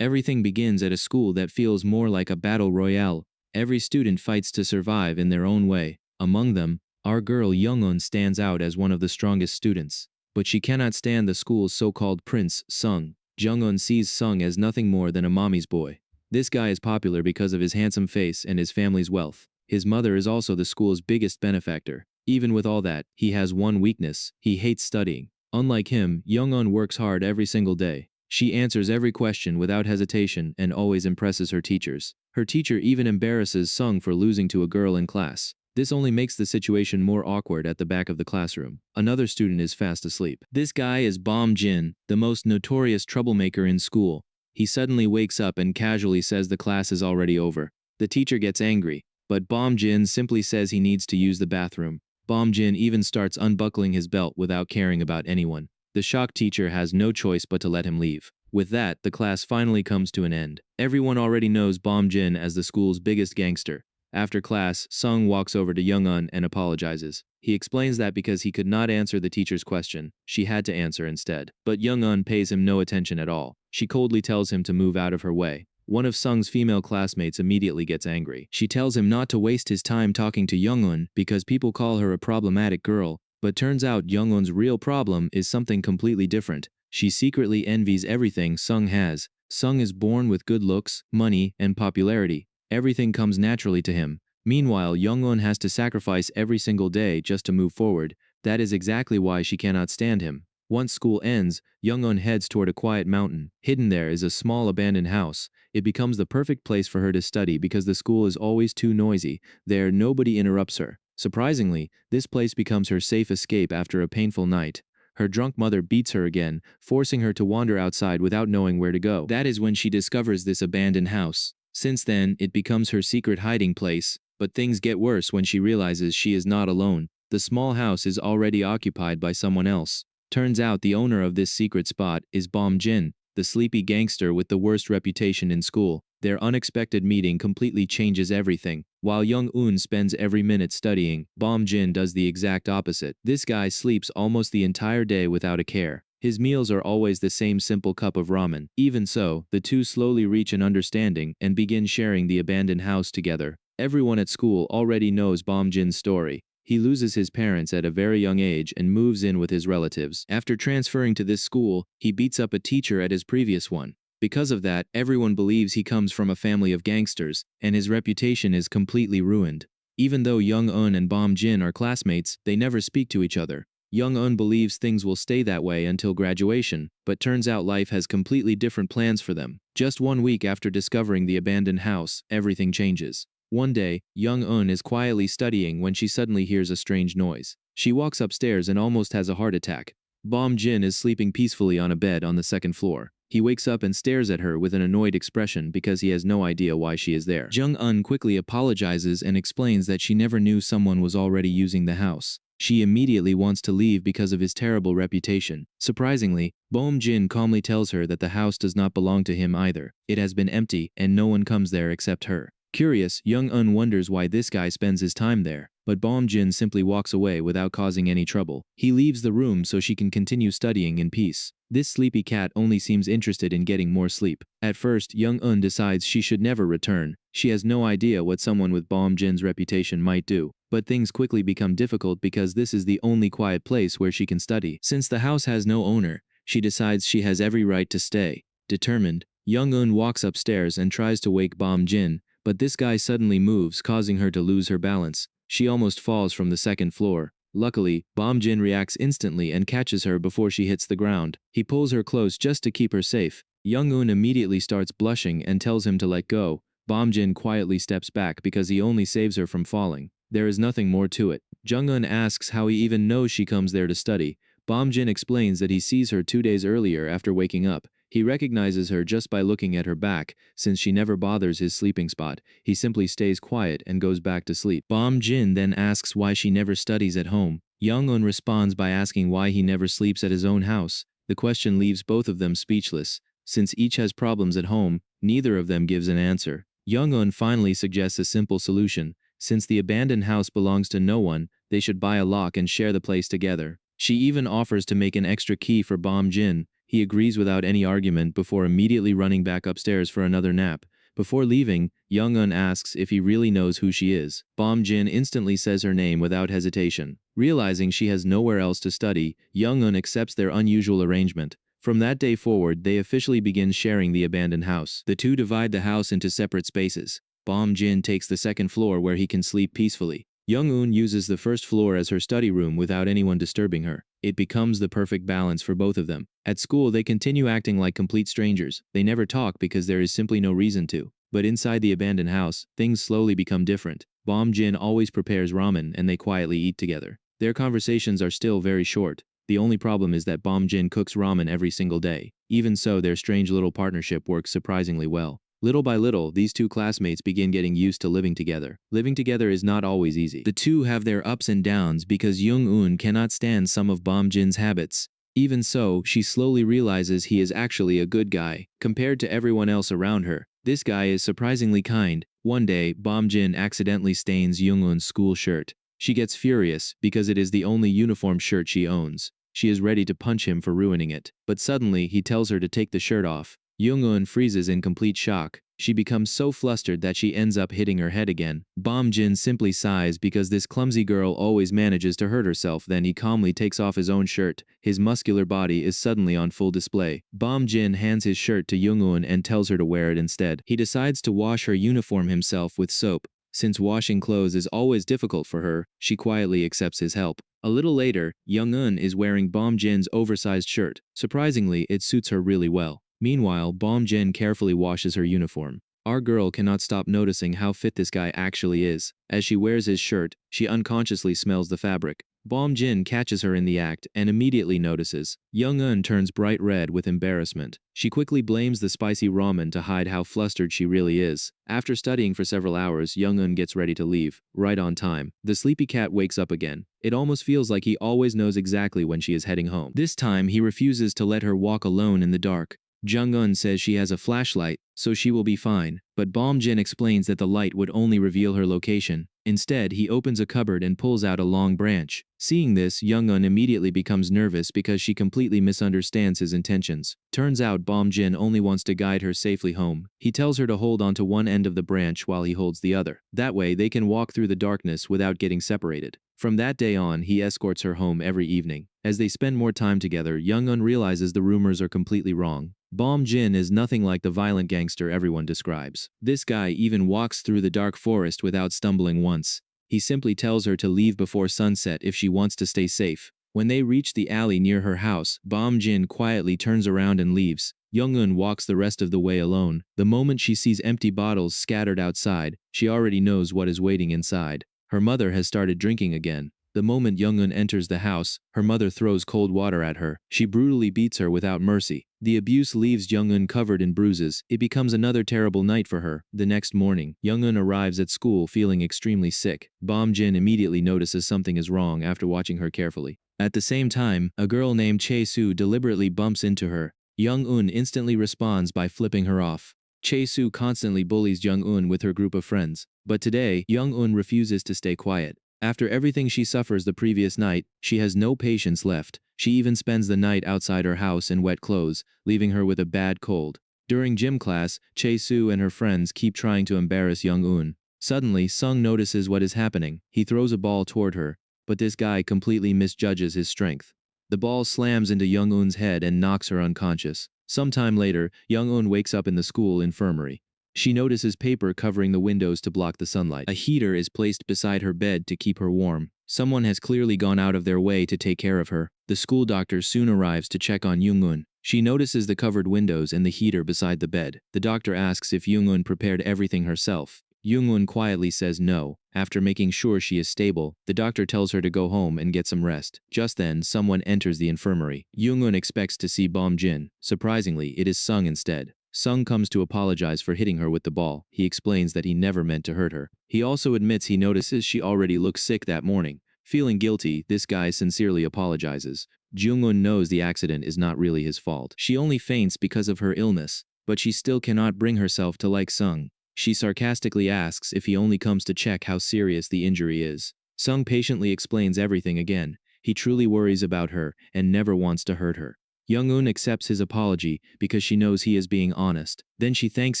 Everything begins at a school that feels more like a battle royale. Every student fights to survive in their own way. Among them, our girl Young-eun stands out as one of the strongest students. But she cannot stand the school's so-called prince, Sung. Jung-eun sees Sung as nothing more than a mommy's boy. This guy is popular because of his handsome face and his family's wealth. His mother is also the school's biggest benefactor. Even with all that, he has one weakness: he hates studying. Unlike him, Young-eun works hard every single day. She answers every question without hesitation and always impresses her teachers. Her teacher even embarrasses Sung for losing to a girl in class. This only makes the situation more awkward at the back of the classroom. Another student is fast asleep. This guy is Bom Jin, the most notorious troublemaker in school. He suddenly wakes up and casually says the class is already over. The teacher gets angry, but Bom Jin simply says he needs to use the bathroom. Bom Jin even starts unbuckling his belt without caring about anyone. The shocked teacher has no choice but to let him leave. With that, the class finally comes to an end. Everyone already knows Bom Jin as the school's biggest gangster. After class, Sung walks over to Young-eun and apologizes. He explains that because he could not answer the teacher's question, she had to answer instead. But Young-eun pays him no attention at all. She coldly tells him to move out of her way. One of Sung's female classmates immediately gets angry. She tells him not to waste his time talking to Young-eun because people call her a problematic girl. But turns out Young-eun's real problem is something completely different. She secretly envies everything Sung has. Sung is born with good looks, money, and popularity. Everything comes naturally to him. Meanwhile, Young-eun has to sacrifice every single day just to move forward. That is exactly why she cannot stand him. Once school ends, Young-eun heads toward a quiet mountain. Hidden there is a small abandoned house. It becomes the perfect place for her to study because the school is always too noisy. There, nobody interrupts her. Surprisingly, this place becomes her safe escape after a painful night. Her drunk mother beats her again, forcing her to wander outside without knowing where to go. That is when she discovers this abandoned house. Since then, it becomes her secret hiding place. But things get worse when she realizes she is not alone. The small house is already occupied by someone else. Turns out the owner of this secret spot is Bom Jin, the sleepy gangster with the worst reputation in school. Their unexpected meeting completely changes everything. While Young-eun spends every minute studying, Bom Jin does the exact opposite. This guy sleeps almost the entire day without a care. His meals are always the same simple cup of ramen. Even so, the two slowly reach an understanding and begin sharing the abandoned house together. Everyone at school already knows Bom Jin's story. He loses his parents at a very young age and moves in with his relatives. After transferring to this school, he beats up a teacher at his previous one. Because of that, everyone believes he comes from a family of gangsters, and his reputation is completely ruined. Even though Young-eun and Bom Jin are classmates, they never speak to each other. Young-eun believes things will stay that way until graduation, but turns out life has completely different plans for them. Just 1 week after discovering the abandoned house, everything changes. One day, Young-eun is quietly studying when she suddenly hears a strange noise. She walks upstairs and almost has a heart attack. Bom Jin is sleeping peacefully on a bed on the second floor. He wakes up and stares at her with an annoyed expression because he has no idea why she is there. Jung-eun quickly apologizes and explains that she never knew someone was already using the house. She immediately wants to leave because of his terrible reputation. Surprisingly, Bom Jin calmly tells her that the house does not belong to him either. It has been empty and no one comes there except her. Curious, Young-eun wonders why this guy spends his time there, but Bom Jin simply walks away without causing any trouble. He leaves the room so she can continue studying in peace. This sleepy cat only seems interested in getting more sleep. At first, Young-eun decides she should never return. She has no idea what someone with Bom Jin's reputation might do. But things quickly become difficult because this is the only quiet place where she can study. Since the house has no owner, she decides she has every right to stay. Determined, Young-eun walks upstairs and tries to wake Bom Jin, but this guy suddenly moves, causing her to lose her balance. She almost falls from the second floor. Luckily, Bom Jin reacts instantly and catches her before she hits the ground. He pulls her close just to keep her safe. Young-eun immediately starts blushing and tells him to let go. Bom Jin quietly steps back because he only saves her from falling. There is nothing more to it. Jung-eun asks how he even knows she comes there to study. Bom Jin explains that he sees her 2 days earlier after waking up. He recognizes her just by looking at her back. Since she never bothers his sleeping spot, he simply stays quiet and goes back to sleep. Bom Jin then asks why she never studies at home. Young-eun responds by asking why he never sleeps at his own house. The question leaves both of them speechless. Since each has problems at home, neither of them gives an answer. Young-eun finally suggests a simple solution. Since the abandoned house belongs to no one, they should buy a lock and share the place together. She even offers to make an extra key for Bom Jin. He agrees without any argument before immediately running back upstairs for another nap. Before leaving, Young-un asks if he really knows who she is. Bom-jin instantly says her name without hesitation. Realizing she has nowhere else to study, Young-un accepts their unusual arrangement. From that day forward, they officially begin sharing the abandoned house. The two divide the house into separate spaces. Bom-jin takes the second floor where he can sleep peacefully. Young-un uses the first floor as her study room without anyone disturbing her. It becomes the perfect balance for both of them. At school, they continue acting like complete strangers. They never talk because there is simply no reason to. But inside the abandoned house, things slowly become different. Bom-jin always prepares ramen and they quietly eat together. Their conversations are still very short. The only problem is that Bom-jin cooks ramen every single day. Even so, their strange little partnership works surprisingly well. Little by little, these two classmates begin getting used to living together. Living together is not always easy. The two have their ups and downs because Young-un cannot stand some of Bom-jin's habits. Even so, she slowly realizes he is actually a good guy, compared to everyone else around her. This guy is surprisingly kind. One day, Bom-jin accidentally stains Young-un's school shirt. She gets furious because it is the only uniform shirt she owns. She is ready to punch him for ruining it. But suddenly, he tells her to take the shirt off. Young-un freezes in complete shock. She becomes so flustered that she ends up hitting her head again. Bom-jin simply sighs because this clumsy girl always manages to hurt herself. Then he calmly takes off his own shirt. His muscular body is suddenly on full display. Bom-jin hands his shirt to Young-un and tells her to wear it instead. He decides to wash her uniform himself with soap. Since washing clothes is always difficult for her, she quietly accepts his help. A little later, Young-un is wearing Bom-jin's oversized shirt. Surprisingly, it suits her really well. Meanwhile, Bom-jin carefully washes her uniform. Our girl cannot stop noticing how fit this guy actually is. As she wears his shirt, she unconsciously smells the fabric. Bom-jin catches her in the act and immediately notices. Young-un turns bright red with embarrassment. She quickly blames the spicy ramen to hide how flustered she really is. After studying for several hours, Young-un gets ready to leave, right on time. The sleepy cat wakes up again. It almost feels like he always knows exactly when she is heading home. This time, he refuses to let her walk alone in the dark. Jung-un says she has a flashlight, so she will be fine, but Bom-jin explains that the light would only reveal her location. Instead, he opens a cupboard and pulls out a long branch. Seeing this, Young-un immediately becomes nervous because she completely misunderstands his intentions. Turns out Bom-jin only wants to guide her safely home. He tells her to hold onto one end of the branch while he holds the other. That way, they can walk through the darkness without getting separated. From that day on, he escorts her home every evening. As they spend more time together, Young-un realizes the rumors are completely wrong. Bom-jin is nothing like the violent gangster everyone describes. This guy even walks through the dark forest without stumbling once. He simply tells her to leave before sunset if she wants to stay safe. When they reach the alley near her house, Bom-jin quietly turns around and leaves. Young-un walks the rest of the way alone. The moment she sees empty bottles scattered outside, she already knows what is waiting inside. Her mother has started drinking again. The moment Young-un enters the house, her mother throws cold water at her. She brutally beats her without mercy. The abuse leaves Young-un covered in bruises. It becomes another terrible night for her. The next morning, Young-un arrives at school feeling extremely sick. Bom-jin immediately notices something is wrong after watching her carefully. At the same time, a girl named Chae-soo deliberately bumps into her. Young-un instantly responds by flipping her off. Chae-soo constantly bullies Young-un with her group of friends. But today, Young-un refuses to stay quiet. After everything she suffers the previous night, she has no patience left. She even spends the night outside her house in wet clothes, leaving her with a bad cold. During gym class, Chae-soo and her friends keep trying to embarrass Young-un. Suddenly, Sung notices what is happening. He throws a ball toward her, but this guy completely misjudges his strength. The ball slams into Young-un's head and knocks her unconscious. Sometime later, Young-un wakes up in the school infirmary. She notices paper covering the windows to block the sunlight. A heater is placed beside her bed to keep her warm. Someone has clearly gone out of their way to take care of her. The school doctor soon arrives to check on Young-un. She notices the covered windows and the heater beside the bed. The doctor asks if Young-un prepared everything herself. Young-un quietly says no. After making sure she is stable, the doctor tells her to go home and get some rest. Just then, someone enters the infirmary. Young-un expects to see Bom-jin. Surprisingly, it is Sung instead. Sung comes to apologize for hitting her with the ball. He explains that he never meant to hurt her. He also admits he notices she already looked sick that morning. Feeling guilty, this guy sincerely apologizes. Jung-un knows the accident is not really his fault. She only faints because of her illness, but she still cannot bring herself to like Sung. She sarcastically asks if he only comes to check how serious the injury is. Sung patiently explains everything again. He truly worries about her and never wants to hurt her. Young-un accepts his apology because she knows he is being honest. Then she thanks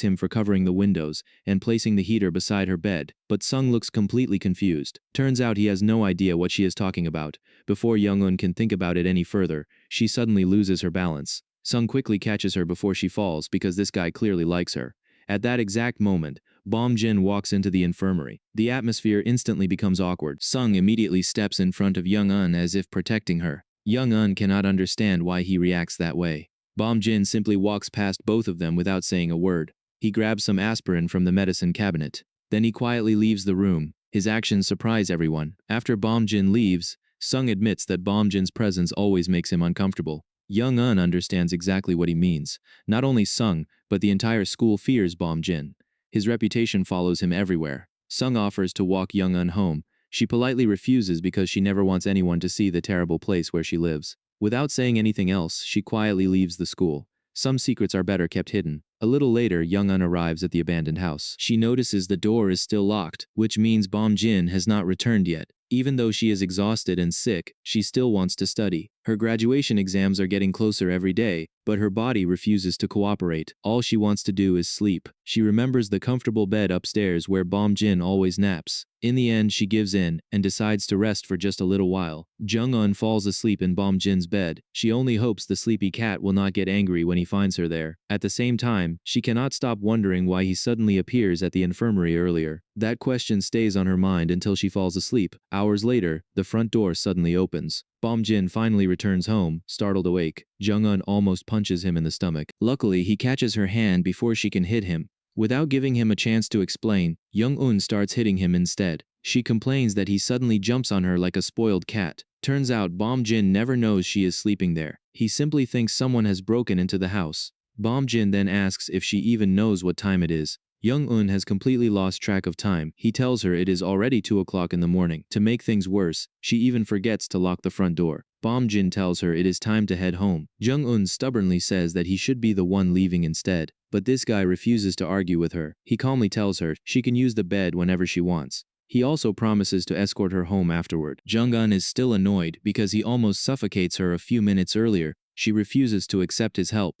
him for covering the windows and placing the heater beside her bed, but Sung looks completely confused. Turns out he has no idea what she is talking about. Before Young-un can think about it any further, she suddenly loses her balance. Sung quickly catches her before she falls because this guy clearly likes her. At that exact moment, Bom Jin walks into the infirmary. The atmosphere instantly becomes awkward. Sung immediately steps in front of Young-un as if protecting her. Young-un cannot understand why he reacts that way. Bom Jin simply walks past both of them without saying a word. He grabs some aspirin from the medicine cabinet. Then he quietly leaves the room. His actions surprise everyone. After Bom Jin leaves, Sung admits that Bom Jin's presence always makes him uncomfortable. Young-un understands exactly what he means. Not only Sung, but the entire school fears Bom Jin. His reputation follows him everywhere. Sung offers to walk Young-un home. She politely refuses because she never wants anyone to see the terrible place where she lives. Without saying anything else, she quietly leaves the school. Some secrets are better kept hidden. A little later, Young-un arrives at the abandoned house. She notices the door is still locked, which means Bom Jin has not returned yet. Even though she is exhausted and sick, she still wants to study. Her graduation exams are getting closer every day, but her body refuses to cooperate. All she wants to do is sleep. She remembers the comfortable bed upstairs where Bom Jin always naps. In the end, she gives in and decides to rest for just a little while. Jung-un falls asleep in Bom Jin's bed. She only hopes the sleepy cat will not get angry when he finds her there. At the same time, she cannot stop wondering why he suddenly appears at the infirmary earlier. That question stays on her mind until she falls asleep. Hours later, the front door suddenly opens. Bom Jin finally returns home, startled awake. Jung-un almost punches him in the stomach. Luckily, he catches her hand before she can hit him. Without giving him a chance to explain, Young-un starts hitting him instead. She complains that he suddenly jumps on her like a spoiled cat. Turns out Bom Jin never knows she is sleeping there. He simply thinks someone has broken into the house. Bom Jin then asks if she even knows what time it is. Young-un has completely lost track of time. He tells her it is already 2 o'clock in the morning. To make things worse, she even forgets to lock the front door. Bom Jin tells her it is time to head home. Jung-un stubbornly says that he should be the one leaving instead. But this guy refuses to argue with her. He calmly tells her she can use the bed whenever she wants. He also promises to escort her home afterward. Jung-un is still annoyed because he almost suffocates her a few minutes earlier. She refuses to accept his help.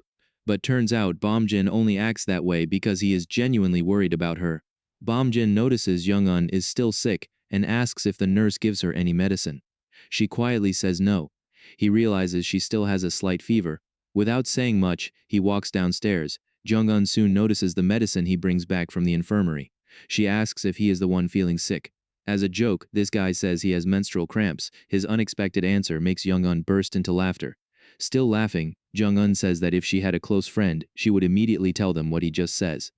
But turns out Bom Jin only acts that way because he is genuinely worried about her. Bom Jin notices Young-un is still sick and asks if the nurse gives her any medicine. She quietly says no. He realizes she still has a slight fever. Without saying much, he walks downstairs. Jung-un soon notices the medicine he brings back from the infirmary. She asks if he is the one feeling sick. As a joke, this guy says he has menstrual cramps. His unexpected answer makes Young-un burst into laughter. Still laughing, Jung-un says that if she had a close friend, she would immediately tell them what he just says.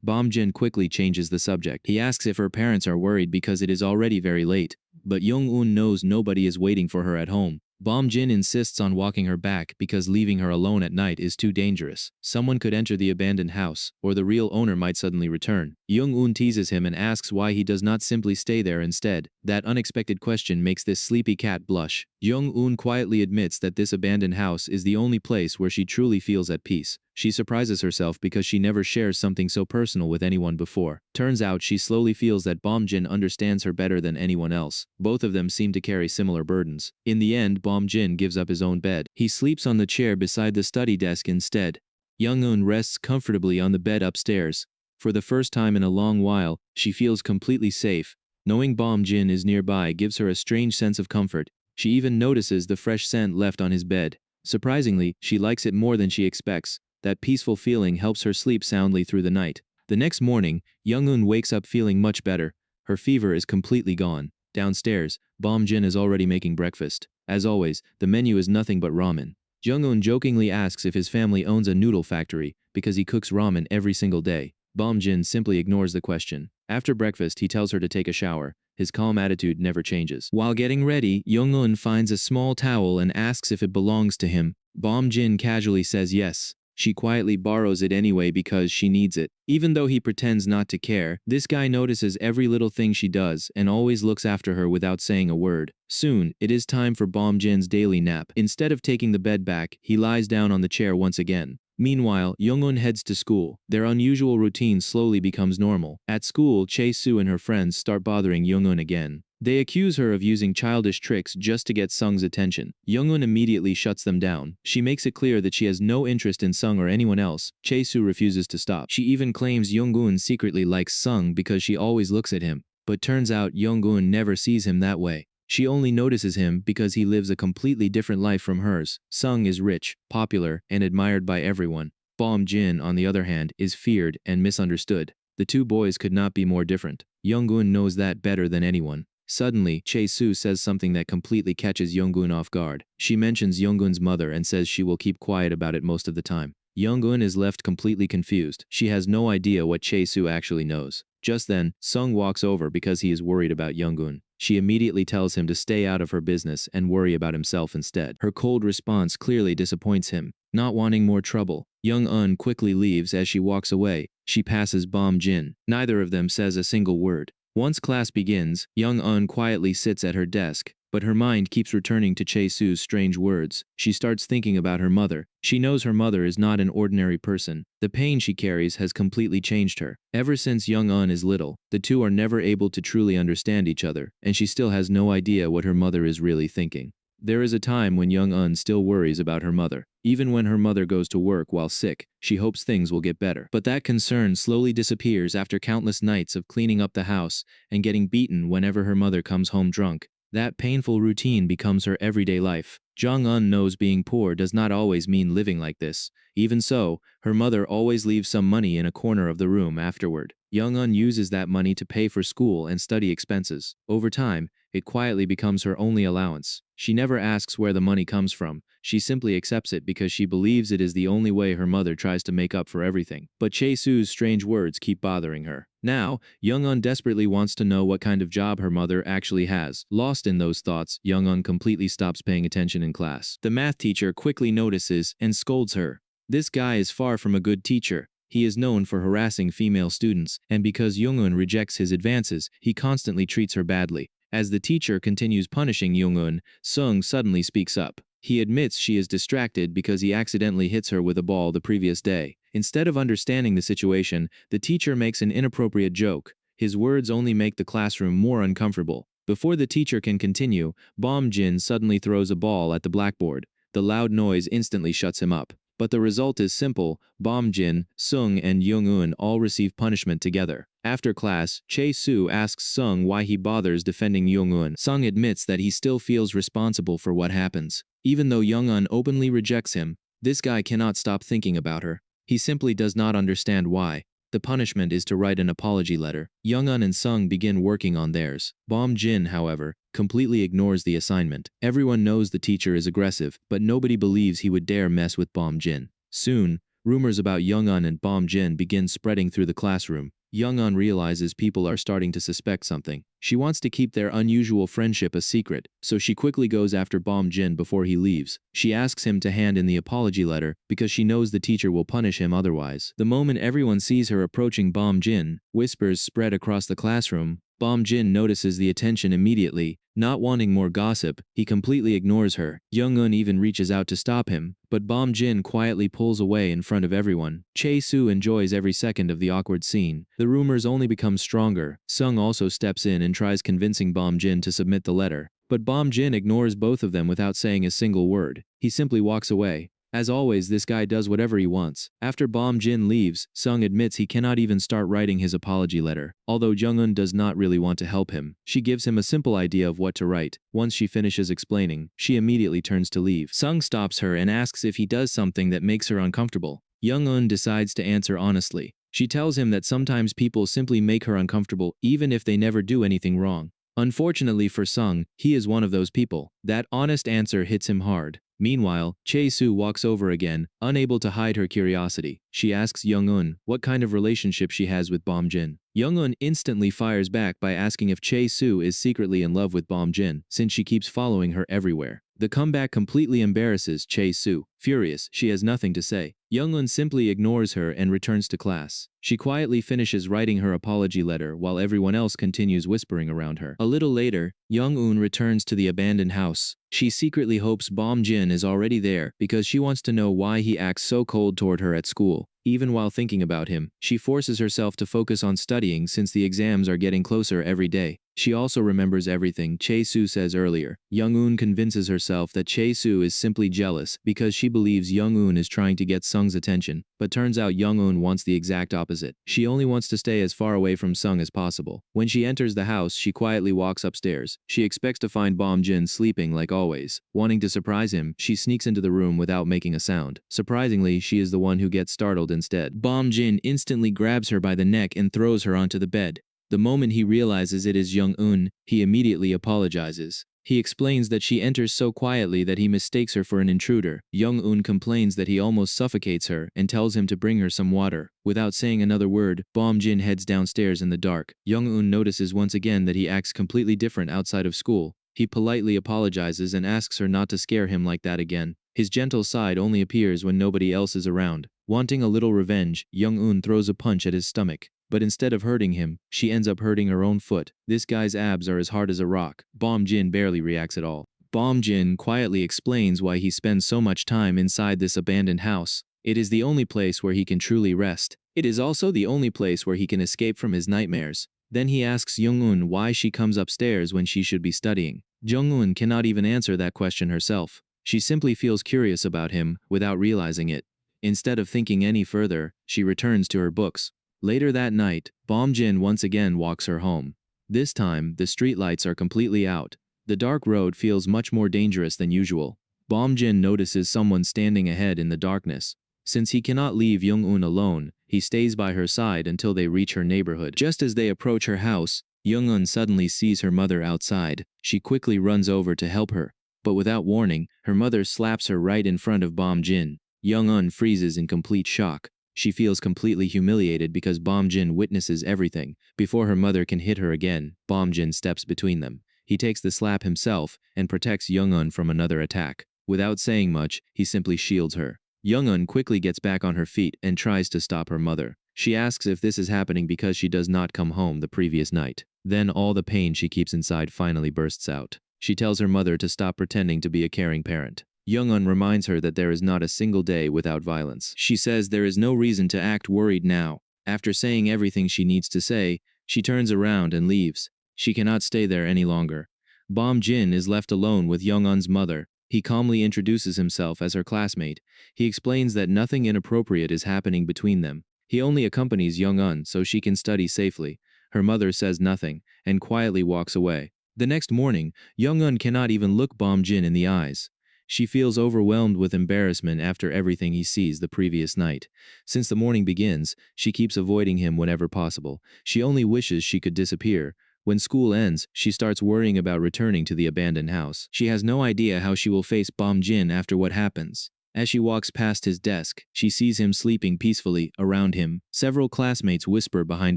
Bom Jin quickly changes the subject. He asks if her parents are worried because it is already very late. But Young-un knows nobody is waiting for her at home. Bom Jin insists on walking her back because leaving her alone at night is too dangerous. Someone could enter the abandoned house, or the real owner might suddenly return. Young-un teases him and asks why he does not simply stay there instead. That unexpected question makes this sleepy cat blush. Young-un quietly admits that this abandoned house is the only place where she truly feels at peace. She surprises herself because she never shares something so personal with anyone before. Turns out she slowly feels that Bom Jin understands her better than anyone else. Both of them seem to carry similar burdens. In the end, Bom Jin gives up his own bed. He sleeps on the chair beside the study desk instead. Young-un rests comfortably on the bed upstairs. For the first time in a long while, she feels completely safe. Knowing Bom Jin is nearby gives her a strange sense of comfort. She even notices the fresh scent left on his bed. Surprisingly, she likes it more than she expects. That peaceful feeling helps her sleep soundly through the night. The next morning, Young-un wakes up feeling much better. Her fever is completely gone. Downstairs, Bom Jin is already making breakfast. As always, the menu is nothing but ramen. Jung-un jokingly asks if his family owns a noodle factory because he cooks ramen every single day. Bom Jin simply ignores the question. After breakfast, he tells her to take a shower. His calm attitude never changes. While getting ready, Young-un finds a small towel and asks if it belongs to him. Bom Jin casually says yes. She quietly borrows it anyway because she needs it. Even though he pretends not to care, this guy notices every little thing she does and always looks after her without saying a word. Soon, it is time for Bom Jin's daily nap. Instead of taking the bed back, he lies down on the chair once again. Meanwhile, Young-un heads to school. Their unusual routine slowly becomes normal. At school, Chae-soo and her friends start bothering Young-un again. They accuse her of using childish tricks just to get Sung's attention. Young-un immediately shuts them down. She makes it clear that she has no interest in Sung or anyone else. Chae-soo refuses to stop. She even claims Young-un secretly likes Sung because she always looks at him. But turns out Young-un never sees him that way. She only notices him because he lives a completely different life from hers. Sung is rich, popular, and admired by everyone. Bom Jin, on the other hand, is feared and misunderstood. The two boys could not be more different. Young-un knows that better than anyone. Suddenly, Chae-soo says something that completely catches Young-un off guard. She mentions Young-un's mother and says she will keep quiet about it most of the time. Young-un is left completely confused. She has no idea what Chae-soo actually knows. Just then, Sung walks over because he is worried about Young-un. She immediately tells him to stay out of her business and worry about himself instead. Her cold response clearly disappoints him. Not wanting more trouble, Young-un quickly leaves. As she walks away, she passes Bom Jin. Neither of them says a single word. Once class begins, Young-un quietly sits at her desk, but her mind keeps returning to Chae-soo's strange words. She starts thinking about her mother. She knows her mother is not an ordinary person. The pain she carries has completely changed her. Ever since Young-un is little, the two are never able to truly understand each other, and she still has no idea what her mother is really thinking. There is a time when Young-un still worries about her mother. Even when her mother goes to work while sick, she hopes things will get better. But that concern slowly disappears after countless nights of cleaning up the house and getting beaten whenever her mother comes home drunk. That painful routine becomes her everyday life. Jong-un knows being poor does not always mean living like this. Even so, her mother always leaves some money in a corner of the room afterward. Young-un uses that money to pay for school and study expenses. Over time, it quietly becomes her only allowance. She never asks where the money comes from. She simply accepts it because she believes it is the only way her mother tries to make up for everything. But Chae-soo's strange words keep bothering her. Now, Young-un desperately wants to know what kind of job her mother actually has. Lost in those thoughts, Young-un completely stops paying attention in class. The math teacher quickly notices and scolds her. This guy is far from a good teacher. He is known for harassing female students, and because Young-un rejects his advances, he constantly treats her badly. As the teacher continues punishing Young-un, Sung suddenly speaks up. He admits she is distracted because he accidentally hits her with a ball the previous day. Instead of understanding the situation, the teacher makes an inappropriate joke. His words only make the classroom more uncomfortable. Before the teacher can continue, Bom Jin suddenly throws a ball at the blackboard. The loud noise instantly shuts him up. But the result is simple. Bom Jin, Sung, and Young-un all receive punishment together. After class, Chae-soo asks Sung why he bothers defending Young-un. Sung admits that he still feels responsible for what happens. Even though Young-un openly rejects him, this guy cannot stop thinking about her. He simply does not understand why. The punishment is to write an apology letter. Young-un and Sung begin working on theirs. Bom Jin, however, completely ignores the assignment. Everyone knows the teacher is aggressive, but nobody believes he would dare mess with Bom Jin. Soon, rumors about Young-un and Bom Jin begin spreading through the classroom. Young-un realizes people are starting to suspect something. She wants to keep their unusual friendship a secret, so she quickly goes after Bom Jin before he leaves. She asks him to hand in the apology letter because she knows the teacher will punish him otherwise. The moment everyone sees her approaching Bom Jin, whispers spread across the classroom. Bom Jin notices the attention immediately. Not wanting more gossip, he completely ignores her. Young-un even reaches out to stop him, but Bom Jin quietly pulls away in front of everyone. Chae-soo enjoys every second of the awkward scene. The rumors only become stronger. Sung also steps in and tries convincing Bom Jin to submit the letter. But Bom Jin ignores both of them without saying a single word. He simply walks away. As always, this guy does whatever he wants. After Bom Jin leaves, Sung admits he cannot even start writing his apology letter. Although Young-un does not really want to help him, she gives him a simple idea of what to write. Once she finishes explaining, she immediately turns to leave. Sung stops her and asks if he does something that makes her uncomfortable. Young-un decides to answer honestly. She tells him that sometimes people simply make her uncomfortable even if they never do anything wrong. Unfortunately for Sung, he is one of those people. That honest answer hits him hard. Meanwhile, Chae-soo walks over again, unable to hide her curiosity. She asks Young-un what kind of relationship she has with Bom Jin. Young-un instantly fires back by asking if Chae-soo is secretly in love with Bom Jin, since she keeps following her everywhere. The comeback completely embarrasses Chae-soo. Furious, she has nothing to say. Young-un simply ignores her and returns to class. She quietly finishes writing her apology letter while everyone else continues whispering around her. A little later, Young-un returns to the abandoned house. She secretly hopes Bom Jin is already there because she wants to know why he acts so cold toward her at school. Even while thinking about him, she forces herself to focus on studying since the exams are getting closer every day. She also remembers everything Chae-soo says earlier. Young-eun convinces herself that Chae-soo is simply jealous because she believes Young-eun is trying to get Sung's attention, but turns out Young-eun wants the exact opposite. She only wants to stay as far away from Sung as possible. When she enters the house, she quietly walks upstairs. She expects to find Bom-jin sleeping like always. Wanting to surprise him, she sneaks into the room without making a sound. Surprisingly, she is the one who gets startled instead. Bom-jin instantly grabs her by the neck and throws her onto the bed. The moment he realizes it is Young-eun, he immediately apologizes. He explains that she enters so quietly that he mistakes her for an intruder. Young-eun complains that he almost suffocates her and tells him to bring her some water. Without saying another word, Bom-jin heads downstairs in the dark. Young-eun notices once again that he acts completely different outside of school. He politely apologizes and asks her not to scare him like that again. His gentle side only appears when nobody else is around. Wanting a little revenge, Young-eun throws a punch at his stomach. But instead of hurting him, she ends up hurting her own foot. This guy's abs are as hard as a rock. Bom-jin barely reacts at all. Bom-jin quietly explains why he spends so much time inside this abandoned house. It is the only place where he can truly rest. It is also the only place where he can escape from his nightmares. Then he asks Young-eun why she comes upstairs when she should be studying. Young-eun cannot even answer that question herself. She simply feels curious about him without realizing it. Instead of thinking any further, she returns to her books. Later that night, Bom-jin once again walks her home. This time, the streetlights are completely out. The dark road feels much more dangerous than usual. Bom-jin notices someone standing ahead in the darkness. Since he cannot leave Young-eun alone, he stays by her side until they reach her neighborhood. Just as they approach her house, Young-eun suddenly sees her mother outside. She quickly runs over to help her. But without warning, her mother slaps her right in front of Bom-jin. Young-eun freezes in complete shock. She feels completely humiliated because Bom-jin witnesses everything. Before her mother can hit her again, Bom-jin steps between them. He takes the slap himself and protects Young-eun from another attack. Without saying much, he simply shields her. Young-eun quickly gets back on her feet and tries to stop her mother. She asks if this is happening because she does not come home the previous night. Then all the pain she keeps inside finally bursts out. She tells her mother to stop pretending to be a caring parent. Young-eun reminds her that there is not a single day without violence. She says there is no reason to act worried now. After saying everything she needs to say, she turns around and leaves. She cannot stay there any longer. Bom-jin is left alone with Young-eun's mother. He calmly introduces himself as her classmate. He explains that nothing inappropriate is happening between them. He only accompanies Young-eun so she can study safely. Her mother says nothing and quietly walks away. The next morning, Young-eun cannot even look Bom-jin in the eyes. She feels overwhelmed with embarrassment after everything he sees the previous night. Since the morning begins, she keeps avoiding him whenever possible. She only wishes she could disappear. When school ends, she starts worrying about returning to the abandoned house. She has no idea how she will face Bom-jin after what happens. As she walks past his desk, she sees him sleeping peacefully. Around him, several classmates whisper behind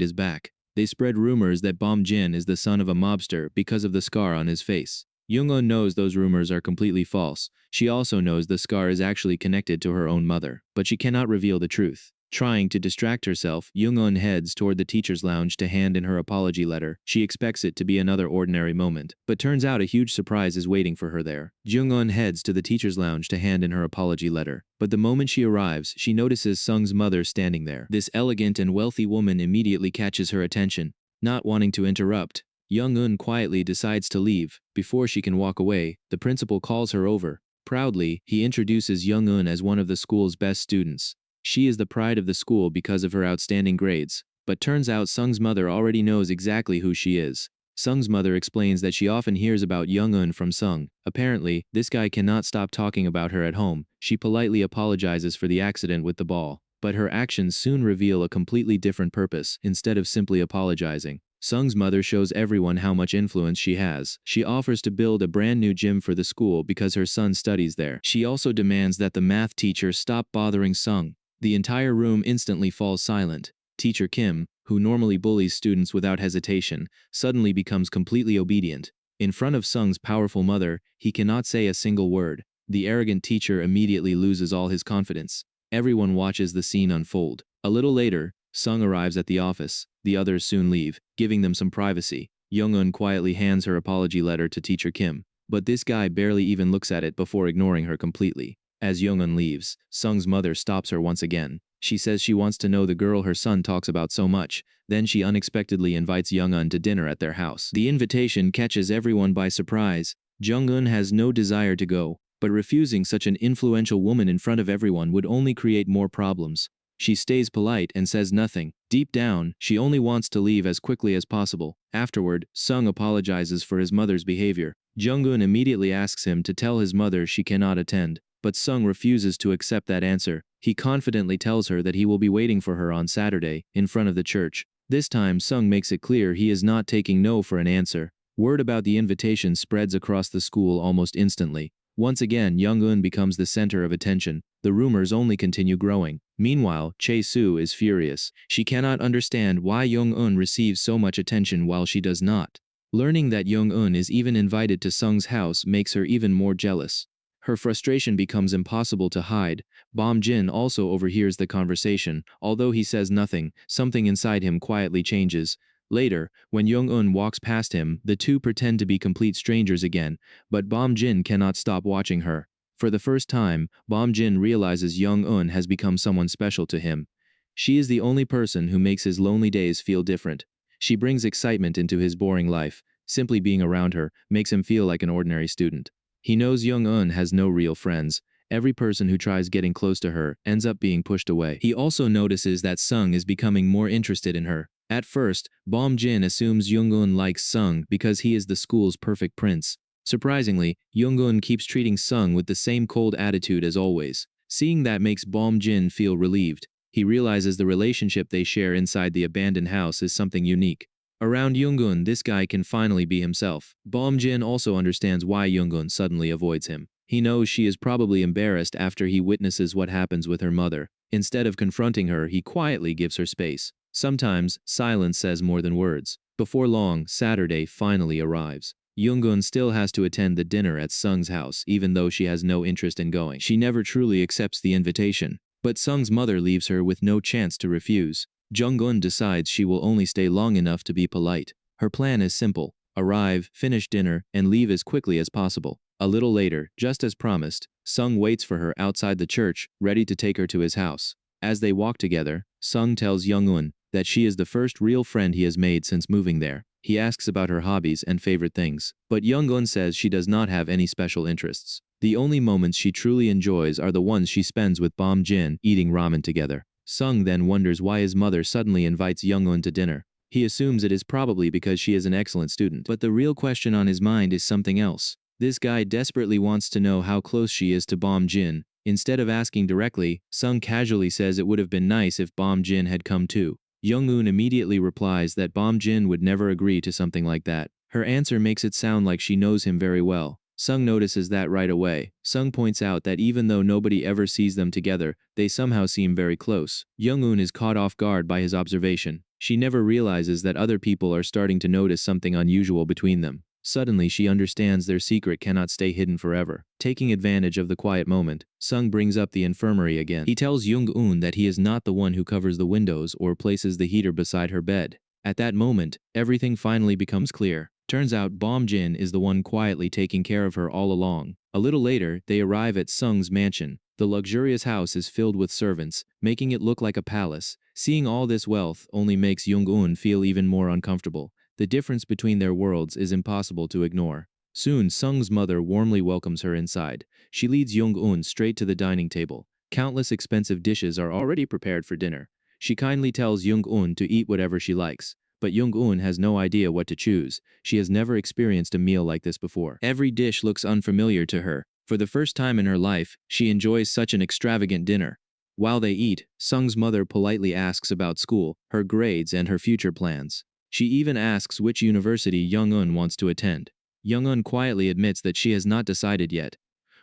his back. They spread rumors that Bom-jin is the son of a mobster because of the scar on his face. Young-eun knows those rumors are completely false. She also knows the scar is actually connected to her own mother, but she cannot reveal the truth. Trying to distract herself, Young-eun heads toward the teacher's lounge to hand in her apology letter. She expects it to be another ordinary moment, but turns out a huge surprise is waiting for her there. Young-eun heads to the teacher's lounge to hand in her apology letter, but the moment she arrives, she notices Sung's mother standing there. This elegant and wealthy woman immediately catches her attention. Not wanting to interrupt, Young-eun quietly decides to leave. Before she can walk away, the principal calls her over. Proudly, he introduces Young-eun as one of the school's best students. She is the pride of the school because of her outstanding grades. But turns out Sung's mother already knows exactly who she is. Sung's mother explains that she often hears about Young-eun from Sung. Apparently, this guy cannot stop talking about her at home. She politely apologizes for the accident with the ball. But her actions soon reveal a completely different purpose. Instead of simply apologizing, Sung's mother shows everyone how much influence she has. She offers to build a brand new gym for the school because her son studies there. She also demands that the math teacher stop bothering Sung. The entire room instantly falls silent. Teacher Kim, who normally bullies students without hesitation, suddenly becomes completely obedient. In front of Sung's powerful mother, he cannot say a single word. The arrogant teacher immediately loses all his confidence. Everyone watches the scene unfold. A little later, Sung arrives at the office. The others soon leave, giving them some privacy. Young-eun quietly hands her apology letter to Teacher Kim, but this guy barely even looks at it before ignoring her completely. As Young-eun leaves, Sung's mother stops her once again. She says she wants to know the girl her son talks about so much. Then she unexpectedly invites Jung-un to dinner at their house. The invitation catches everyone by surprise. Jung-un has no desire to go, but refusing such an influential woman in front of everyone would only create more problems. She stays polite and says nothing. Deep down, she only wants to leave as quickly as possible. Afterward, Sung apologizes for his mother's behavior. Jung-un immediately asks him to tell his mother she cannot attend, but Sung refuses to accept that answer. He confidently tells her that he will be waiting for her on Saturday, in front of the church. This time Sung makes it clear he is not taking no for an answer. Word about the invitation spreads across the school almost instantly. Once again, Jung-un becomes the center of attention. The rumors only continue growing. Meanwhile, Chae-soo is furious. She cannot understand why Jung-un receives so much attention while she does not. Learning that Jung-un is even invited to Sung's house makes her even more jealous. Her frustration becomes impossible to hide. Bom-jin also overhears the conversation. Although he says nothing, something inside him quietly changes. Later, when Jung-un walks past him, the two pretend to be complete strangers again, but Bom-jin cannot stop watching her. For the first time, Bom-jin realizes Jung-un has become someone special to him. She is the only person who makes his lonely days feel different. She brings excitement into his boring life. Simply being around her makes him feel like an ordinary student. He knows Jung-un has no real friends. Every person who tries getting close to her ends up being pushed away. He also notices that Sung is becoming more interested in her. At first, Bom-jin assumes Jung-un likes Sung because he is the school's perfect prince. Surprisingly, Jung-un keeps treating Sung with the same cold attitude as always. Seeing that makes Bom-jin feel relieved. He realizes the relationship they share inside the abandoned house is something unique. Around Jung-un, this guy can finally be himself. Bom-jin also understands why Jung-un suddenly avoids him. He knows she is probably embarrassed after he witnesses what happens with her mother. Instead of confronting her, he quietly gives her space. Sometimes, silence says more than words. Before long, Saturday finally arrives. Jung-un still has to attend the dinner at Sung's house even though she has no interest in going. She never truly accepts the invitation. But Sung's mother leaves her with no chance to refuse. Jung-un decides she will only stay long enough to be polite. Her plan is simple: arrive, finish dinner, and leave as quickly as possible. A little later, just as promised, Sung waits for her outside the church, ready to take her to his house. As they walk together, Sung tells Jung-un that she is the first real friend he has made since moving there. He asks about her hobbies and favorite things, but Jung-un says she does not have any special interests. The only moments she truly enjoys are the ones she spends with Bom-jin eating ramen together. Sung then wonders why his mother suddenly invites Jung-un to dinner. He assumes it is probably because she is an excellent student. But the real question on his mind is something else. This guy desperately wants to know how close she is to Bom-jin. Instead of asking directly, Sung casually says it would have been nice if Bom-jin had come too. Jung-un immediately replies that Bom-jin would never agree to something like that. Her answer makes it sound like she knows him very well. Sung notices that right away. Sung points out that even though nobody ever sees them together, they somehow seem very close. Jung-un is caught off guard by his observation. She never realizes that other people are starting to notice something unusual between them. Suddenly she understands their secret cannot stay hidden forever. Taking advantage of the quiet moment, Sung brings up the infirmary again. He tells Jung-un that he is not the one who covers the windows or places the heater beside her bed. At that moment, everything finally becomes clear. Turns out Bom-jin is the one quietly taking care of her all along. A little later, they arrive at Sung's mansion. The luxurious house is filled with servants, making it look like a palace. Seeing all this wealth only makes Jung-un feel even more uncomfortable. The difference between their worlds is impossible to ignore. Soon, Sung's mother warmly welcomes her inside. She leads Jung-un straight to the dining table. Countless expensive dishes are already prepared for dinner. She kindly tells Jung-un to eat whatever she likes. But Jung-un has no idea what to choose. She has never experienced a meal like this before. Every dish looks unfamiliar to her. For the first time in her life, she enjoys such an extravagant dinner. While they eat, Sung's mother politely asks about school, her grades, and her future plans. She even asks which university Jung-un wants to attend. Jung-un quietly admits that she has not decided yet.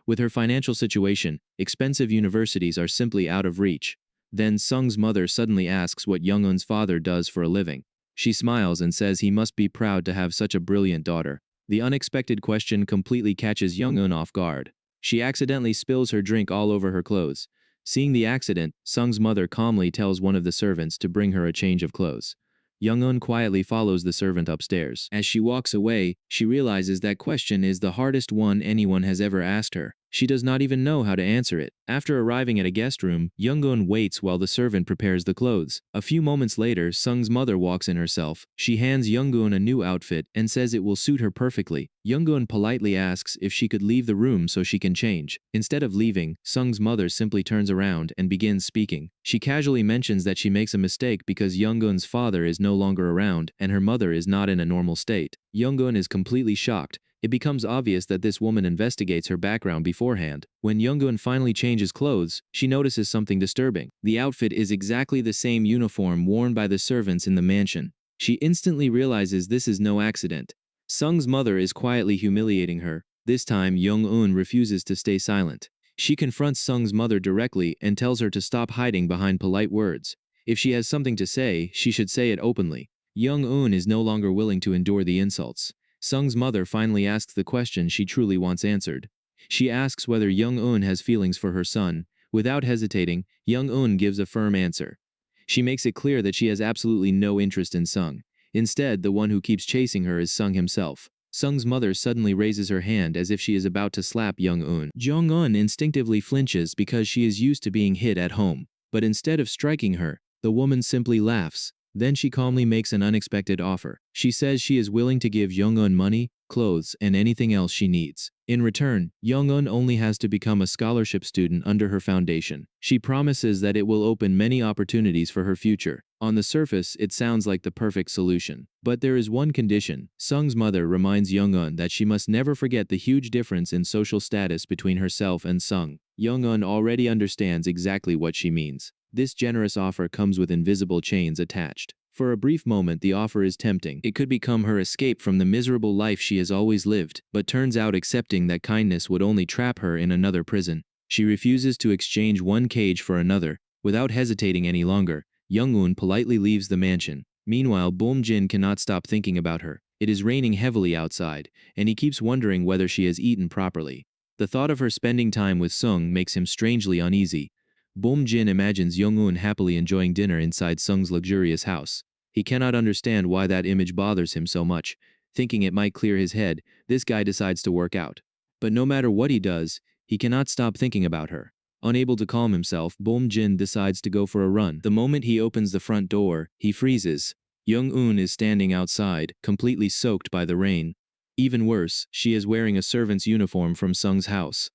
With her financial situation, expensive universities are simply out of reach. Then Sung's mother suddenly asks what Jung-un's father does for a living. She smiles and says he must be proud to have such a brilliant daughter. The unexpected question completely catches Jung-un off guard. She accidentally spills her drink all over her clothes. Seeing the accident, Sung's mother calmly tells one of the servants to bring her a change of clothes. Jung-un quietly follows the servant upstairs. As she walks away, she realizes that question is the hardest one anyone has ever asked her. She does not even know how to answer it. After arriving at a guest room, Young-eun waits while the servant prepares the clothes. A few moments later, Sung's mother walks in herself. She hands Young-eun a new outfit and says it will suit her perfectly. Young-eun politely asks if she could leave the room so she can change. Instead of leaving, Sung's mother simply turns around and begins speaking. She casually mentions that she makes a mistake because Young-eun's father is no longer around and her mother is not in a normal state. Young-eun is completely shocked. It becomes obvious that this woman investigates her background beforehand. When Young-eun finally changes clothes, she notices something disturbing. The outfit is exactly the same uniform worn by the servants in the mansion. She instantly realizes this is no accident. Sung's mother is quietly humiliating her. This time, Young-eun refuses to stay silent. She confronts Sung's mother directly and tells her to stop hiding behind polite words. If she has something to say, she should say it openly. Young-eun is no longer willing to endure the insults. Sung's mother finally asks the question she truly wants answered. She asks whether Young-eun has feelings for her son. Without hesitating, Young-eun gives a firm answer. She makes it clear that she has absolutely no interest in Sung. Instead, the one who keeps chasing her is Sung himself. Sung's mother suddenly raises her hand as if she is about to slap Young-eun. Jong-eun instinctively flinches because she is used to being hit at home. But instead of striking her, the woman simply laughs. Then she calmly makes an unexpected offer. She says she is willing to give Young-eun money, clothes, and anything else she needs. In return, Young-eun only has to become a scholarship student under her foundation. She promises that it will open many opportunities for her future. On the surface, it sounds like the perfect solution. But there is one condition. Sung's mother reminds Young-eun that she must never forget the huge difference in social status between herself and Sung. Young-eun already understands exactly what she means. This generous offer comes with invisible chains attached. For a brief moment, the offer is tempting. It could become her escape from the miserable life she has always lived, but turns out accepting that kindness would only trap her in another prison. She refuses to exchange one cage for another. Without hesitating any longer, Young-eun politely leaves the mansion. Meanwhile, Bom-jin cannot stop thinking about her. It is raining heavily outside, and he keeps wondering whether she has eaten properly. The thought of her spending time with Sung makes him strangely uneasy. Bom-jin imagines Young-eun happily enjoying dinner inside Sung's luxurious house. He cannot understand why that image bothers him so much. Thinking it might clear his head, this guy decides to work out. But no matter what he does, he cannot stop thinking about her. Unable to calm himself, Bom-jin decides to go for a run. The moment he opens the front door, he freezes. Young-eun is standing outside, completely soaked by the rain. Even worse, she is wearing a servant's uniform from Sung's house.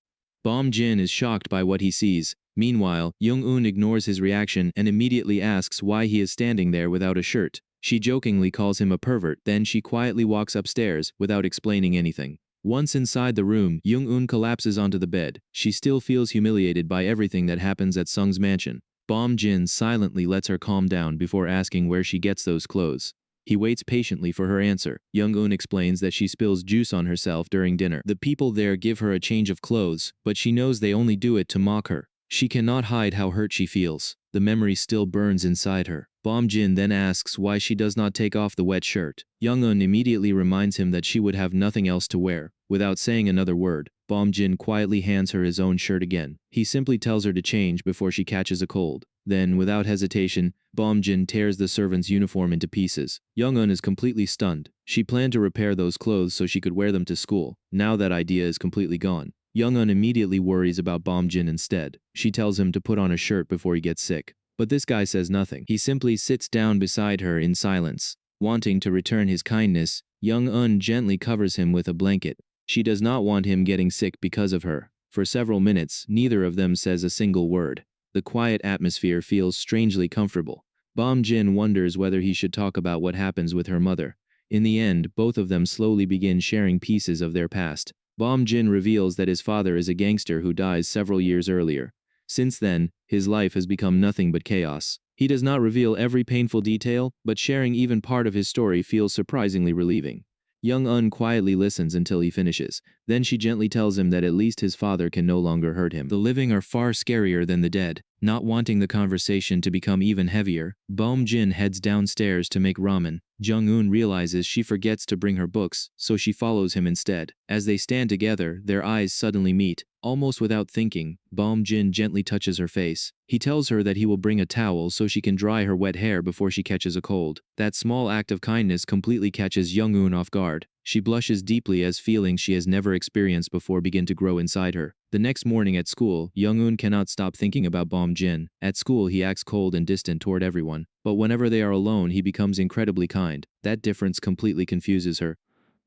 Bom-jin is shocked by what he sees. Meanwhile, Young-eun ignores his reaction and immediately asks why he is standing there without a shirt. She jokingly calls him a pervert, then she quietly walks upstairs without explaining anything. Once inside the room, Young-eun collapses onto the bed. She still feels humiliated by everything that happens at Sung's mansion. Bom-jin silently lets her calm down before asking where she gets those clothes. He waits patiently for her answer. Young-eun explains that she spills juice on herself during dinner. The people there give her a change of clothes, but she knows they only do it to mock her. She cannot hide how hurt she feels. The memory still burns inside her. Bom-jin then asks why she does not take off the wet shirt. Young-eun immediately reminds him that she would have nothing else to wear. Without saying another word, Bom-jin quietly hands her his own shirt again. He simply tells her to change before she catches a cold. Then, without hesitation, Bom-jin tears the servant's uniform into pieces. Young-eun is completely stunned. She planned to repair those clothes so she could wear them to school. Now that idea is completely gone. Young-eun immediately worries about Bom-jin instead. She tells him to put on a shirt before he gets sick. But this guy says nothing. He simply sits down beside her in silence. Wanting to return his kindness, Young-eun gently covers him with a blanket. She does not want him getting sick because of her. For several minutes, neither of them says a single word. The quiet atmosphere feels strangely comfortable. Bom-jin wonders whether he should talk about what happens with her mother. In the end, both of them slowly begin sharing pieces of their past. Bom-jin reveals that his father is a gangster who dies several years earlier. Since then, his life has become nothing but chaos. He does not reveal every painful detail, but sharing even part of his story feels surprisingly relieving. Young-eun quietly listens until he finishes. Then she gently tells him that at least his father can no longer hurt him. The living are far scarier than the dead. Not wanting the conversation to become even heavier, Bom-jin heads downstairs to make ramen. Jung-eun realizes she forgets to bring her books, so she follows him instead. As they stand together, their eyes suddenly meet. Almost without thinking, Bom-jin gently touches her face. He tells her that he will bring a towel so she can dry her wet hair before she catches a cold. That small act of kindness completely catches Young-eun off guard. She blushes deeply as feelings she has never experienced before begin to grow inside her. The next morning at school, Young-un cannot stop thinking about Bom Jin. At school, he acts cold and distant toward everyone, but whenever they are alone, he becomes incredibly kind. That difference completely confuses her.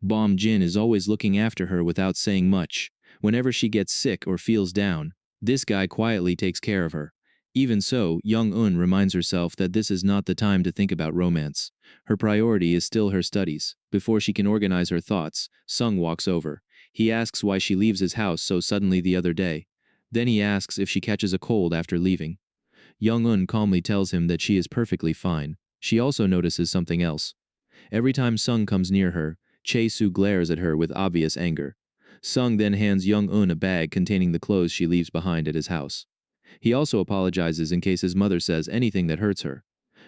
Bom Jin is always looking after her without saying much. Whenever she gets sick or feels down, this guy quietly takes care of her. Even so, Young-un reminds herself that this is not the time to think about romance. Her priority is still her studies. Before she can organize her thoughts, Sung walks over. He asks why she leaves his house so suddenly the other day. Then he asks if she catches a cold after leaving. Young-un calmly tells him that she is perfectly fine. She also notices something else. Every time Sung comes near her, Chae-soo glares at her with obvious anger. Sung then hands Young-un a bag containing the clothes she leaves behind at his house. He also apologizes in case his mother says anything that hurts her.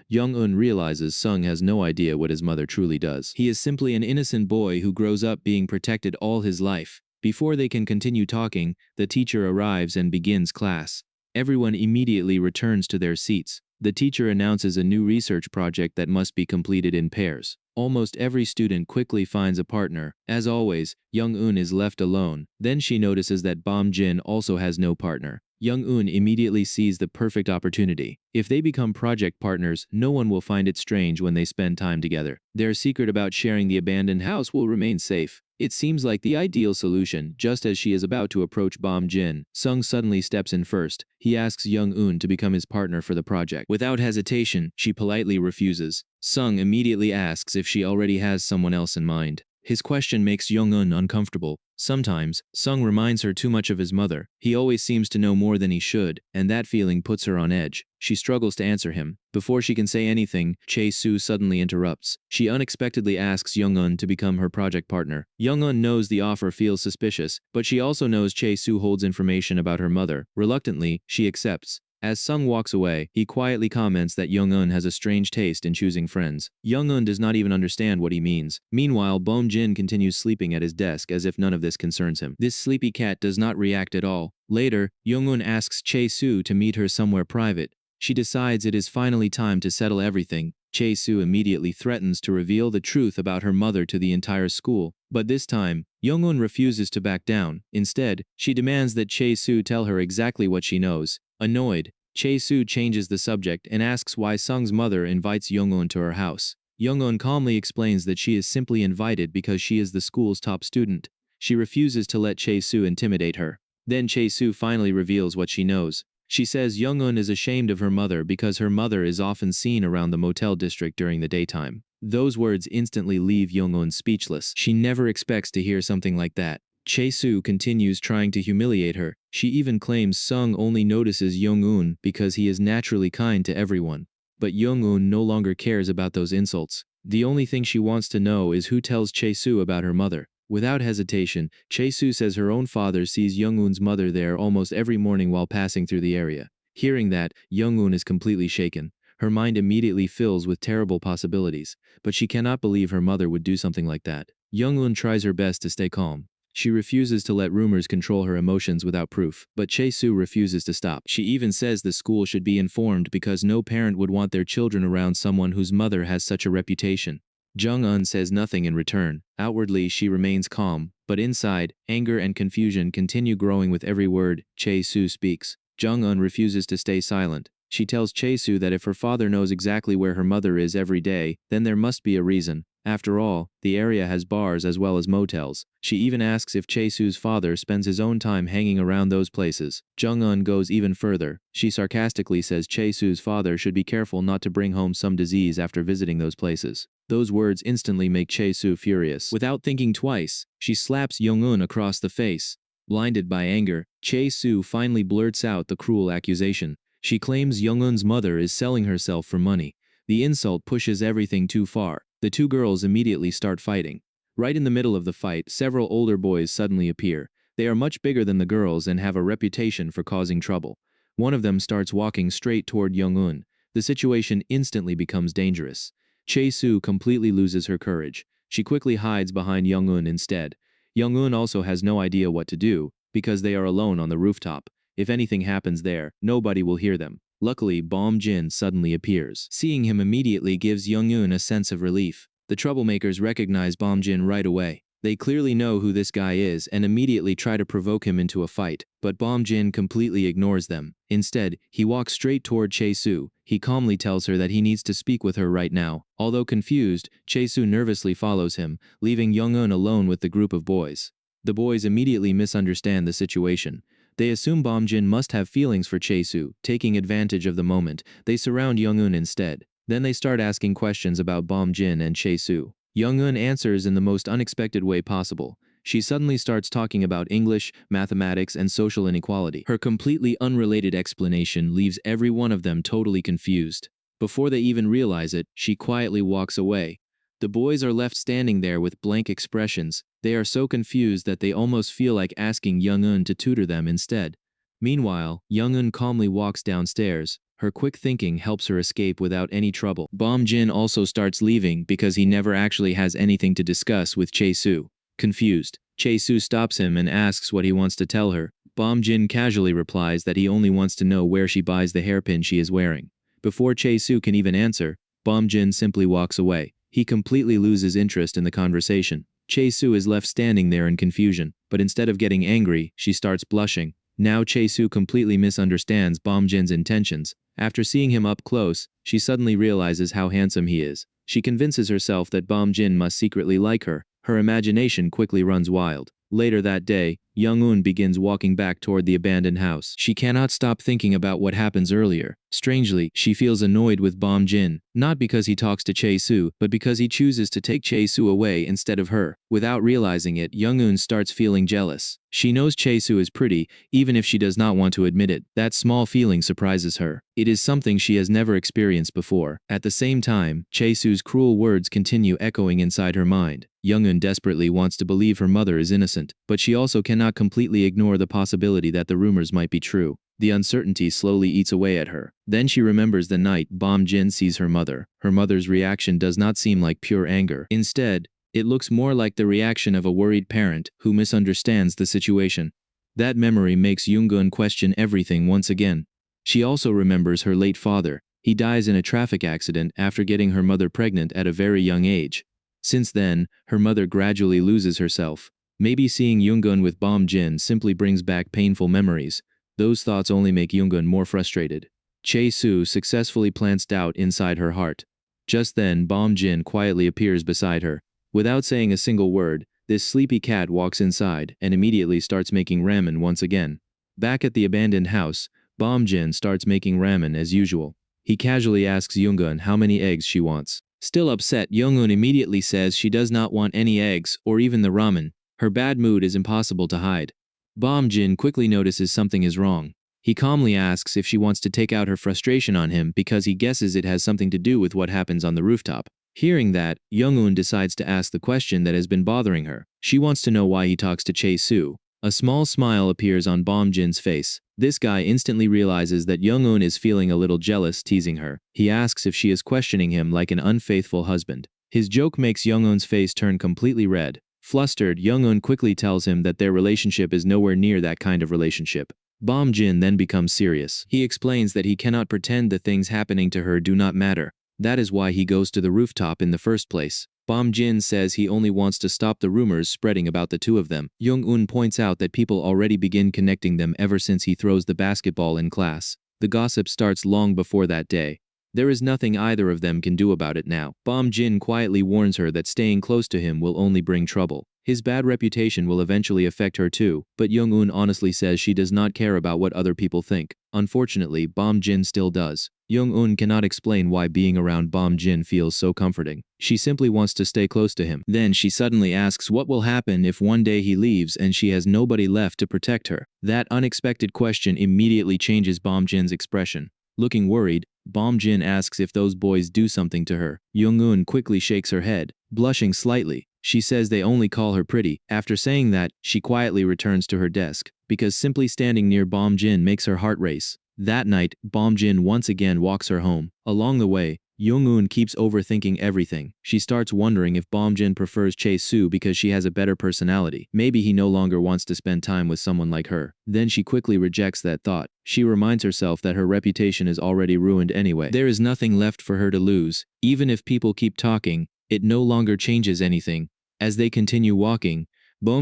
Young-un realizes Sung has no idea what his mother truly does. He is simply an innocent boy who grows up being protected all his life. Before they can continue talking, the teacher arrives and begins class. Everyone immediately returns to their seats. The teacher announces a new research project that must be completed in pairs. Almost every student quickly finds a partner. As always, Young-un is left alone. Then she notices that Bom Jin also has no partner. Young-un immediately sees the perfect opportunity. If they become project partners, no one will find it strange when they spend time together. Their secret about sharing the abandoned house will remain safe. It seems like the ideal solution. Just as she is about to approach Bom Jin, Sung suddenly steps in first. He asks Young-un to become his partner for the project. Without hesitation, she politely refuses. Sung immediately asks if she already has someone else in mind. His question makes Young-un uncomfortable. Sometimes, Sung reminds her too much of his mother. He always seems to know more than he should, and that feeling puts her on edge. She struggles to answer him. Before she can say anything, Chae-soo suddenly interrupts. She unexpectedly asks Young-un to become her project partner. Young-un knows the offer feels suspicious, but she also knows Chae-soo holds information about her mother. Reluctantly, she accepts. As Sung walks away, he quietly comments that Young-un has a strange taste in choosing friends. Young-un does not even understand what he means. Meanwhile, Bom Jin continues sleeping at his desk as if none of this concerns him. This sleepy cat does not react at all. Later, Young-un asks Chae-soo to meet her somewhere private. She decides it is finally time to settle everything. Chae-soo immediately threatens to reveal the truth about her mother to the entire school. But this time, Young-un refuses to back down. Instead, she demands that Chae-soo tell her exactly what she knows. Annoyed, Chae-soo changes the subject and asks why Sung's mother invites Young-un to her house. Young-un calmly explains that she is simply invited because she is the school's top student. She refuses to let Chae-soo intimidate her. Then Chae-soo finally reveals what she knows. She says Young-un is ashamed of her mother because her mother is often seen around the motel district during the daytime. Those words instantly leave Young-un speechless. She never expects to hear something like that. Chae-soo continues trying to humiliate her. She even claims Sung only notices Young-un because he is naturally kind to everyone. But Young-un no longer cares about those insults. The only thing she wants to know is who tells Chae-soo about her mother. Without hesitation, Chae-soo says her own father sees Young-un's mother there almost every morning while passing through the area. Hearing that, Young-un is completely shaken. Her mind immediately fills with terrible possibilities, but she cannot believe her mother would do something like that. Young-un tries her best to stay calm. She refuses to let rumors control her emotions without proof, but Chae-soo refuses to stop. She even says the school should be informed because no parent would want their children around someone whose mother has such a reputation. Jung-un says nothing in return. Outwardly, she remains calm, but inside, anger and confusion continue growing with every word Chae-soo speaks. Jung-un refuses to stay silent. She tells Chae-soo that if her father knows exactly where her mother is every day, then there must be a reason. After all, the area has bars as well as motels. She even asks if Chae-soo's father spends his own time hanging around those places. Jung-un goes even further. She sarcastically says Chae-soo's father should be careful not to bring home some disease after visiting those places. Those words instantly make Chae-soo furious. Without thinking twice, she slaps Young-un across the face. Blinded by anger, Chae-soo finally blurts out the cruel accusation. She claims Young-un's mother is selling herself for money. The insult pushes everything too far. The two girls immediately start fighting. Right in the middle of the fight, several older boys suddenly appear. They are much bigger than the girls and have a reputation for causing trouble. One of them starts walking straight toward Young-un. The situation instantly becomes dangerous. Chae-soo completely loses her courage. She quickly hides behind Young-un instead. Young-un also has no idea what to do, because they are alone on the rooftop. If anything happens there, nobody will hear them. Luckily, Bom Jin suddenly appears. Seeing him immediately gives Young-un a sense of relief. The troublemakers recognize Bomjin right away. They clearly know who this guy is and immediately try to provoke him into a fight, but Bomjin completely ignores them. Instead, he walks straight toward Chae-soo. He calmly tells her that he needs to speak with her right now. Although confused, Chae-soo nervously follows him, leaving Young-eun alone with the group of boys. The boys immediately misunderstand the situation. They assume Bomjin must have feelings for Chae-soo. Taking advantage of the moment, they surround Young-eun instead. Then they start asking questions about Bomjin and Chae-soo. Young-eun answers in the most unexpected way possible. She suddenly starts talking about English, mathematics, and social inequality. Her completely unrelated explanation leaves every one of them totally confused. Before they even realize it, she quietly walks away. The boys are left standing there with blank expressions. They are so confused that they almost feel like asking Young-eun to tutor them instead. Meanwhile, Young-eun calmly walks downstairs. Her quick thinking helps her escape without any trouble. Bomjin also starts leaving because he never actually has anything to discuss with Chae-soo. Confused, Chae-soo stops him and asks what he wants to tell her. Bomjin casually replies that he only wants to know where she buys the hairpin she is wearing. Before Chae-soo can even answer, Bomjin simply walks away. He completely loses interest in the conversation. Chae-soo is left standing there in confusion, but instead of getting angry, she starts blushing. Now Chae-soo completely misunderstands Bomjin's intentions. After seeing him up close, she suddenly realizes how handsome he is. She convinces herself that Bomjin must secretly like her. Her imagination quickly runs wild. Later that day, Young-eun begins walking back toward the abandoned house. She cannot stop thinking about what happens earlier. Strangely, she feels annoyed with Bomjin, not because he talks to Chae-soo, but because he chooses to take Chae-soo away instead of her. Without realizing it, Young-eun starts feeling jealous. She knows Chae-soo is pretty, even if she does not want to admit it. That small feeling surprises her. It is something she has never experienced before. At the same time, Chae-soo's cruel words continue echoing inside her mind. Young-eun desperately wants to believe her mother is innocent, but she also cannot completely ignore the possibility that the rumors might be true. The uncertainty slowly eats away at her. Then she remembers the night Bomjin sees her mother. Her mother's reaction does not seem like pure anger. Instead, it looks more like the reaction of a worried parent who misunderstands the situation. That memory makes Young-eun question everything once again. She also remembers her late father. He dies in a traffic accident after getting her mother pregnant at a very young age. Since then, her mother gradually loses herself. Maybe seeing Young-eun with Bomjin simply brings back painful memories. Those thoughts only make Young-eun more frustrated. Chae-soo successfully plants doubt inside her heart. Just then, Bomjin quietly appears beside her. Without saying a single word, this sleepy cat walks inside and immediately starts making ramen once again. Back at the abandoned house, Bomjin starts making ramen as usual. He casually asks Young-eun how many eggs she wants. Still upset, Young-eun immediately says she does not want any eggs or even the ramen. Her bad mood is impossible to hide. Bomjin quickly notices something is wrong. He calmly asks if she wants to take out her frustration on him because he guesses it has something to do with what happens on the rooftop. Hearing that, Young-eun decides to ask the question that has been bothering her. She wants to know why he talks to Chae-soo. A small smile appears on Bomjin's face. This guy instantly realizes that Young-eun is feeling a little jealous, teasing her. He asks if she is questioning him like an unfaithful husband. His joke makes Young-eun's face turn completely red. Flustered, Young-eun quickly tells him that their relationship is nowhere near that kind of relationship. Bomjin then becomes serious. He explains that he cannot pretend the things happening to her do not matter. That is why he goes to the rooftop in the first place. Bomjin says he only wants to stop the rumors spreading about the two of them. Young-eun points out that people already begin connecting them ever since he throws the basketball in class. The gossip starts long before that day. There is nothing either of them can do about it now. Bomjin quietly warns her that staying close to him will only bring trouble. His bad reputation will eventually affect her too, but Young-eun honestly says she does not care about what other people think. Unfortunately, Bomjin still does. Young-eun cannot explain why being around Bomjin feels so comforting. She simply wants to stay close to him. Then she suddenly asks what will happen if one day he leaves and she has nobody left to protect her. That unexpected question immediately changes Bomjin's expression. Looking worried, Bomjin asks if those boys do something to her. Young-eun quickly shakes her head, blushing slightly. She says they only call her pretty. After saying that, she quietly returns to her desk, because simply standing near Bomjin makes her heart race. That night, Bomjin once again walks her home. Along the way, Young-eun keeps overthinking everything. She starts wondering if Bomjin prefers Chae-soo because she has a better personality. Maybe he no longer wants to spend time with someone like her. Then she quickly rejects that thought. She reminds herself that her reputation is already ruined anyway. There is nothing left for her to lose. Even if people keep talking, It no longer changes anything. As they continue walking,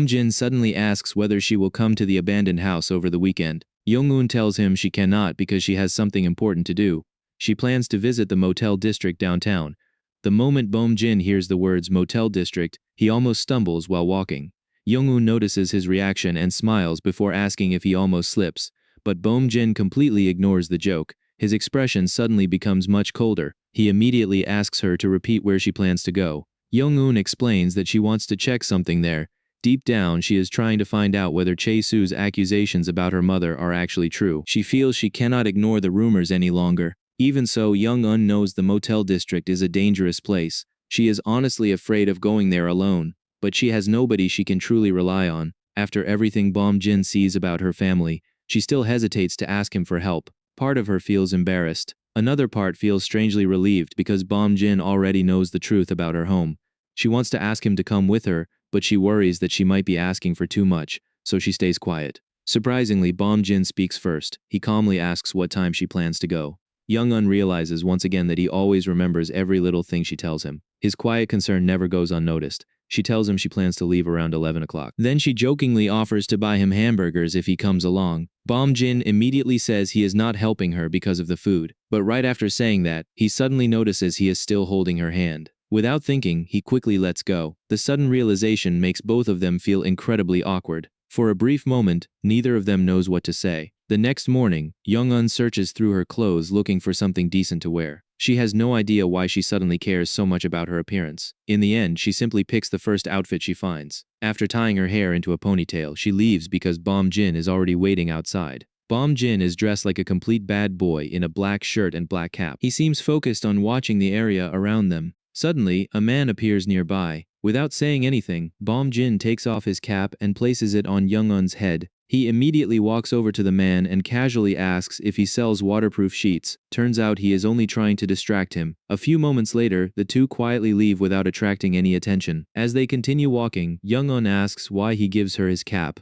Jin suddenly asks whether she will come to the abandoned house over the weekend. Young-un tells him she cannot because she has something important to do. She plans to visit the motel district downtown. The moment Jin hears the words motel district, he almost stumbles while walking. Young-un notices his reaction and smiles before asking if he almost slips, but Jin completely ignores the joke. His expression suddenly becomes much colder. He immediately asks her to repeat where she plans to go. Young-un explains that she wants to check something there. Deep down, she is trying to find out whether Chae-soo's accusations about her mother are actually true. She feels she cannot ignore the rumors any longer. Even so, Young-un knows the motel district is a dangerous place. She is honestly afraid of going there alone, but she has nobody she can truly rely on. After everything Jin sees about her family, she still hesitates to ask him for help. Part of her feels embarrassed. Another part feels strangely relieved because Jin already knows the truth about her home. She wants to ask him to come with her, but she worries that she might be asking for too much, so she stays quiet. Surprisingly, Jin speaks first. He calmly asks what time she plans to go. Young-un realizes once again that he always remembers every little thing she tells him. His quiet concern never goes unnoticed. She tells him she plans to leave around 11 o'clock. Then she jokingly offers to buy him hamburgers if he comes along. Jin immediately says he is not helping her because of the food, but right after saying that, he suddenly notices he is still holding her hand. Without thinking, he quickly lets go. The sudden realization makes both of them feel incredibly awkward. For a brief moment, neither of them knows what to say. The next morning, Young-un searches through her clothes looking for something decent to wear. She has no idea why she suddenly cares so much about her appearance. In the end, she simply picks the first outfit she finds. After tying her hair into a ponytail, she leaves because Jin is already waiting outside. Jin is dressed like a complete bad boy in a black shirt and black cap. He seems focused on watching the area around them. Suddenly, a man appears nearby. Without saying anything, Jin takes off his cap and places it on Young-un's head. He immediately walks over to the man and casually asks if he sells waterproof sheets. Turns out he is only trying to distract him. A few moments later, the two quietly leave without attracting any attention. As they continue walking, Young-un asks why he gives her his cap.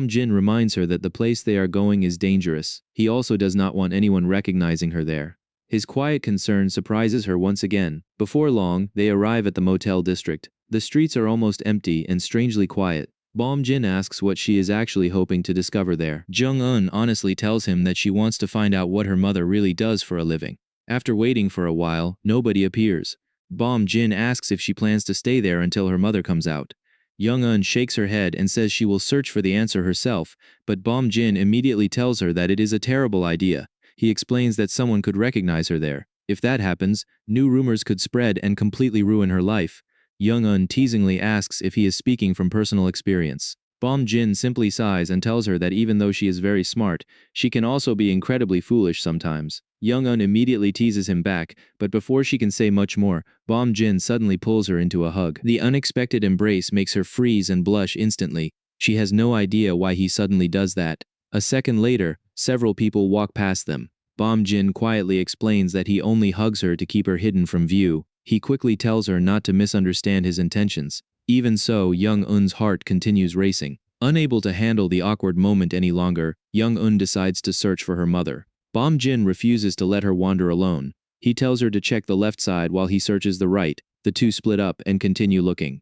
Jin reminds her that the place they are going is dangerous. He also does not want anyone recognizing her there. His quiet concern surprises her once again. Before long, they arrive at the motel district. The streets are almost empty and strangely quiet. Jin asks what she is actually hoping to discover there. Jung-un honestly tells him that she wants to find out what her mother really does for a living. After waiting for a while, nobody appears. Jin asks if she plans to stay there until her mother comes out. Young-un shakes her head and says she will search for the answer herself, but Jin immediately tells her that it is a terrible idea. He explains that someone could recognize her there. If that happens, new rumors could spread and completely ruin her life. Young-un teasingly asks if he is speaking from personal experience. Jin simply sighs and tells her that even though she is very smart, she can also be incredibly foolish sometimes. Young-un immediately teases him back, but before she can say much more, Jin suddenly pulls her into a hug. The unexpected embrace makes her freeze and blush instantly. She has no idea why he suddenly does that. A second later, several people walk past them. Jin quietly explains that he only hugs her to keep her hidden from view. He quickly tells her not to misunderstand his intentions. Even so, Young-un's heart continues racing. Unable to handle the awkward moment any longer, Young-un decides to search for her mother. Jin refuses to let her wander alone. He tells her to check the left side while he searches the right. The two split up and continue looking.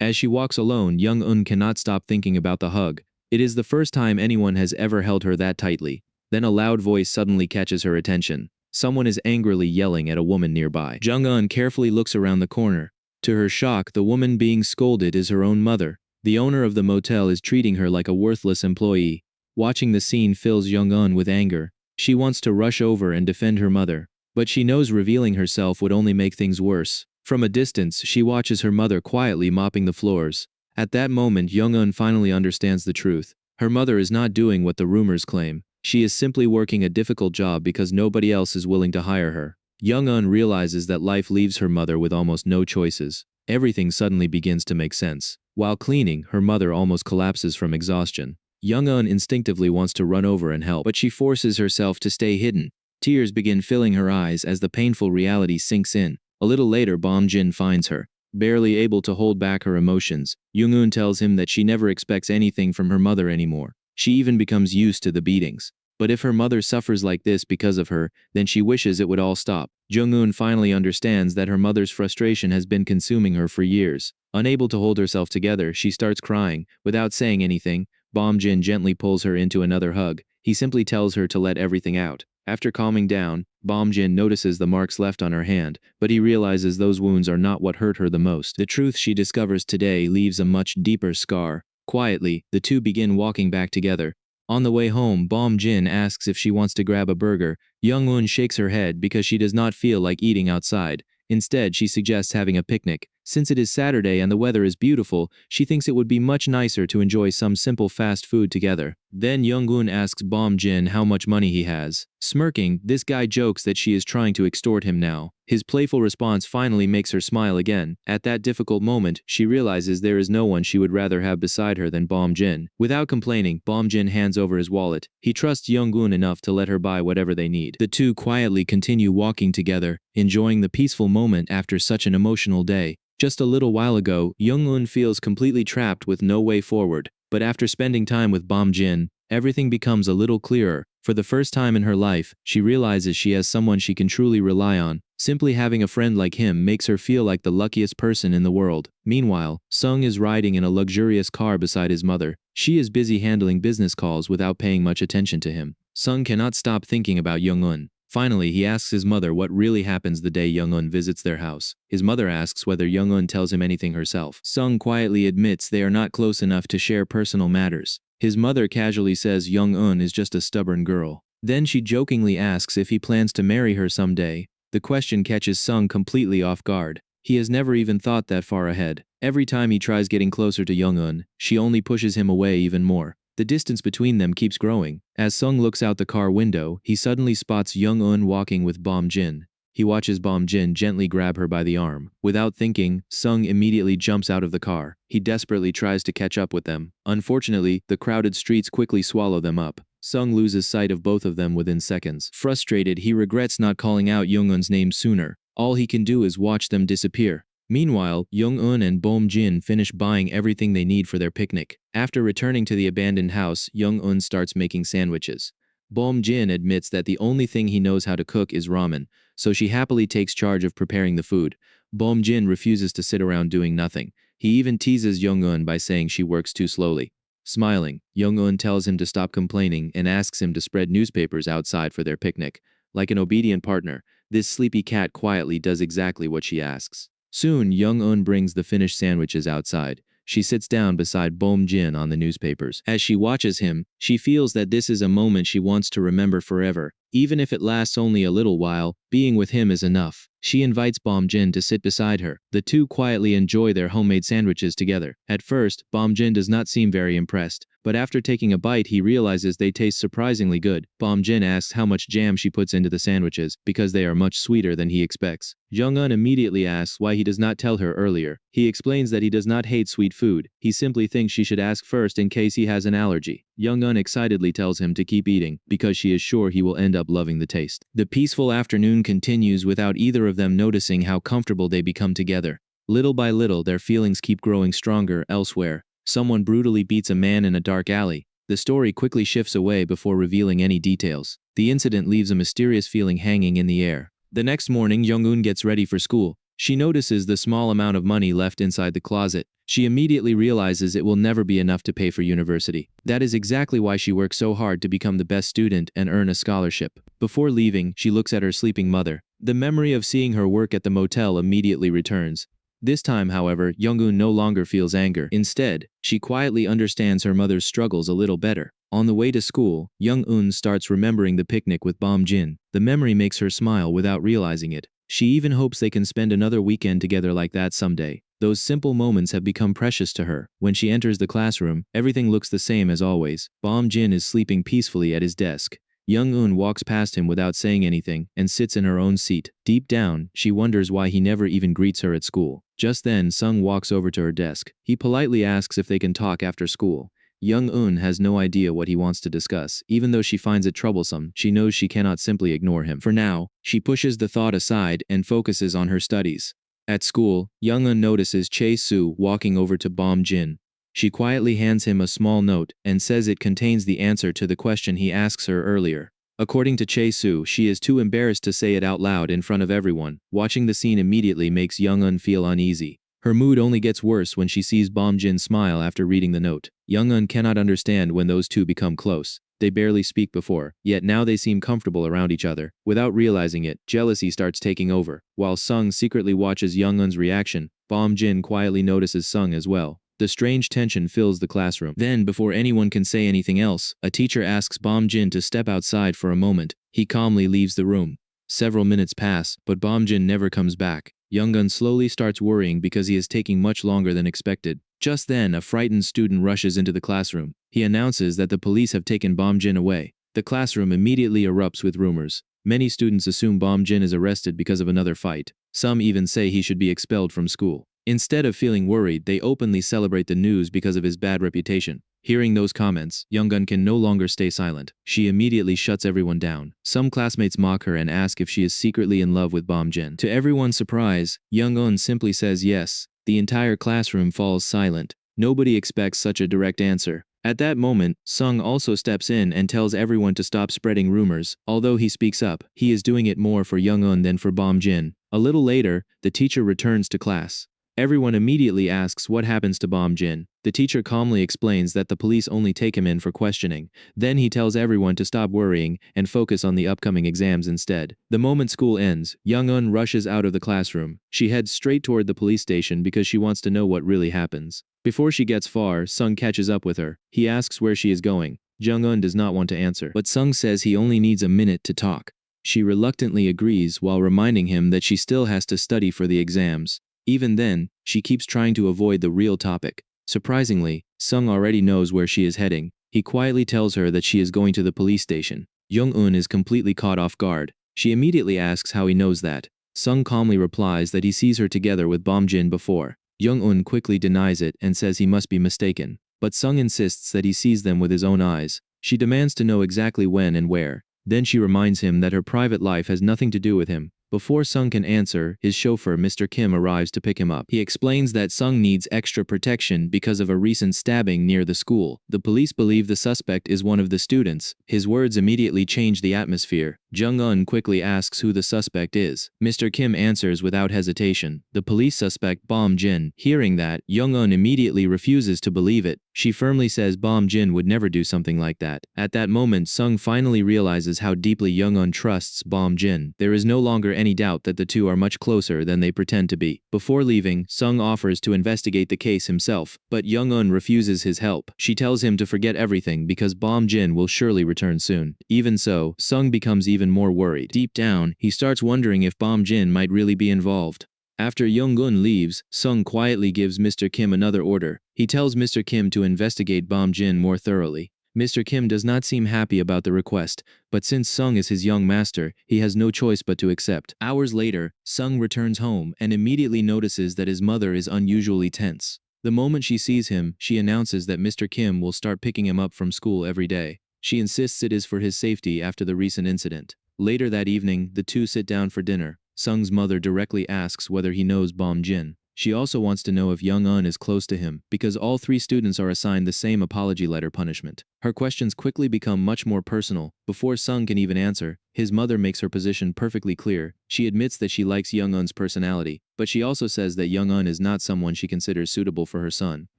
As she walks alone, Young-un cannot stop thinking about the hug. It is the first time anyone has ever held her that tightly. Then a loud voice suddenly catches her attention. Someone is angrily yelling at a woman nearby. Jung-un carefully looks around the corner. To her shock, the woman being scolded is her own mother. The owner of the motel is treating her like a worthless employee. Watching the scene fills Jung-un with anger. She wants to rush over and defend her mother, but she knows revealing herself would only make things worse. From a distance, she watches her mother quietly mopping the floors. At that moment, Jung-un finally understands the truth. Her mother is not doing what the rumors claim. She is simply working a difficult job because nobody else is willing to hire her. Young-un realizes that life leaves her mother with almost no choices. Everything suddenly begins to make sense. While cleaning, her mother almost collapses from exhaustion. Young-un instinctively wants to run over and help, but she forces herself to stay hidden. Tears begin filling her eyes as the painful reality sinks in. A little later, Jin finds her. Barely able to hold back her emotions, Young-un tells him that she never expects anything from her mother anymore. She even becomes used to the beatings. But if her mother suffers like this because of her, then she wishes it would all stop. Jung-un finally understands that her mother's frustration has been consuming her for years. Unable to hold herself together, she starts crying. Without saying anything, Bom-jin gently pulls her into another hug. He simply tells her to let everything out. After calming down, Bom-jin notices the marks left on her hand, but he realizes those wounds are not what hurt her the most. The truth she discovers today leaves a much deeper scar. Quietly, the two begin walking back together. On the way home, Bom-jin asks if she wants to grab a burger. Young-un shakes her head because she does not feel like eating outside. Instead, she suggests having a picnic. Since it is Saturday and the weather is beautiful, she thinks it would be much nicer to enjoy some simple fast food together. Then Young-un asks Bom-jin how much money he has. Smirking, this guy jokes that she is trying to extort him now. His playful response finally makes her smile again. At that difficult moment, she realizes there is no one she would rather have beside her than Bom-jin. Without complaining, Bom-jin hands over his wallet. He trusts Young-un enough to let her buy whatever they need. The two quietly continue walking together, enjoying the peaceful moment after such an emotional day. Just a little while ago, Young-un feels completely trapped with no way forward, but after spending time with Bom-jin, everything becomes a little clearer. For the first time in her life, she realizes she has someone she can truly rely on. Simply having a friend like him makes her feel like the luckiest person in the world. Meanwhile, Sung is riding in a luxurious car beside his mother. She is busy handling business calls without paying much attention to him. Sung cannot stop thinking about Young-un. Finally, he asks his mother what really happens the day Young-un visits their house. His mother asks whether Young-un tells him anything herself. Sung quietly admits they are not close enough to share personal matters. His mother casually says Young-un is just a stubborn girl. Then she jokingly asks if he plans to marry her someday. The question catches Sung completely off guard. He has never even thought that far ahead. Every time he tries getting closer to Young-un, she only pushes him away even more. The distance between them keeps growing. As Sung looks out the car window, he suddenly spots Young-un walking with Bom-jin. He watches Bom-jin gently grab her by the arm. Without thinking, Sung immediately jumps out of the car. He desperately tries to catch up with them. Unfortunately, the crowded streets quickly swallow them up. Sung loses sight of both of them within seconds. Frustrated, he regrets not calling out Young-un's name sooner. All he can do is watch them disappear. Meanwhile, Young-un and Bom-jin finish buying everything they need for their picnic. After returning to the abandoned house, Young-un starts making sandwiches. Bom-jin admits that the only thing he knows how to cook is ramen, so she happily takes charge of preparing the food. Bom-jin refuses to sit around doing nothing. He even teases Young-un by saying she works too slowly. Smiling, Young-un tells him to stop complaining and asks him to spread newspapers outside for their picnic. Like an obedient partner, this sleepy cat quietly does exactly what she asks. Soon, Young-un brings the finished sandwiches outside. She sits down beside Bom-jin on the newspapers. As she watches him, she feels that this is a moment she wants to remember forever. Even if it lasts only a little while, being with him is enough. She invites Bom-jin to sit beside her. The two quietly enjoy their homemade sandwiches together. At first, Bom-jin does not seem very impressed, but after taking a bite he realizes they taste surprisingly good. Bom-jin asks how much jam she puts into the sandwiches, because they are much sweeter than he expects. Young-un immediately asks why he does not tell her earlier. He explains that he does not hate sweet food, he simply thinks she should ask first in case he has an allergy. Young-un excitedly tells him to keep eating, because she is sure he will end up loving the taste. The peaceful afternoon continues without either of them noticing how comfortable they become together. Little by little, their feelings keep growing stronger. Elsewhere, someone brutally beats a man in a dark alley. The story quickly shifts away before revealing any details. The incident leaves a mysterious feeling hanging in the air. The next morning, Young-un gets ready for school. She notices the small amount of money left inside the closet. She immediately realizes it will never be enough to pay for university. That is exactly why she works so hard to become the best student and earn a scholarship. Before leaving, she looks at her sleeping mother. The memory of seeing her work at the motel immediately returns. This time, however, Young-un no longer feels anger. Instead, she quietly understands her mother's struggles a little better. On the way to school, Young-un starts remembering the picnic with Bom-jin. The memory makes her smile without realizing it. She even hopes they can spend another weekend together like that someday. Those simple moments have become precious to her. When she enters the classroom, everything looks the same as always. Bom-jin is sleeping peacefully at his desk. Young-un walks past him without saying anything and sits in her own seat. Deep down, she wonders why he never even greets her at school. Just then, Sung walks over to her desk. He politely asks if they can talk after school. Young-un has no idea what he wants to discuss. Even though she finds it troublesome, she knows she cannot simply ignore him. For now, she pushes the thought aside and focuses on her studies. At school, Young-un notices Chae-soo walking over to Bom-jin. She quietly hands him a small note and says it contains the answer to the question he asks her earlier. According to Chae-soo, she is too embarrassed to say it out loud in front of everyone. Watching the scene immediately makes Young-eun feel uneasy. Her mood only gets worse when she sees Bom-jin smile after reading the note. Young-eun cannot understand when those two become close. They barely speak before, yet now they seem comfortable around each other. Without realizing it, jealousy starts taking over. While Sung secretly watches Young-eun's reaction, Bom-jin quietly notices Sung as well. The strange tension fills the classroom. Then, before anyone can say anything else, a teacher asks Bom-jin to step outside for a moment. He calmly leaves the room. Several minutes pass, but Bom-jin never comes back. Young-eun slowly starts worrying because he is taking much longer than expected. Just then, a frightened student rushes into the classroom. He announces that the police have taken Bom-jin away. The classroom immediately erupts with rumors. Many students assume Bom-jin is arrested because of another fight. Some even say he should be expelled from school. Instead of feeling worried, they openly celebrate the news because of his bad reputation. Hearing those comments, Young-eun can no longer stay silent. She immediately shuts everyone down. Some classmates mock her and ask if she is secretly in love with Bom-jin. To everyone's surprise, Young-eun simply says yes. The entire classroom falls silent. Nobody expects such a direct answer. At that moment, Sung also steps in and tells everyone to stop spreading rumors. Although he speaks up, he is doing it more for Young-eun than for Bom-jin. A little later, the teacher returns to class. Everyone immediately asks what happens to Bom-jin. The teacher calmly explains that the police only take him in for questioning. Then he tells everyone to stop worrying and focus on the upcoming exams instead. The moment school ends, Young-eun rushes out of the classroom. She heads straight toward the police station because she wants to know what really happens. Before she gets far, Sung catches up with her. He asks where she is going. Jung-eun does not want to answer, but Sung says he only needs a minute to talk. She reluctantly agrees while reminding him that she still has to study for the exams. Even then, she keeps trying to avoid the real topic. Surprisingly, Sung already knows where she is heading. He quietly tells her that she is going to the police station. Young-eun is completely caught off guard. She immediately asks how he knows that. Sung calmly replies that he sees her together with Bom-jin before. Young-eun quickly denies it and says he must be mistaken. But Sung insists that he sees them with his own eyes. She demands to know exactly when and where. Then she reminds him that her private life has nothing to do with him. Before Sung can answer, his chauffeur Mr. Kim arrives to pick him up. He explains that Sung needs extra protection because of a recent stabbing near the school. The police believe the suspect is one of the students. His words immediately change the atmosphere. Jung-eun quickly asks who the suspect is. Mr. Kim answers without hesitation. The police suspect Bom-jin. Hearing that, Young-eun immediately refuses to believe it. She firmly says Bom-jin would never do something like that. At that moment, Sung finally realizes how deeply Young-eun trusts Bom-jin. There is no longer any doubt that the two are much closer than they pretend to be. Before leaving, Sung offers to investigate the case himself, but Young-eun refuses his help. She tells him to forget everything because Bom-jin will surely return soon. Even so, Sung becomes even more worried. Deep down, he starts wondering if Bom-jin might really be involved. After Young-eun leaves, Sung quietly gives Mr. Kim another order. He tells Mr. Kim to investigate Bom-jin more thoroughly. Mr. Kim does not seem happy about the request, but since Sung is his young master, he has no choice but to accept. Hours later, Sung returns home and immediately notices that his mother is unusually tense. The moment she sees him, she announces that Mr. Kim will start picking him up from school every day. She insists it is for his safety after the recent incident. Later that evening, the two sit down for dinner. Sung's mother directly asks whether he knows Bom-jin. She also wants to know if Young-eun is close to him, because all three students are assigned the same apology letter punishment. Her questions quickly become much more personal. Before Sung can even answer, his mother makes her position perfectly clear. She admits that she likes Young-eun's personality, but she also says that Young-eun is not someone she considers suitable for her son.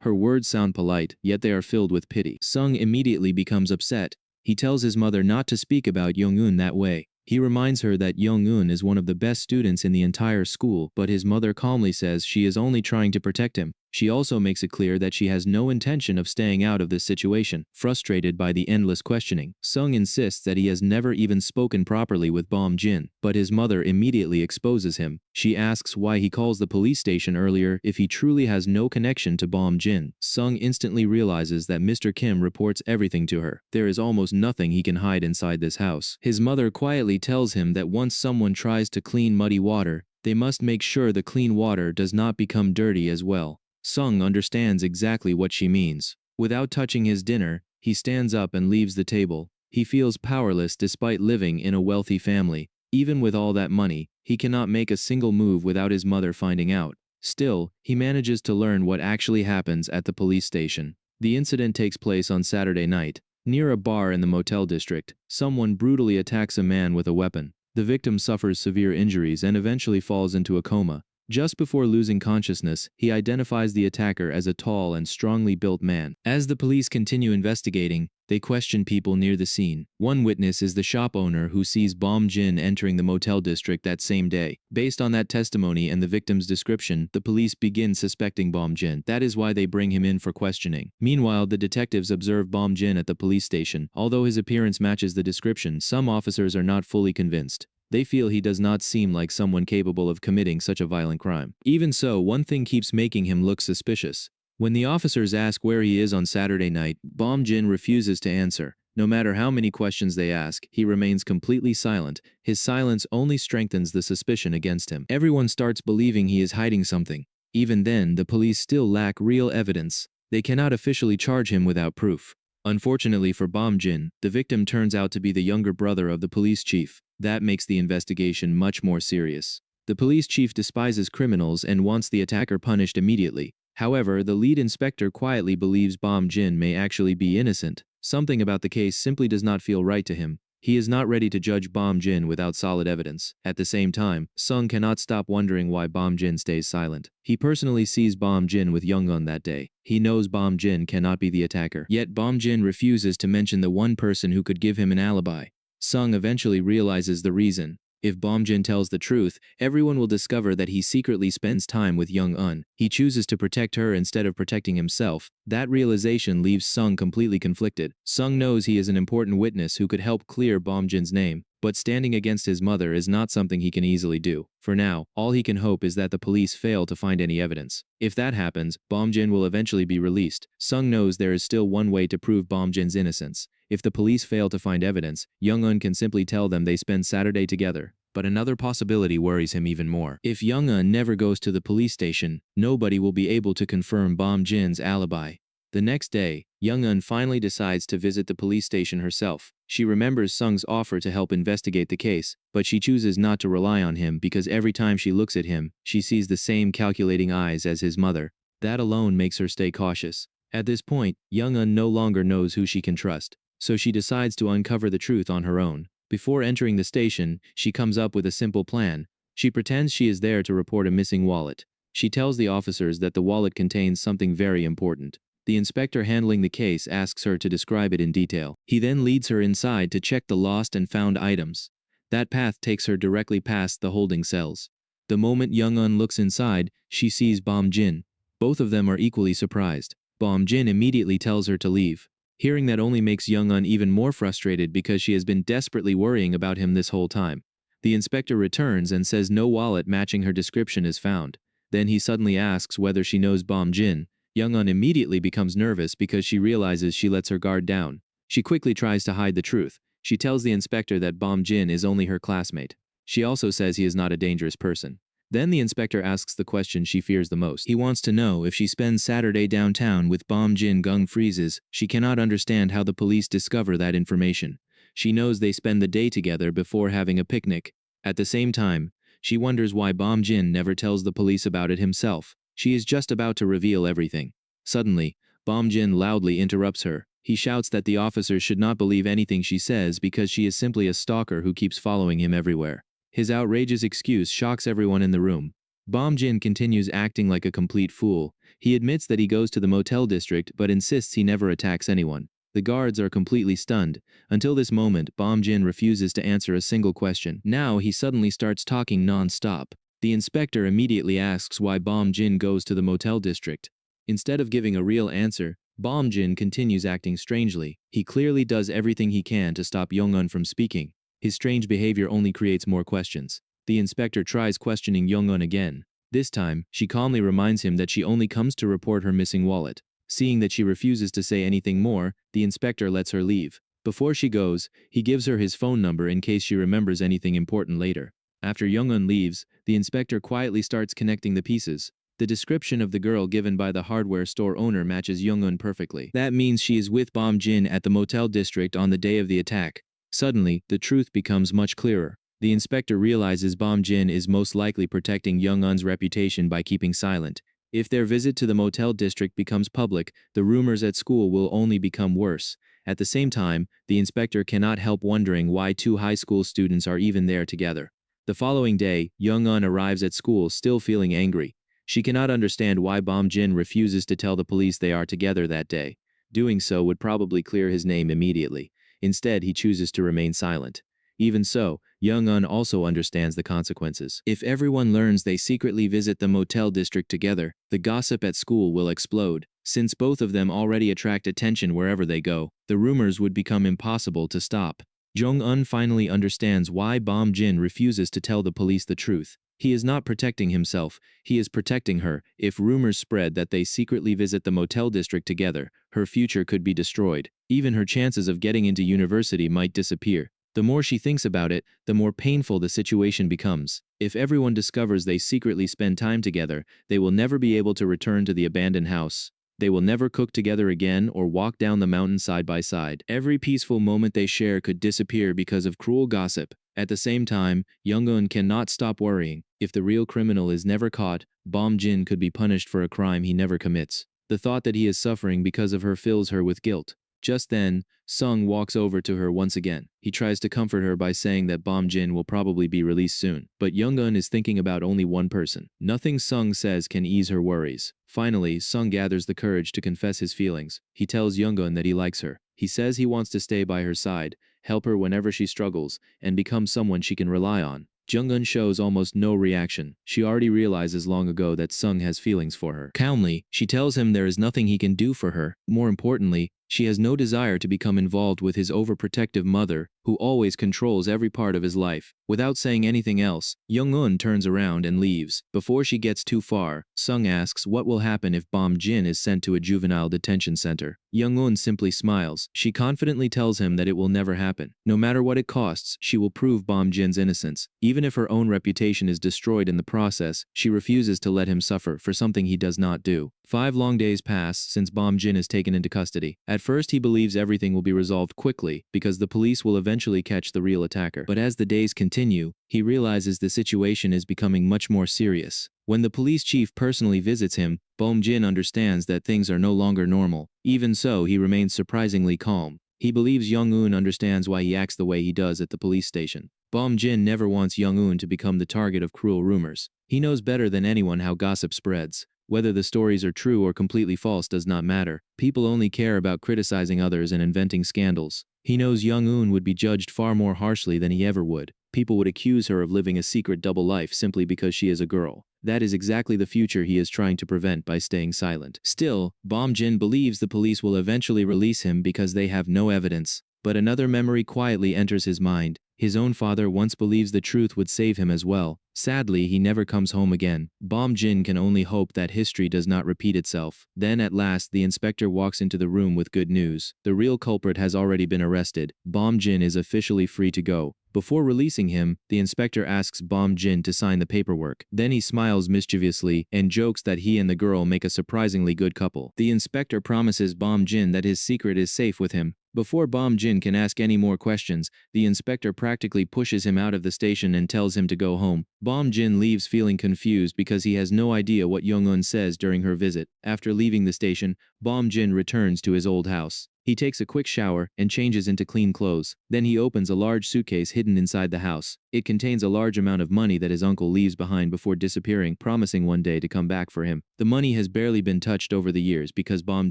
Her words sound polite, yet they are filled with pity. Sung immediately becomes upset. He tells his mother not to speak about Young-eun that way. He reminds her that Young-eun is one of the best students in the entire school, but his mother calmly says she is only trying to protect him. She also makes it clear that she has no intention of staying out of this situation. Frustrated by the endless questioning, Sung insists that he has never even spoken properly with Bom-jin, but his mother immediately exposes him. She asks why he calls the police station earlier if he truly has no connection to Bom-jin. Sung instantly realizes that Mr. Kim reports everything to her. There is almost nothing he can hide inside this house. His mother quietly tells him that once someone tries to clean muddy water, they must make sure the clean water does not become dirty as well. Sung understands exactly what she means. Without touching his dinner, he stands up and leaves the table. He feels powerless despite living in a wealthy family. Even with all that money, he cannot make a single move without his mother finding out. Still, he manages to learn what actually happens at the police station. The incident takes place on Saturday night. Near a bar in the motel district, someone brutally attacks a man with a weapon. The victim suffers severe injuries and eventually falls into a coma. Just before losing consciousness, he identifies the attacker as a tall and strongly built man. As the police continue investigating, they question people near the scene. One witness is the shop owner who sees Bom Jin entering the motel district that same day. Based on that testimony and the victim's description, the police begin suspecting Bom Jin. That is why they bring him in for questioning. Meanwhile, the detectives observe Bom Jin at the police station. Although his appearance matches the description, some officers are not fully convinced. They feel he does not seem like someone capable of committing such a violent crime. Even so, one thing keeps making him look suspicious. When the officers ask where he is on Saturday night, Bom Jin refuses to answer. No matter how many questions they ask, he remains completely silent. His silence only strengthens the suspicion against him. Everyone starts believing he is hiding something. Even then, the police still lack real evidence. They cannot officially charge him without proof. Unfortunately for Bom Jin, the victim turns out to be the younger brother of the police chief. That makes the investigation much more serious. The police chief despises criminals and wants the attacker punished immediately. However, the lead inspector quietly believes Bom Jin may actually be innocent. Something about the case simply does not feel right to him. He is not ready to judge Bom Jin without solid evidence. At the same time, Sung cannot stop wondering why Bom Jin stays silent. He personally sees Bom Jin with Young-un that day. He knows Bom Jin cannot be the attacker. Yet Bom Jin refuses to mention the one person who could give him an alibi. Sung eventually realizes the reason. If Bom Jin tells the truth, everyone will discover that he secretly spends time with Young-un. He chooses to protect her instead of protecting himself. That realization leaves Sung completely conflicted. Sung knows he is an important witness who could help clear Bom Jin's name, but standing against his mother is not something he can easily do. For now, all he can hope is that the police fail to find any evidence. If that happens, Bom Jin will eventually be released. Sung knows there is still one way to prove Bom Jin's innocence. If the police fail to find evidence, Young-un can simply tell them they spend Saturday together. But another possibility worries him even more. If Young-un never goes to the police station, nobody will be able to confirm Bom Jin's alibi. The next day, Young-un finally decides to visit the police station herself. She remembers Sung's offer to help investigate the case, but she chooses not to rely on him because every time she looks at him, she sees the same calculating eyes as his mother. That alone makes her stay cautious. At this point, Young-un no longer knows who she can trust, so she decides to uncover the truth on her own. Before entering the station, she comes up with a simple plan. She pretends she is there to report a missing wallet. She tells the officers that the wallet contains something very important. The inspector handling the case asks her to describe it in detail. He then leads her inside to check the lost and found items. That path takes her directly past the holding cells. The moment Young-un looks inside, she sees Bom Jin. Both of them are equally surprised. Bom Jin immediately tells her to leave. Hearing that only makes Young-un even more frustrated because she has been desperately worrying about him this whole time. The inspector returns and says no wallet matching her description is found. Then he suddenly asks whether she knows Bom Jin. Young-un immediately becomes nervous because she realizes she lets her guard down. She quickly tries to hide the truth. She tells the inspector that Bom Jin is only her classmate. She also says he is not a dangerous person. Then the inspector asks the question she fears the most. He wants to know if she spends Saturday downtown with Bom Jin. Gung freezes. She cannot understand how the police discover that information. She knows they spend the day together before having a picnic. At the same time, she wonders why Bom Jin never tells the police about it himself. She is just about to reveal everything. Suddenly, Bom Jin loudly interrupts her. He shouts that the officers should not believe anything she says because she is simply a stalker who keeps following him everywhere. His outrageous excuse shocks everyone in the room. Bom Jin continues acting like a complete fool. He admits that he goes to the motel district but insists he never attacks anyone. The guards are completely stunned. Until this moment, Bom Jin refuses to answer a single question. Now he suddenly starts talking non-stop. The inspector immediately asks why Bom Jin goes to the motel district. Instead of giving a real answer, Bom Jin continues acting strangely. He clearly does everything he can to stop Young-un from speaking. His strange behavior only creates more questions. The inspector tries questioning Young-un again. This time, she calmly reminds him that she only comes to report her missing wallet. Seeing that she refuses to say anything more, the inspector lets her leave. Before she goes, he gives her his phone number in case she remembers anything important later. After Young-un leaves, the inspector quietly starts connecting the pieces. The description of the girl given by the hardware store owner matches Young-un perfectly. That means she is with Bom Jin at the motel district on the day of the attack. Suddenly, the truth becomes much clearer. The inspector realizes Bom Jin is most likely protecting Young-un's reputation by keeping silent. If their visit to the motel district becomes public, the rumors at school will only become worse. At the same time, the inspector cannot help wondering why two high school students are even there together. The following day, Young-un arrives at school still feeling angry. She cannot understand why Bom Jin refuses to tell the police they are together that day. Doing so would probably clear his name immediately. Instead, he chooses to remain silent. Even so, Young-un also understands the consequences. If everyone learns they secretly visit the motel district together, the gossip at school will explode. Since both of them already attract attention wherever they go, the rumors would become impossible to stop. Jong-un finally understands why Bom Jin refuses to tell the police the truth. He is not protecting himself, he is protecting her. If rumors spread that they secretly visit the motel district together, her future could be destroyed. Even her chances of getting into university might disappear. The more she thinks about it, the more painful the situation becomes. If everyone discovers they secretly spend time together, they will never be able to return to the abandoned house. They will never cook together again or walk down the mountain side by side. Every peaceful moment they share could disappear because of cruel gossip. At the same time, Young-un cannot stop worrying. If the real criminal is never caught, Bom Jin could be punished for a crime he never commits. The thought that he is suffering because of her fills her with guilt. Just then, Sung walks over to her once again. He tries to comfort her by saying that Bom Jin will probably be released soon. But Young-un is thinking about only one person. Nothing Sung says can ease her worries. Finally, Sung gathers the courage to confess his feelings. He tells Young-un that he likes her. He says he wants to stay by her side, help her whenever she struggles, and become someone she can rely on. Jung-un shows almost no reaction. She already realizes long ago that Sung has feelings for her. Calmly, she tells him there is nothing he can do for her. More importantly, she has no desire to become involved with his overprotective mother, who always controls every part of his life. Without saying anything else, Young-un turns around and leaves. Before she gets too far, Sung asks what will happen if Bom Jin is sent to a juvenile detention center. Young-un simply smiles. She confidently tells him that it will never happen. No matter what it costs, she will prove Bom Jin's innocence. Even if her own reputation is destroyed in the process, she refuses to let him suffer for something he does not do. 5 long days pass since Bom Jin is taken into custody. At first he believes everything will be resolved quickly because the police will eventually catch the real attacker. But as the days continue, he realizes the situation is becoming much more serious. When the police chief personally visits him, Bom Jin understands that things are no longer normal. Even so, he remains surprisingly calm. He believes Young-un understands why he acts the way he does at the police station. Bom Jin never wants Young-un to become the target of cruel rumors. He knows better than anyone how gossip spreads. Whether the stories are true or completely false does not matter. People only care about criticizing others and inventing scandals. He knows Young-un would be judged far more harshly than he ever would. People would accuse her of living a secret double life simply because she is a girl. That is exactly the future he is trying to prevent by staying silent. Still, Bom Jin believes the police will eventually release him because they have no evidence. But another memory quietly enters his mind. His own father once believes the truth would save him as well. Sadly, he never comes home again. Bom Jin can only hope that history does not repeat itself. Then at last, the inspector walks into the room with good news. The real culprit has already been arrested. Bom Jin is officially free to go. Before releasing him, the inspector asks Bom Jin to sign the paperwork. Then he smiles mischievously and jokes that he and the girl make a surprisingly good couple. The inspector promises Bom Jin that his secret is safe with him. Before Bom Jin can ask any more questions, the inspector practically pushes him out of the station and tells him to go home. Bom Jin leaves feeling confused because he has no idea what Young-un says during her visit. After leaving the station, Bom Jin returns to his old house. He takes a quick shower and changes into clean clothes. Then he opens a large suitcase hidden inside the house. It contains a large amount of money that his uncle leaves behind before disappearing, promising one day to come back for him. The money has barely been touched over the years because Bom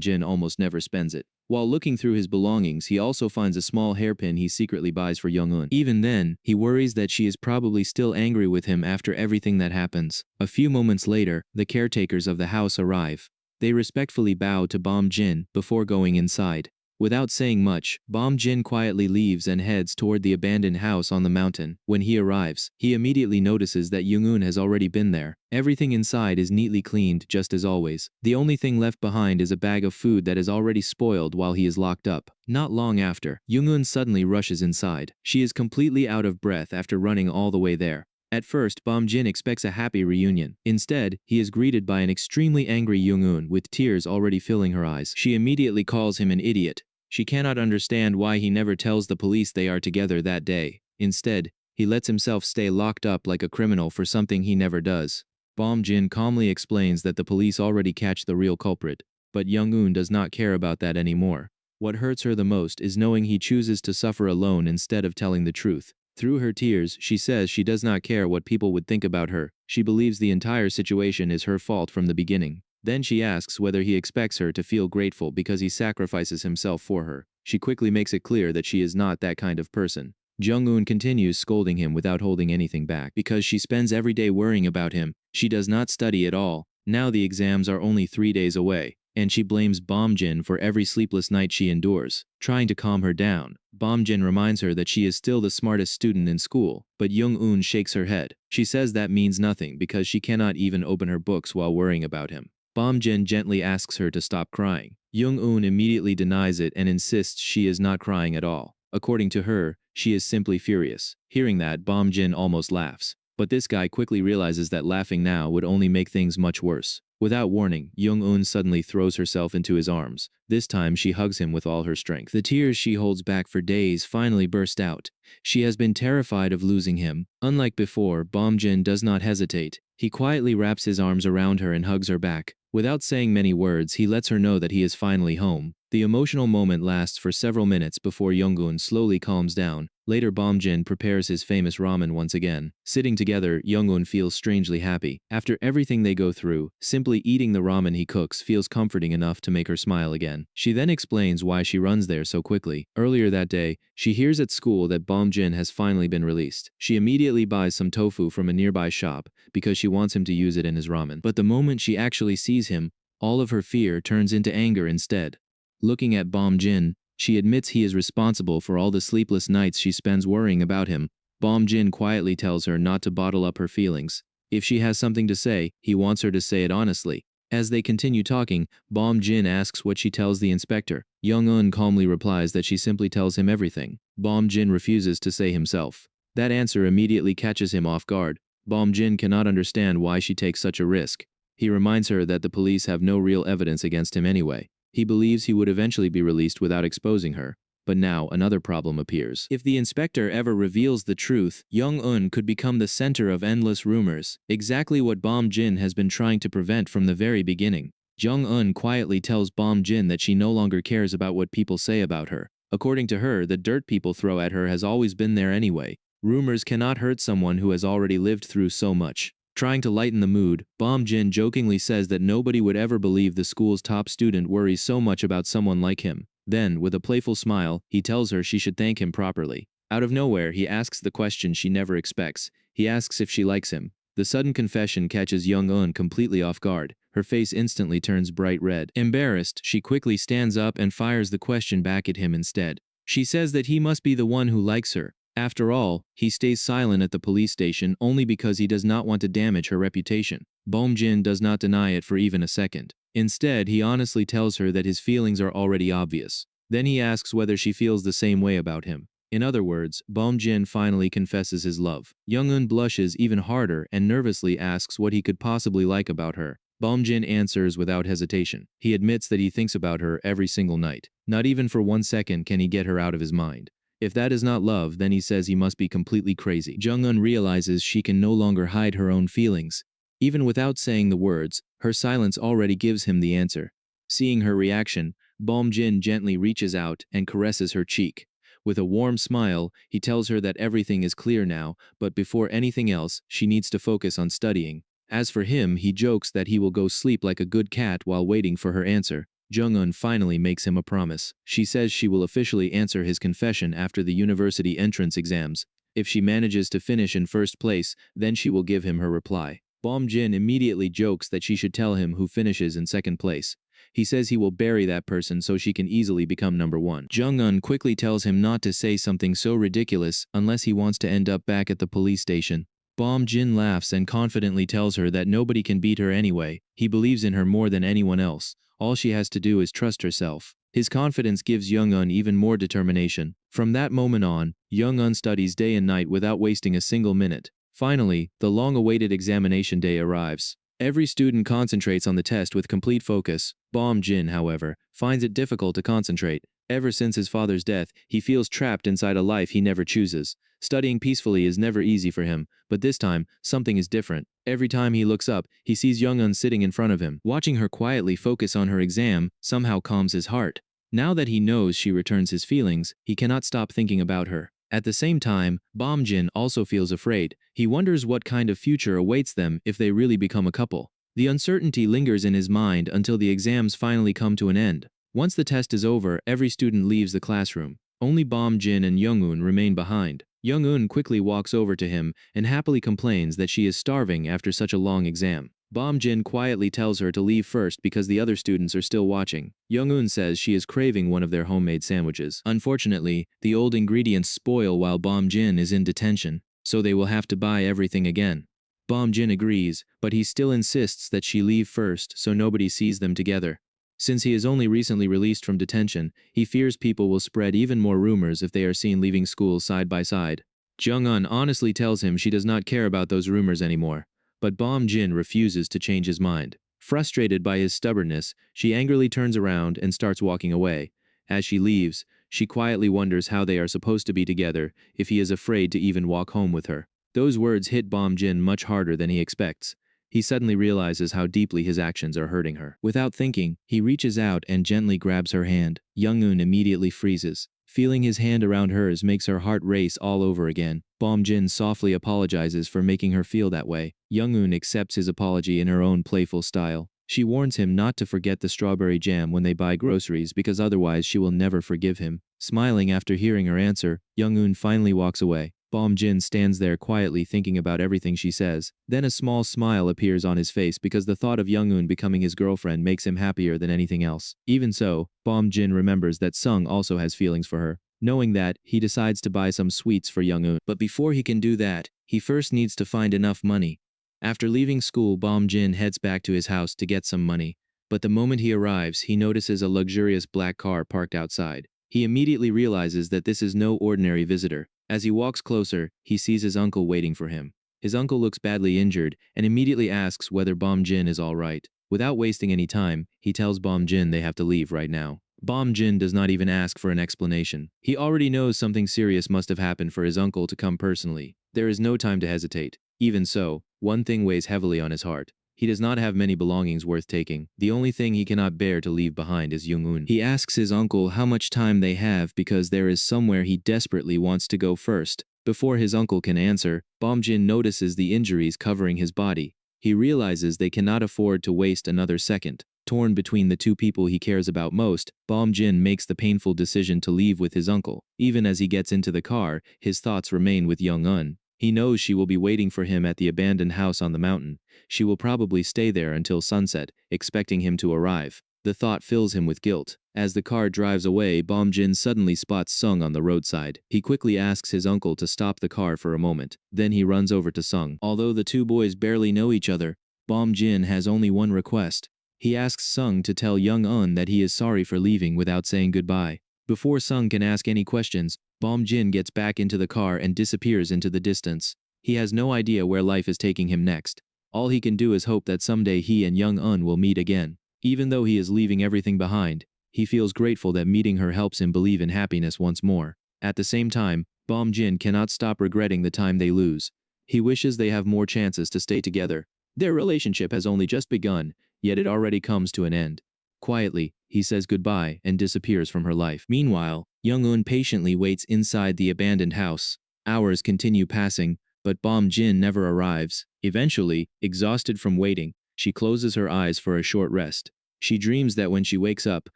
Jin almost never spends it. While looking through his belongings, he also finds a small hairpin he secretly buys for Young-un. Even then, he worries that she is probably still angry with him after everything that happens. A few moments later, the caretakers of the house arrive. They respectfully bow to Bom Jin before going inside. Without saying much, Bom Jin quietly leaves and heads toward the abandoned house on the mountain. When he arrives, he immediately notices that Young-un has already been there. Everything inside is neatly cleaned, just as always. The only thing left behind is a bag of food that is already spoiled while he is locked up. Not long after, Young-un suddenly rushes inside. She is completely out of breath after running all the way there. At first, Bom Jin expects a happy reunion. Instead, he is greeted by an extremely angry Young-un with tears already filling her eyes. She immediately calls him an idiot. She cannot understand why he never tells the police they are together that day. Instead, he lets himself stay locked up like a criminal for something he never does. Bom Jin calmly explains that the police already catch the real culprit, but Young-eun does not care about that anymore. What hurts her the most is knowing he chooses to suffer alone instead of telling the truth. Through her tears, she says she does not care what people would think about her. She believes the entire situation is her fault from the beginning. Then she asks whether he expects her to feel grateful because he sacrifices himself for her. She quickly makes it clear that she is not that kind of person. Jung-eun continues scolding him without holding anything back. Because she spends every day worrying about him, she does not study at all. Now the exams are only 3 days away, and she blames Bom Jin for every sleepless night she endures. Trying to calm her down, Bom Jin reminds her that she is still the smartest student in school, but Jung-eun shakes her head. She says that means nothing because she cannot even open her books while worrying about him. Bom Jin gently asks her to stop crying. Jung-eun immediately denies it and insists she is not crying at all. According to her, she is simply furious. Hearing that, Bom Jin almost laughs. But this guy quickly realizes that laughing now would only make things much worse. Without warning, Jung-eun suddenly throws herself into his arms. This time, she hugs him with all her strength. The tears she holds back for days finally burst out. She has been terrified of losing him. Unlike before, Bom Jin does not hesitate. He quietly wraps his arms around her and hugs her back. Without saying many words, he lets her know that he is finally home. The emotional moment lasts for several minutes before Jung-eun slowly calms down. Later, Bom Jin prepares his famous ramen once again. Sitting together, Jung-eun feels strangely happy. After everything they go through, simply eating the ramen he cooks feels comforting enough to make her smile again. She then explains why she runs there so quickly. Earlier that day, she hears at school that Bom Jin has finally been released. She immediately buys some tofu from a nearby shop because she wants him to use it in his ramen. But the moment she actually sees him, all of her fear turns into anger instead. Looking at Bom Jin, she admits he is responsible for all the sleepless nights she spends worrying about him. Bom Jin quietly tells her not to bottle up her feelings. If she has something to say, he wants her to say it honestly. As they continue talking, Bom Jin asks what she tells the inspector. Jung-eun calmly replies that she simply tells him everything. Bom Jin refuses to say himself. That answer immediately catches him off guard. Bom Jin cannot understand why she takes such a risk. He reminds her that the police have no real evidence against him anyway. He believes he would eventually be released without exposing her. But now another problem appears. If the inspector ever reveals the truth, Jung-eun could become the center of endless rumors, exactly what Bom Jin has been trying to prevent from the very beginning. Jung-eun quietly tells Bom Jin that she no longer cares about what people say about her. According to her, the dirt people throw at her has always been there anyway. Rumors cannot hurt someone who has already lived through so much. Trying to lighten the mood, Bom Jin jokingly says that nobody would ever believe the school's top student worries so much about someone like him. Then, with a playful smile, he tells her she should thank him properly. Out of nowhere, he asks the question she never expects. He asks if she likes him. The sudden confession catches Jung-eun completely off guard. Her face instantly turns bright red. Embarrassed, she quickly stands up and fires the question back at him instead. She says that he must be the one who likes her. After all, he stays silent at the police station only because he does not want to damage her reputation. Bom Jin does not deny it for even a second. Instead, he honestly tells her that his feelings are already obvious. Then he asks whether she feels the same way about him. In other words, Bom Jin finally confesses his love. Jung-eun blushes even harder and nervously asks what he could possibly like about her. Bom Jin answers without hesitation. He admits that he thinks about her every single night. Not even for 1 second can he get her out of his mind. If that is not love, then he says he must be completely crazy. Jung-eun realizes she can no longer hide her own feelings. Even without saying the words, her silence already gives him the answer. Seeing her reaction, Bom Jin gently reaches out and caresses her cheek. With a warm smile, he tells her that everything is clear now, but before anything else, she needs to focus on studying. As for him, he jokes that he will go sleep like a good cat while waiting for her answer. Jung-eun finally makes him a promise. She says she will officially answer his confession after the university entrance exams. If she manages to finish in first place, then she will give him her reply. Bom Jin immediately jokes that she should tell him who finishes in second place. He says he will bury that person so she can easily become number one. Jung-eun quickly tells him not to say something so ridiculous unless he wants to end up back at the police station. Bom Jin laughs and confidently tells her that nobody can beat her anyway. He believes in her more than anyone else. All she has to do is trust herself. His confidence gives Jung-eun even more determination. From that moment on, Jung-eun studies day and night without wasting a single minute. Finally, the long-awaited examination day arrives. Every student concentrates on the test with complete focus. Bom Jin, however, finds it difficult to concentrate. Ever since his father's death, he feels trapped inside a life he never chooses. Studying peacefully is never easy for him, but this time, something is different. Every time he looks up, he sees Young-eun sitting in front of him. Watching her quietly focus on her exam somehow calms his heart. Now that he knows she returns his feelings, he cannot stop thinking about her. At the same time, Bom-jin also feels afraid. He wonders what kind of future awaits them if they really become a couple. The uncertainty lingers in his mind until the exams finally come to an end. Once the test is over, every student leaves the classroom. Only Bom-jin and Young-eun remain behind. Young-eun quickly walks over to him and happily complains that she is starving after such a long exam. Bom-jin quietly tells her to leave first because the other students are still watching. Young-eun says she is craving one of their homemade sandwiches. Unfortunately, the old ingredients spoil while Bom-jin is in detention, so they will have to buy everything again. Bom-jin agrees, but he still insists that she leave first so nobody sees them together. Since he is only recently released from detention, he fears people will spread even more rumors if they are seen leaving school side by side. Jung-eun honestly tells him she does not care about those rumors anymore, but Bom-jin refuses to change his mind. Frustrated by his stubbornness, she angrily turns around and starts walking away. As she leaves, she quietly wonders how they are supposed to be together if he is afraid to even walk home with her. Those words hit Bom-jin much harder than he expects. He suddenly realizes how deeply his actions are hurting her. Without thinking, he reaches out and gently grabs her hand. Young-eun immediately freezes. Feeling his hand around hers makes her heart race all over again. Bom-jin softly apologizes for making her feel that way. Young-eun accepts his apology in her own playful style. She warns him not to forget the strawberry jam when they buy groceries because otherwise she will never forgive him. Smiling after hearing her answer, Young-eun finally walks away. Bom-jin stands there quietly thinking about everything she says. Then a small smile appears on his face because the thought of Young-eun becoming his girlfriend makes him happier than anything else. Even so, Bom-jin remembers that Sung also has feelings for her. Knowing that, he decides to buy some sweets for Young-eun. But before he can do that, he first needs to find enough money. After leaving school, Bom-jin heads back to his house to get some money. But the moment he arrives, he notices a luxurious black car parked outside. He immediately realizes that this is no ordinary visitor. As he walks closer, he sees his uncle waiting for him. His uncle looks badly injured and immediately asks whether Bom-jin is all right. Without wasting any time, he tells Bom-jin they have to leave right now. Bom-jin does not even ask for an explanation. He already knows something serious must have happened for his uncle to come personally. There is no time to hesitate. Even so, one thing weighs heavily on his heart. He does not have many belongings worth taking. The only thing he cannot bear to leave behind is Young-eun. He asks his uncle how much time they have because there is somewhere he desperately wants to go first. Before his uncle can answer, Bom-jin notices the injuries covering his body. He realizes they cannot afford to waste another second. Torn between the two people he cares about most, Bom-jin makes the painful decision to leave with his uncle. Even as he gets into the car, his thoughts remain with Young-eun. He knows she will be waiting for him at the abandoned house on the mountain. She will probably stay there until sunset, expecting him to arrive. The thought fills him with guilt. As the car drives away, Bom-jin suddenly spots Sung on the roadside. He quickly asks his uncle to stop the car for a moment. Then he runs over to Sung. Although the two boys barely know each other, Bom-jin has only one request. He asks Sung to tell Young-eun that he is sorry for leaving without saying goodbye. Before Sung can ask any questions, Bom-jin gets back into the car and disappears into the distance. He has no idea where life is taking him next. All he can do is hope that someday he and Young-eun will meet again. Even though he is leaving everything behind, he feels grateful that meeting her helps him believe in happiness once more. At the same time, Bom-jin cannot stop regretting the time they lose. He wishes they have more chances to stay together. Their relationship has only just begun, yet it already comes to an end. Quietly, he says goodbye and disappears from her life. Meanwhile, Young-eun patiently waits inside the abandoned house. Hours continue passing, but Bom-jin never arrives. Eventually, exhausted from waiting, she closes her eyes for a short rest. She dreams that when she wakes up,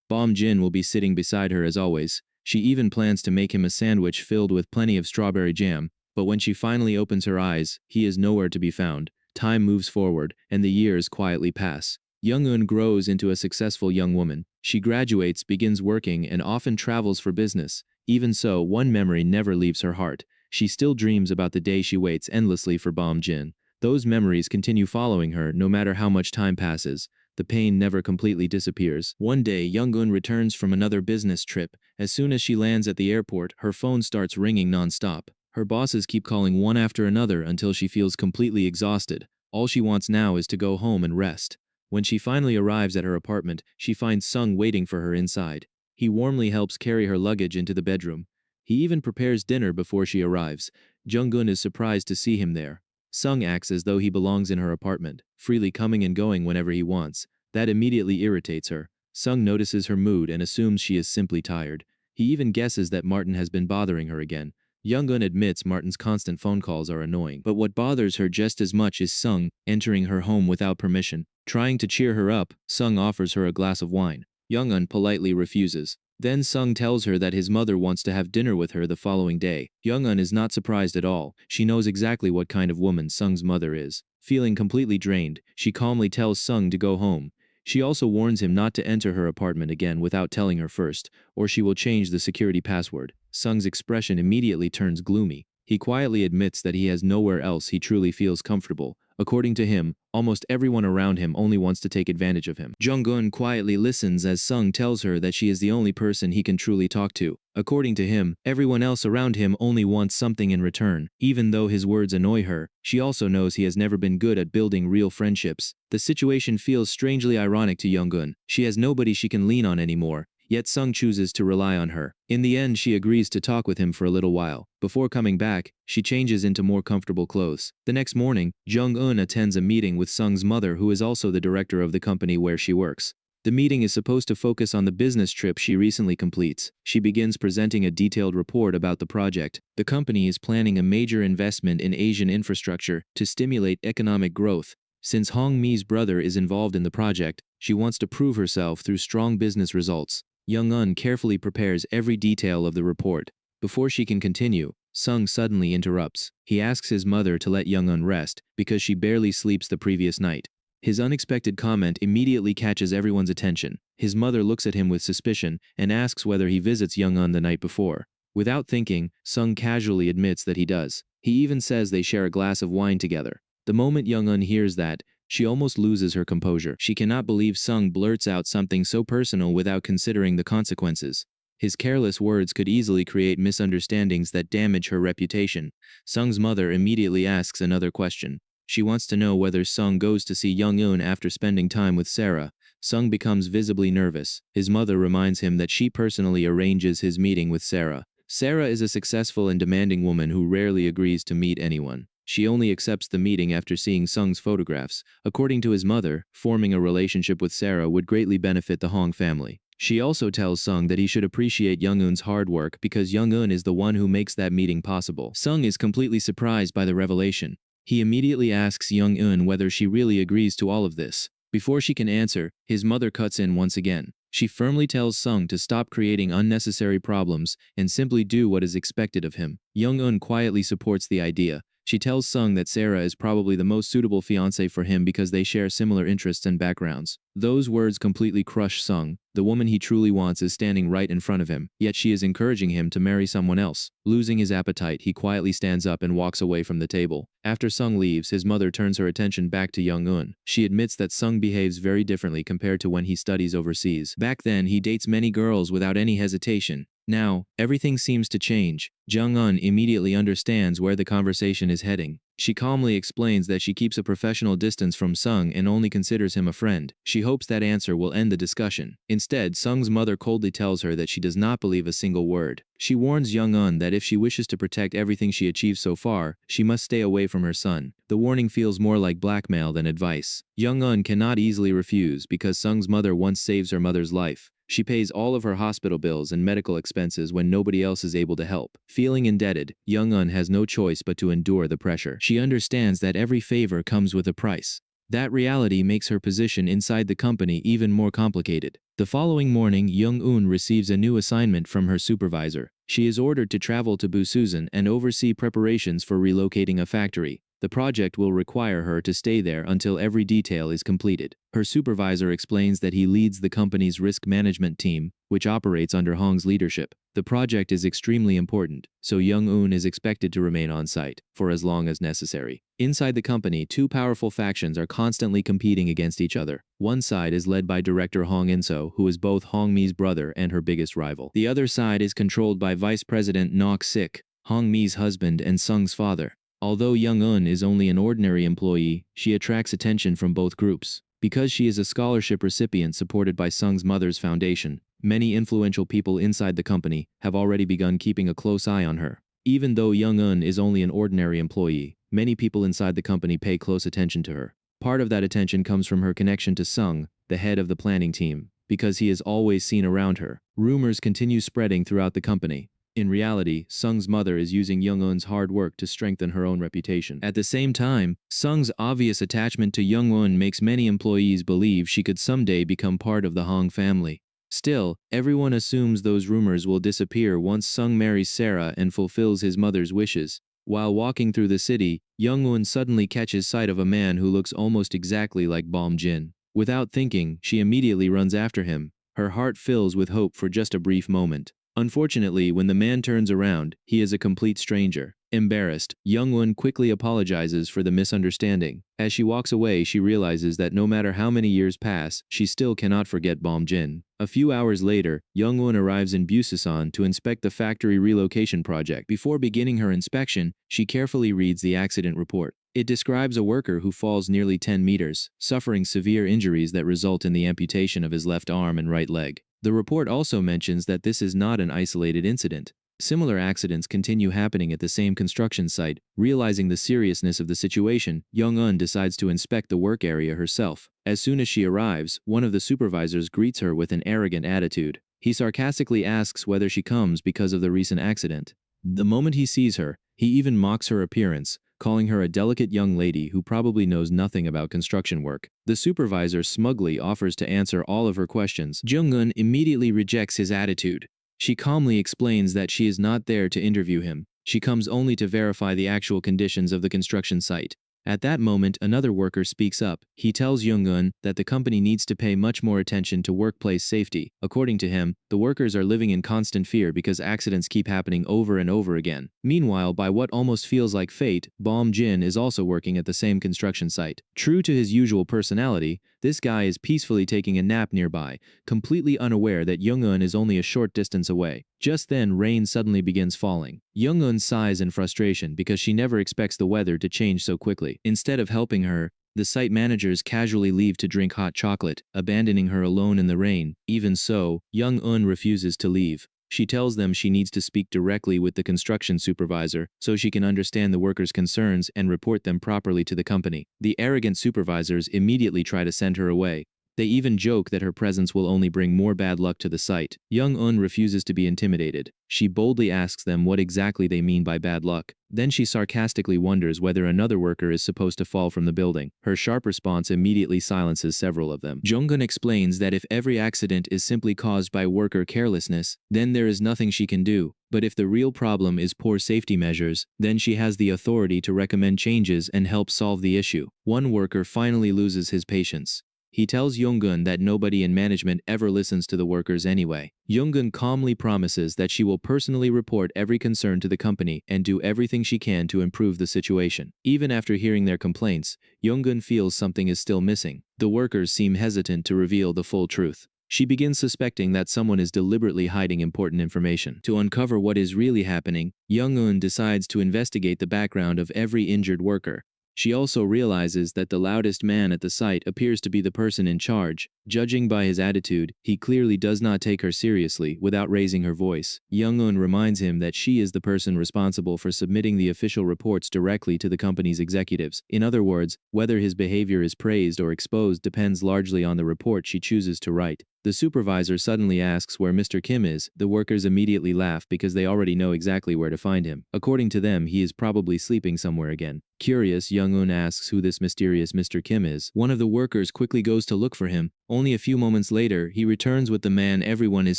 Bom-jin will be sitting beside her as always. She even plans to make him a sandwich filled with plenty of strawberry jam, but when she finally opens her eyes, he is nowhere to be found. Time moves forward, and the years quietly pass. Young-eun grows into a successful young woman. She graduates, begins working, and often travels for business. Even so, one memory never leaves her heart. She still dreams about the day she waits endlessly for Bom-jin. Those memories continue following her no matter how much time passes. The pain never completely disappears. One day, Young-eun returns from another business trip. As soon as she lands at the airport, her phone starts ringing non-stop. Her bosses keep calling one after another until she feels completely exhausted. All she wants now is to go home and rest. When she finally arrives at her apartment, she finds Sung waiting for her inside. He warmly helps carry her luggage into the bedroom. He even prepares dinner before she arrives. Jung-un is surprised to see him there. Sung acts as though he belongs in her apartment, freely coming and going whenever he wants. That immediately irritates her. Sung notices her mood and assumes she is simply tired. He even guesses that Martin has been bothering her again. Jung-un admits Martin's constant phone calls are annoying. But what bothers her just as much is Sung entering her home without permission. Trying to cheer her up, Sung offers her a glass of wine. Jung-un politely refuses. Then Sung tells her that his mother wants to have dinner with her the following day. Jung-un is not surprised at all. She knows exactly what kind of woman Sung's mother is. Feeling completely drained, she calmly tells Sung to go home. She also warns him not to enter her apartment again without telling her first, or she will change the security password. Sung's expression immediately turns gloomy. He quietly admits that he has nowhere else he truly feels comfortable. According to him, almost everyone around him only wants to take advantage of him. Jung-un quietly listens as Sung tells her that she is the only person he can truly talk to. According to him, everyone else around him only wants something in return. Even though his words annoy her, she also knows he has never been good at building real friendships. The situation feels strangely ironic to Jung-un. She has nobody she can lean on anymore. Yet Sung chooses to rely on her. In the end, she agrees to talk with him for a little while. Before coming back, she changes into more comfortable clothes. The next morning, Jung-un attends a meeting with Sung's mother, who is also the director of the company where she works. The meeting is supposed to focus on the business trip she recently completes. She begins presenting a detailed report about the project. The company is planning a major investment in Asian infrastructure to stimulate economic growth. Since Hong Mi's brother is involved in the project, she wants to prove herself through strong business results. Jung-un carefully prepares every detail of the report. Before she can continue, Sung suddenly interrupts. He asks his mother to let Jung-un rest because she barely sleeps the previous night. His unexpected comment immediately catches everyone's attention. His mother looks at him with suspicion and asks whether he visits Jung-un the night before. Without thinking, Sung casually admits that he does. He even says they share a glass of wine together. The moment Jung-un hears that, she almost loses her composure. She cannot believe Sung blurts out something so personal without considering the consequences. His careless words could easily create misunderstandings that damage her reputation. Sung's mother immediately asks another question. She wants to know whether Sung goes to see Jung-un after spending time with Sarah. Sung becomes visibly nervous. His mother reminds him that she personally arranges his meeting with Sarah. Sarah is a successful and demanding woman who rarely agrees to meet anyone. She only accepts the meeting after seeing Sung's photographs. According to his mother, forming a relationship with Sarah would greatly benefit the Hong family. She also tells Sung that he should appreciate Jung-un's hard work because Jung-un is the one who makes that meeting possible. Sung is completely surprised by the revelation. He immediately asks Jung-un whether she really agrees to all of this. Before she can answer, his mother cuts in once again. She firmly tells Sung to stop creating unnecessary problems and simply do what is expected of him. Jung-un quietly supports the idea. She tells Sung that Sarah is probably the most suitable fiancé for him because they share similar interests and backgrounds. Those words completely crush Sung. The woman he truly wants is standing right in front of him, yet she is encouraging him to marry someone else. Losing his appetite, he quietly stands up and walks away from the table. After Sung leaves, his mother turns her attention back to Jung-un. She admits that Sung behaves very differently compared to when he studies overseas. Back then, he dates many girls without any hesitation. Now, everything seems to change. Jung-un immediately understands where the conversation is heading. She calmly explains that she keeps a professional distance from Sung and only considers him a friend. She hopes that answer will end the discussion. Instead, Sung's mother coldly tells her that she does not believe a single word. She warns Jung-un that if she wishes to protect everything she achieved so far, she must stay away from her son. The warning feels more like blackmail than advice. Jung-un cannot easily refuse because Sung's mother once saves her mother's life. She pays all of her hospital bills and medical expenses when nobody else is able to help. Feeling indebted, Jung-un has no choice but to endure the pressure. She understands that every favor comes with a price. That reality makes her position inside the company even more complicated. The following morning, Jung-un receives a new assignment from her supervisor. She is ordered to travel to Busan and oversee preparations for relocating a factory. The project will require her to stay there until every detail is completed. Her supervisor explains that he leads the company's risk management team, which operates under Hong's leadership. The project is extremely important, so Jung-un is expected to remain on site for as long as necessary. Inside the company, two powerful factions are constantly competing against each other. One side is led by director Hong In-so, who is both Hong Mi's brother and her biggest rival. The other side is controlled by Vice President Nok-sik, Hong Mi's husband and Sung's father. Although Jung-un is only an ordinary employee, she attracts attention from both groups. Because she is a scholarship recipient supported by Sung's mother's foundation, many influential people inside the company have already begun keeping a close eye on her. Even though Young-eun is only an ordinary employee, many people inside the company pay close attention to her. Part of that attention comes from her connection to Sung, the head of the planning team, because he is always seen around her. Rumors continue spreading throughout the company. In reality, Sung's mother is using Young-eun's hard work to strengthen her own reputation. At the same time, Sung's obvious attachment to Young-eun makes many employees believe she could someday become part of the Hong family. Still, everyone assumes those rumors will disappear once Sung marries Sarah and fulfills his mother's wishes. While walking through the city, Young-eun suddenly catches sight of a man who looks almost exactly like Bom Jin. Without thinking, she immediately runs after him. Her heart fills with hope for just a brief moment. Unfortunately, when the man turns around, he is a complete stranger. Embarrassed, Young-eun quickly apologizes for the misunderstanding. As she walks away, she realizes that no matter how many years pass, she still cannot forget Bom Jin. A few hours later, Young-eun arrives in Busasan to inspect the factory relocation project. Before beginning her inspection, she carefully reads the accident report. It describes a worker who falls nearly 10 meters, suffering severe injuries that result in the amputation of his left arm and right leg. The report also mentions that this is not an isolated incident. Similar accidents continue happening at the same construction site. Realizing the seriousness of the situation, Young-eun decides to inspect the work area herself. As soon as she arrives, one of the supervisors greets her with an arrogant attitude. He sarcastically asks whether she comes because of the recent accident. The moment he sees her, he even mocks her appearance, calling her a delicate young lady who probably knows nothing about construction work. The supervisor smugly offers to answer all of her questions. Jung-eun immediately rejects his attitude. She calmly explains that she is not there to interview him. She comes only to verify the actual conditions of the construction site. At that moment, another worker speaks up. He tells Young-eun that the company needs to pay much more attention to workplace safety. According to him, the workers are living in constant fear because accidents keep happening over and over again. Meanwhile, by what almost feels like fate, Bom Jin is also working at the same construction site. True to his usual personality, this guy is peacefully taking a nap nearby, completely unaware that Young-eun is only a short distance away. Just then, rain suddenly begins falling. Young-eun sighs in frustration because she never expects the weather to change so quickly. Instead of helping her, the site managers casually leave to drink hot chocolate, abandoning her alone in the rain. Even so, Young-eun refuses to leave. She tells them she needs to speak directly with the construction supervisor so she can understand the workers' concerns and report them properly to the company. The arrogant supervisors immediately try to send her away. They even joke that her presence will only bring more bad luck to the site. Young-eun refuses to be intimidated. She boldly asks them what exactly they mean by bad luck. Then she sarcastically wonders whether another worker is supposed to fall from the building. Her sharp response immediately silences several of them. Jung-eun explains that if every accident is simply caused by worker carelessness, then there is nothing she can do. But if the real problem is poor safety measures, then she has the authority to recommend changes and help solve the issue. One worker finally loses his patience. He tells Young-eun that nobody in management ever listens to the workers anyway. Young-eun calmly promises that she will personally report every concern to the company and do everything she can to improve the situation. Even after hearing their complaints, Young-eun feels something is still missing. The workers seem hesitant to reveal the full truth. She begins suspecting that someone is deliberately hiding important information. To uncover what is really happening, Young-eun decides to investigate the background of every injured worker. She also realizes that the loudest man at the site appears to be the person in charge. Judging by his attitude, he clearly does not take her seriously without raising her voice. Young-eun reminds him that she is the person responsible for submitting the official reports directly to the company's executives. In other words, whether his behavior is praised or exposed depends largely on the report she chooses to write. The supervisor suddenly asks where Mr. Kim is. The workers immediately laugh because they already know exactly where to find him. According to them, he is probably sleeping somewhere again. Curious, Young-eun asks who this mysterious Mr. Kim is. One of the workers quickly goes to look for him. Only a few moments later, he returns with the man everyone is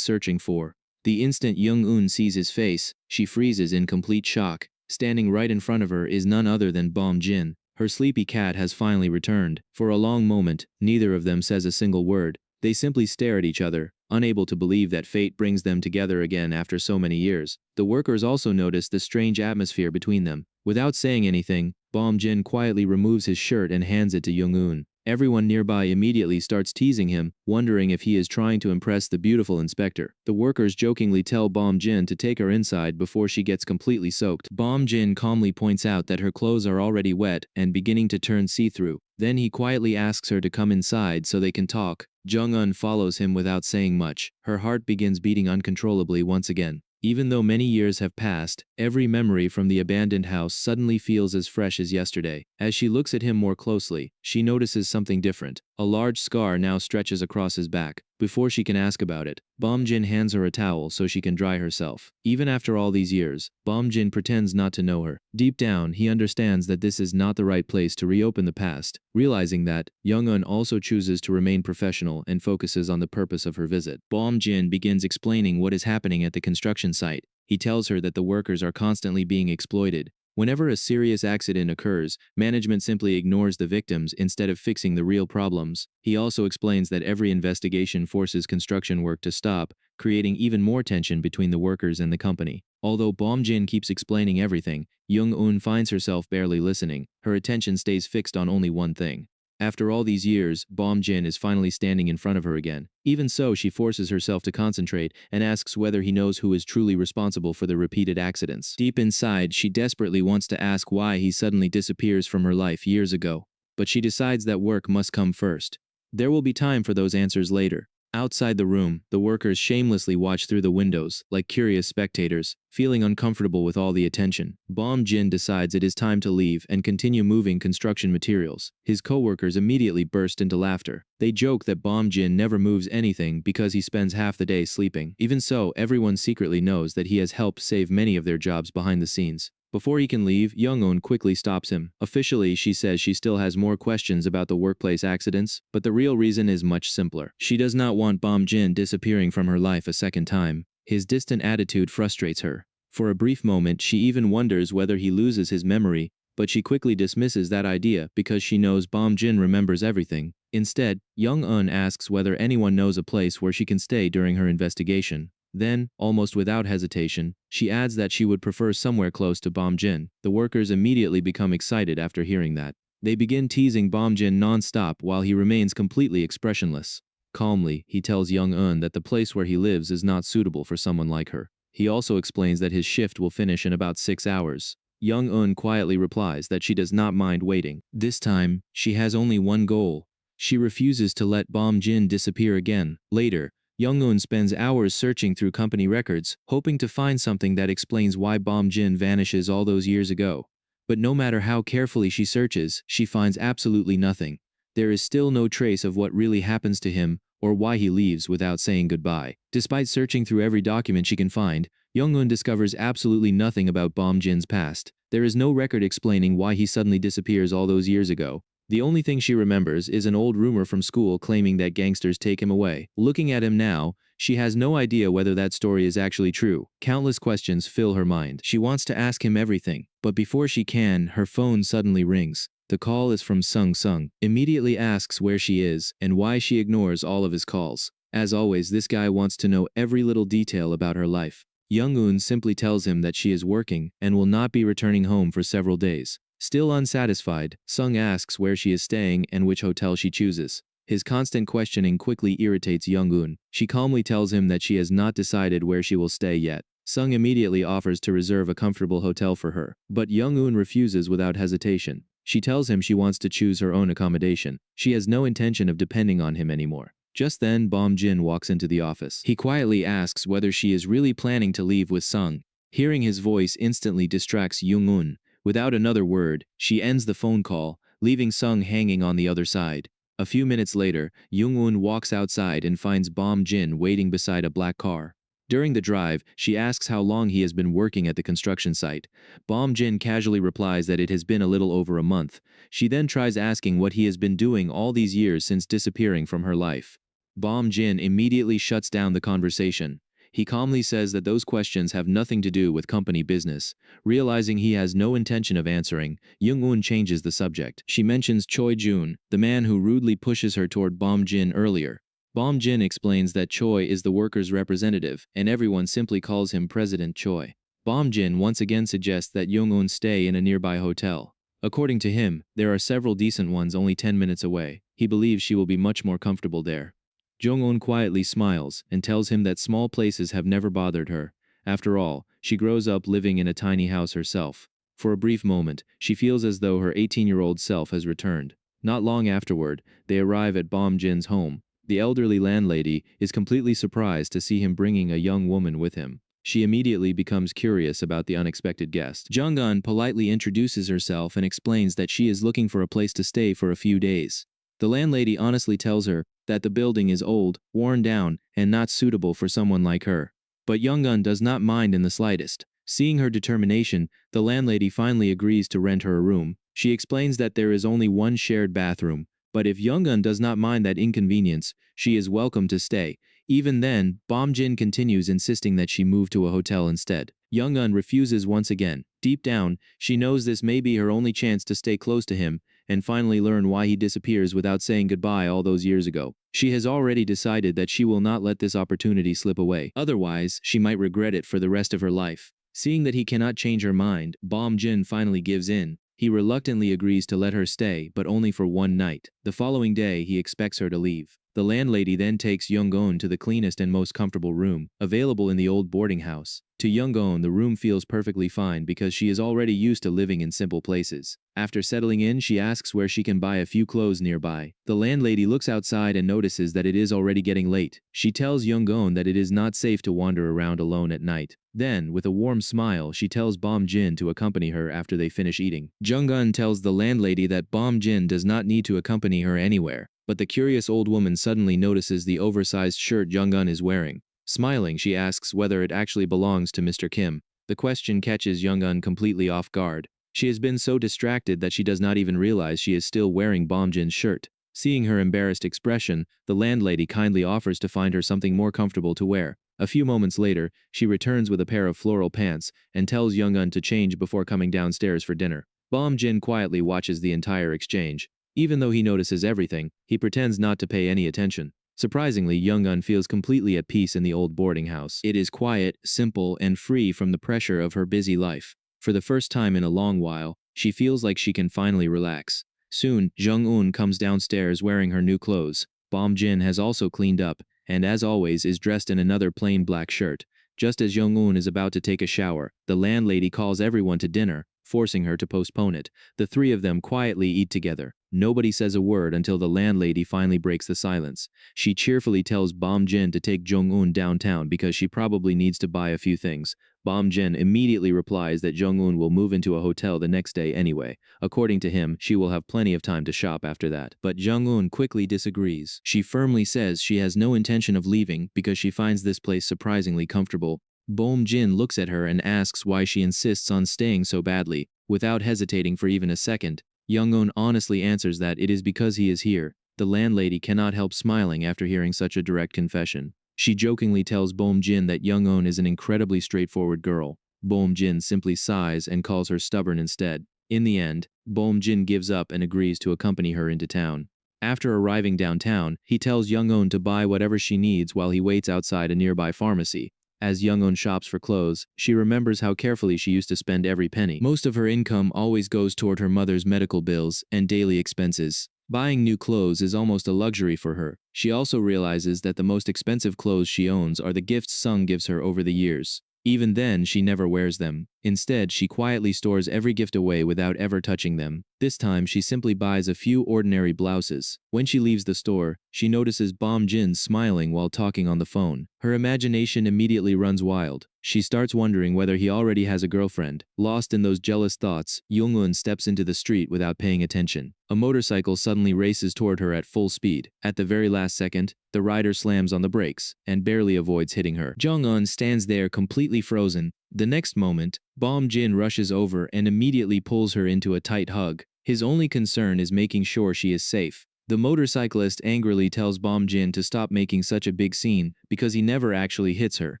searching for. The instant Young-eun sees his face, she freezes in complete shock. Standing right in front of her is none other than Bom Jin. Her sleepy cat has finally returned. For a long moment, neither of them says a single word. They simply stare at each other, unable to believe that fate brings them together again after so many years. The workers also notice the strange atmosphere between them. Without saying anything, Bom Jin quietly removes his shirt and hands it to Young-eun. Everyone nearby immediately starts teasing him, wondering if he is trying to impress the beautiful inspector. The workers jokingly tell Bom Jin to take her inside before she gets completely soaked. Bom Jin calmly points out that her clothes are already wet and beginning to turn see-through. Then he quietly asks her to come inside so they can talk. Jung-un follows him without saying much. Her heart begins beating uncontrollably once again. Even though many years have passed, every memory from the abandoned house suddenly feels as fresh as yesterday. As she looks at him more closely, she notices something different. A large scar now stretches across his back. Before she can ask about it, Bom Jin hands her a towel so she can dry herself. Even after all these years, Bom Jin pretends not to know her. Deep down, he understands that this is not the right place to reopen the past. Realizing that, Young-un also chooses to remain professional and focuses on the purpose of her visit. Bom Jin begins explaining what is happening at the construction site. He tells her that the workers are constantly being exploited. Whenever a serious accident occurs, management simply ignores the victims instead of fixing the real problems. He also explains that every investigation forces construction work to stop, creating even more tension between the workers and the company. Although Bom Jin keeps explaining everything, Jung-un finds herself barely listening. Her attention stays fixed on only one thing. After all these years, Bom Jin is finally standing in front of her again. Even so, she forces herself to concentrate and asks whether he knows who is truly responsible for the repeated accidents. Deep inside, she desperately wants to ask why he suddenly disappears from her life years ago. But she decides that work must come first. There will be time for those answers later. Outside the room, the workers shamelessly watch through the windows, like curious spectators, feeling uncomfortable with all the attention. Bom Jin decides it is time to leave and continue moving construction materials. His co-workers immediately burst into laughter. They joke that Bom Jin never moves anything because he spends half the day sleeping. Even so, everyone secretly knows that he has helped save many of their jobs behind the scenes. Before he can leave, Young-un quickly stops him. Officially, she says she still has more questions about the workplace accidents, but the real reason is much simpler. She does not want Bom Jin disappearing from her life a second time. His distant attitude frustrates her. For a brief moment, she even wonders whether he loses his memory, but she quickly dismisses that idea because she knows Bom Jin remembers everything. Instead, Young-un asks whether anyone knows a place where she can stay during her investigation. Then, almost without hesitation, she adds that she would prefer somewhere close to Bom Jin. The workers immediately become excited after hearing that. They begin teasing Bom Jin non-stop while he remains completely expressionless. Calmly, he tells Young-un that the place where he lives is not suitable for someone like her. He also explains that his shift will finish in about 6 hours. Young-un quietly replies that she does not mind waiting. This time, she has only one goal. She refuses to let Bom Jin disappear again. Later, Young-un spends hours searching through company records, hoping to find something that explains why Bom Jin vanishes all those years ago. But no matter how carefully she searches, she finds absolutely nothing. There is still no trace of what really happens to him or why he leaves without saying goodbye. Despite searching through every document she can find, Young-un discovers absolutely nothing about Bom Jin's past. There is no record explaining why he suddenly disappears all those years ago. The only thing she remembers is an old rumor from school claiming that gangsters take him away. Looking at him now, she has no idea whether that story is actually true. Countless questions fill her mind. She wants to ask him everything, but before she can, her phone suddenly rings. The call is from Sung Sung. Immediately asks where she is and why she ignores all of his calls. As always, this guy wants to know every little detail about her life. Young-un simply tells him that she is working and will not be returning home for several days. Still unsatisfied, Sung asks where she is staying and which hotel she chooses. His constant questioning quickly irritates Young-un. She calmly tells him that she has not decided where she will stay yet. Sung immediately offers to reserve a comfortable hotel for her, but Young-un refuses without hesitation. She tells him she wants to choose her own accommodation. She has no intention of depending on him anymore. Just then, Bom Jin walks into the office. He quietly asks whether she is really planning to leave with Sung. Hearing his voice instantly distracts Young-un. Without another word, she ends the phone call, leaving Sung hanging on the other side. A few minutes later, Young-un walks outside and finds Bom Jin waiting beside a black car. During the drive, she asks how long he has been working at the construction site. Bom Jin casually replies that it has been a little over a month. She then tries asking what he has been doing all these years since disappearing from her life. Bom Jin immediately shuts down the conversation. He calmly says that those questions have nothing to do with company business. Realizing he has no intention of answering, Young-un changes the subject. She mentions Choi Jun, the man who rudely pushes her toward Bom Jin earlier. Bom Jin explains that Choi is the workers' representative, and everyone simply calls him President Choi. Bom Jin once again suggests that Young-un stay in a nearby hotel. According to him, there are several decent ones only 10 minutes away. he believes she will be much more comfortable there. Jong-un quietly smiles and tells him that small places have never bothered her. After all, she grows up living in a tiny house herself. For a brief moment, she feels as though her 18-year-old self has returned. Not long afterward, they arrive at Bom Jin's home. The elderly landlady is completely surprised to see him bringing a young woman with him. She immediately becomes curious about the unexpected guest. Jung-un politely introduces herself and explains that she is looking for a place to stay for a few days. The landlady honestly tells her that the building is old, worn down, and not suitable for someone like her. But Jung-un does not mind in the slightest. Seeing her determination, the landlady finally agrees to rent her a room. She explains that there is only one shared bathroom, but if Jung-un does not mind that inconvenience, she is welcome to stay. Even then, Bom Jin continues insisting that she move to a hotel instead. Jung-un refuses once again. Deep down, she knows this may be her only chance to stay close to him and finally learn why he disappears without saying goodbye all those years ago. She has already decided that she will not let this opportunity slip away. Otherwise, she might regret it for the rest of her life. Seeing that he cannot change her mind, Bom Jin finally gives in. He reluctantly agrees to let her stay, but only for one night. The following day, he expects her to leave. The landlady then takes Jung-un to the cleanest and most comfortable room available in the old boarding house. To Jung-un, the room feels perfectly fine because she is already used to living in simple places. After settling in, she asks where she can buy a few clothes nearby. The landlady looks outside and notices that it is already getting late. She tells Jung-un that it is not safe to wander around alone at night. Then, with a warm smile, she tells Bom Jin to accompany her after they finish eating. Jung-un tells the landlady that Bom Jin does not need to accompany her anywhere. But the curious old woman suddenly notices the oversized shirt Jung-un is wearing. Smiling, she asks whether it actually belongs to Mr. Kim. The question catches Jung-un completely off guard. She has been so distracted that she does not even realize she is still wearing Bom Jin's shirt. Seeing her embarrassed expression, the landlady kindly offers to find her something more comfortable to wear. A few moments later, she returns with a pair of floral pants and tells Jung-un to change before coming downstairs for dinner. Bom Jin quietly watches the entire exchange. Even though he notices everything, he pretends not to pay any attention. Surprisingly, Jung-un feels completely at peace in the old boarding house. It is quiet, simple, and free from the pressure of her busy life. For the first time in a long while, she feels like she can finally relax. Soon, Jung-un comes downstairs wearing her new clothes. Bom Jin has also cleaned up, and as always is dressed in another plain black shirt. Just as Jung-un is about to take a shower, the landlady calls everyone to dinner, forcing her to postpone it. The three of them quietly eat together. Nobody says a word until the landlady finally breaks the silence. She cheerfully tells Bom Jin to take Jung-un downtown because she probably needs to buy a few things. Bom Jin immediately replies that Jung-un will move into a hotel the next day anyway. According to him, she will have plenty of time to shop after that. But Jung-un quickly disagrees. She firmly says she has no intention of leaving because she finds this place surprisingly comfortable. Bom Jin looks at her and asks why she insists on staying so badly. Without hesitating for even a second, Jung-un honestly answers that it is because he is here. The landlady cannot help smiling after hearing such a direct confession. She jokingly tells Bom Jin that Jung-un is an incredibly straightforward girl. Bom Jin simply sighs and calls her stubborn instead. In the end, Bom Jin gives up and agrees to accompany her into town. After arriving downtown, he tells Jung-un to buy whatever she needs while he waits outside a nearby pharmacy. As Jung-un shops for clothes, she remembers how carefully she used to spend every penny. Most of her income always goes toward her mother's medical bills and daily expenses. Buying new clothes is almost a luxury for her. She also realizes that the most expensive clothes she owns are the gifts Sung gives her over the years. Even then, she never wears them. Instead, she quietly stores every gift away without ever touching them. This time, she simply buys a few ordinary blouses. When she leaves the store, she notices Bom Jin smiling while talking on the phone. Her imagination immediately runs wild. She starts wondering whether he already has a girlfriend. Lost in those jealous thoughts, Jung-un steps into the street without paying attention. A motorcycle suddenly races toward her at full speed. At the very last second, the rider slams on the brakes and barely avoids hitting her. Jung-un stands there completely frozen. The next moment, Bom Jin rushes over and immediately pulls her into a tight hug. His only concern is making sure she is safe. The motorcyclist angrily tells Bom Jin to stop making such a big scene because he never actually hits her.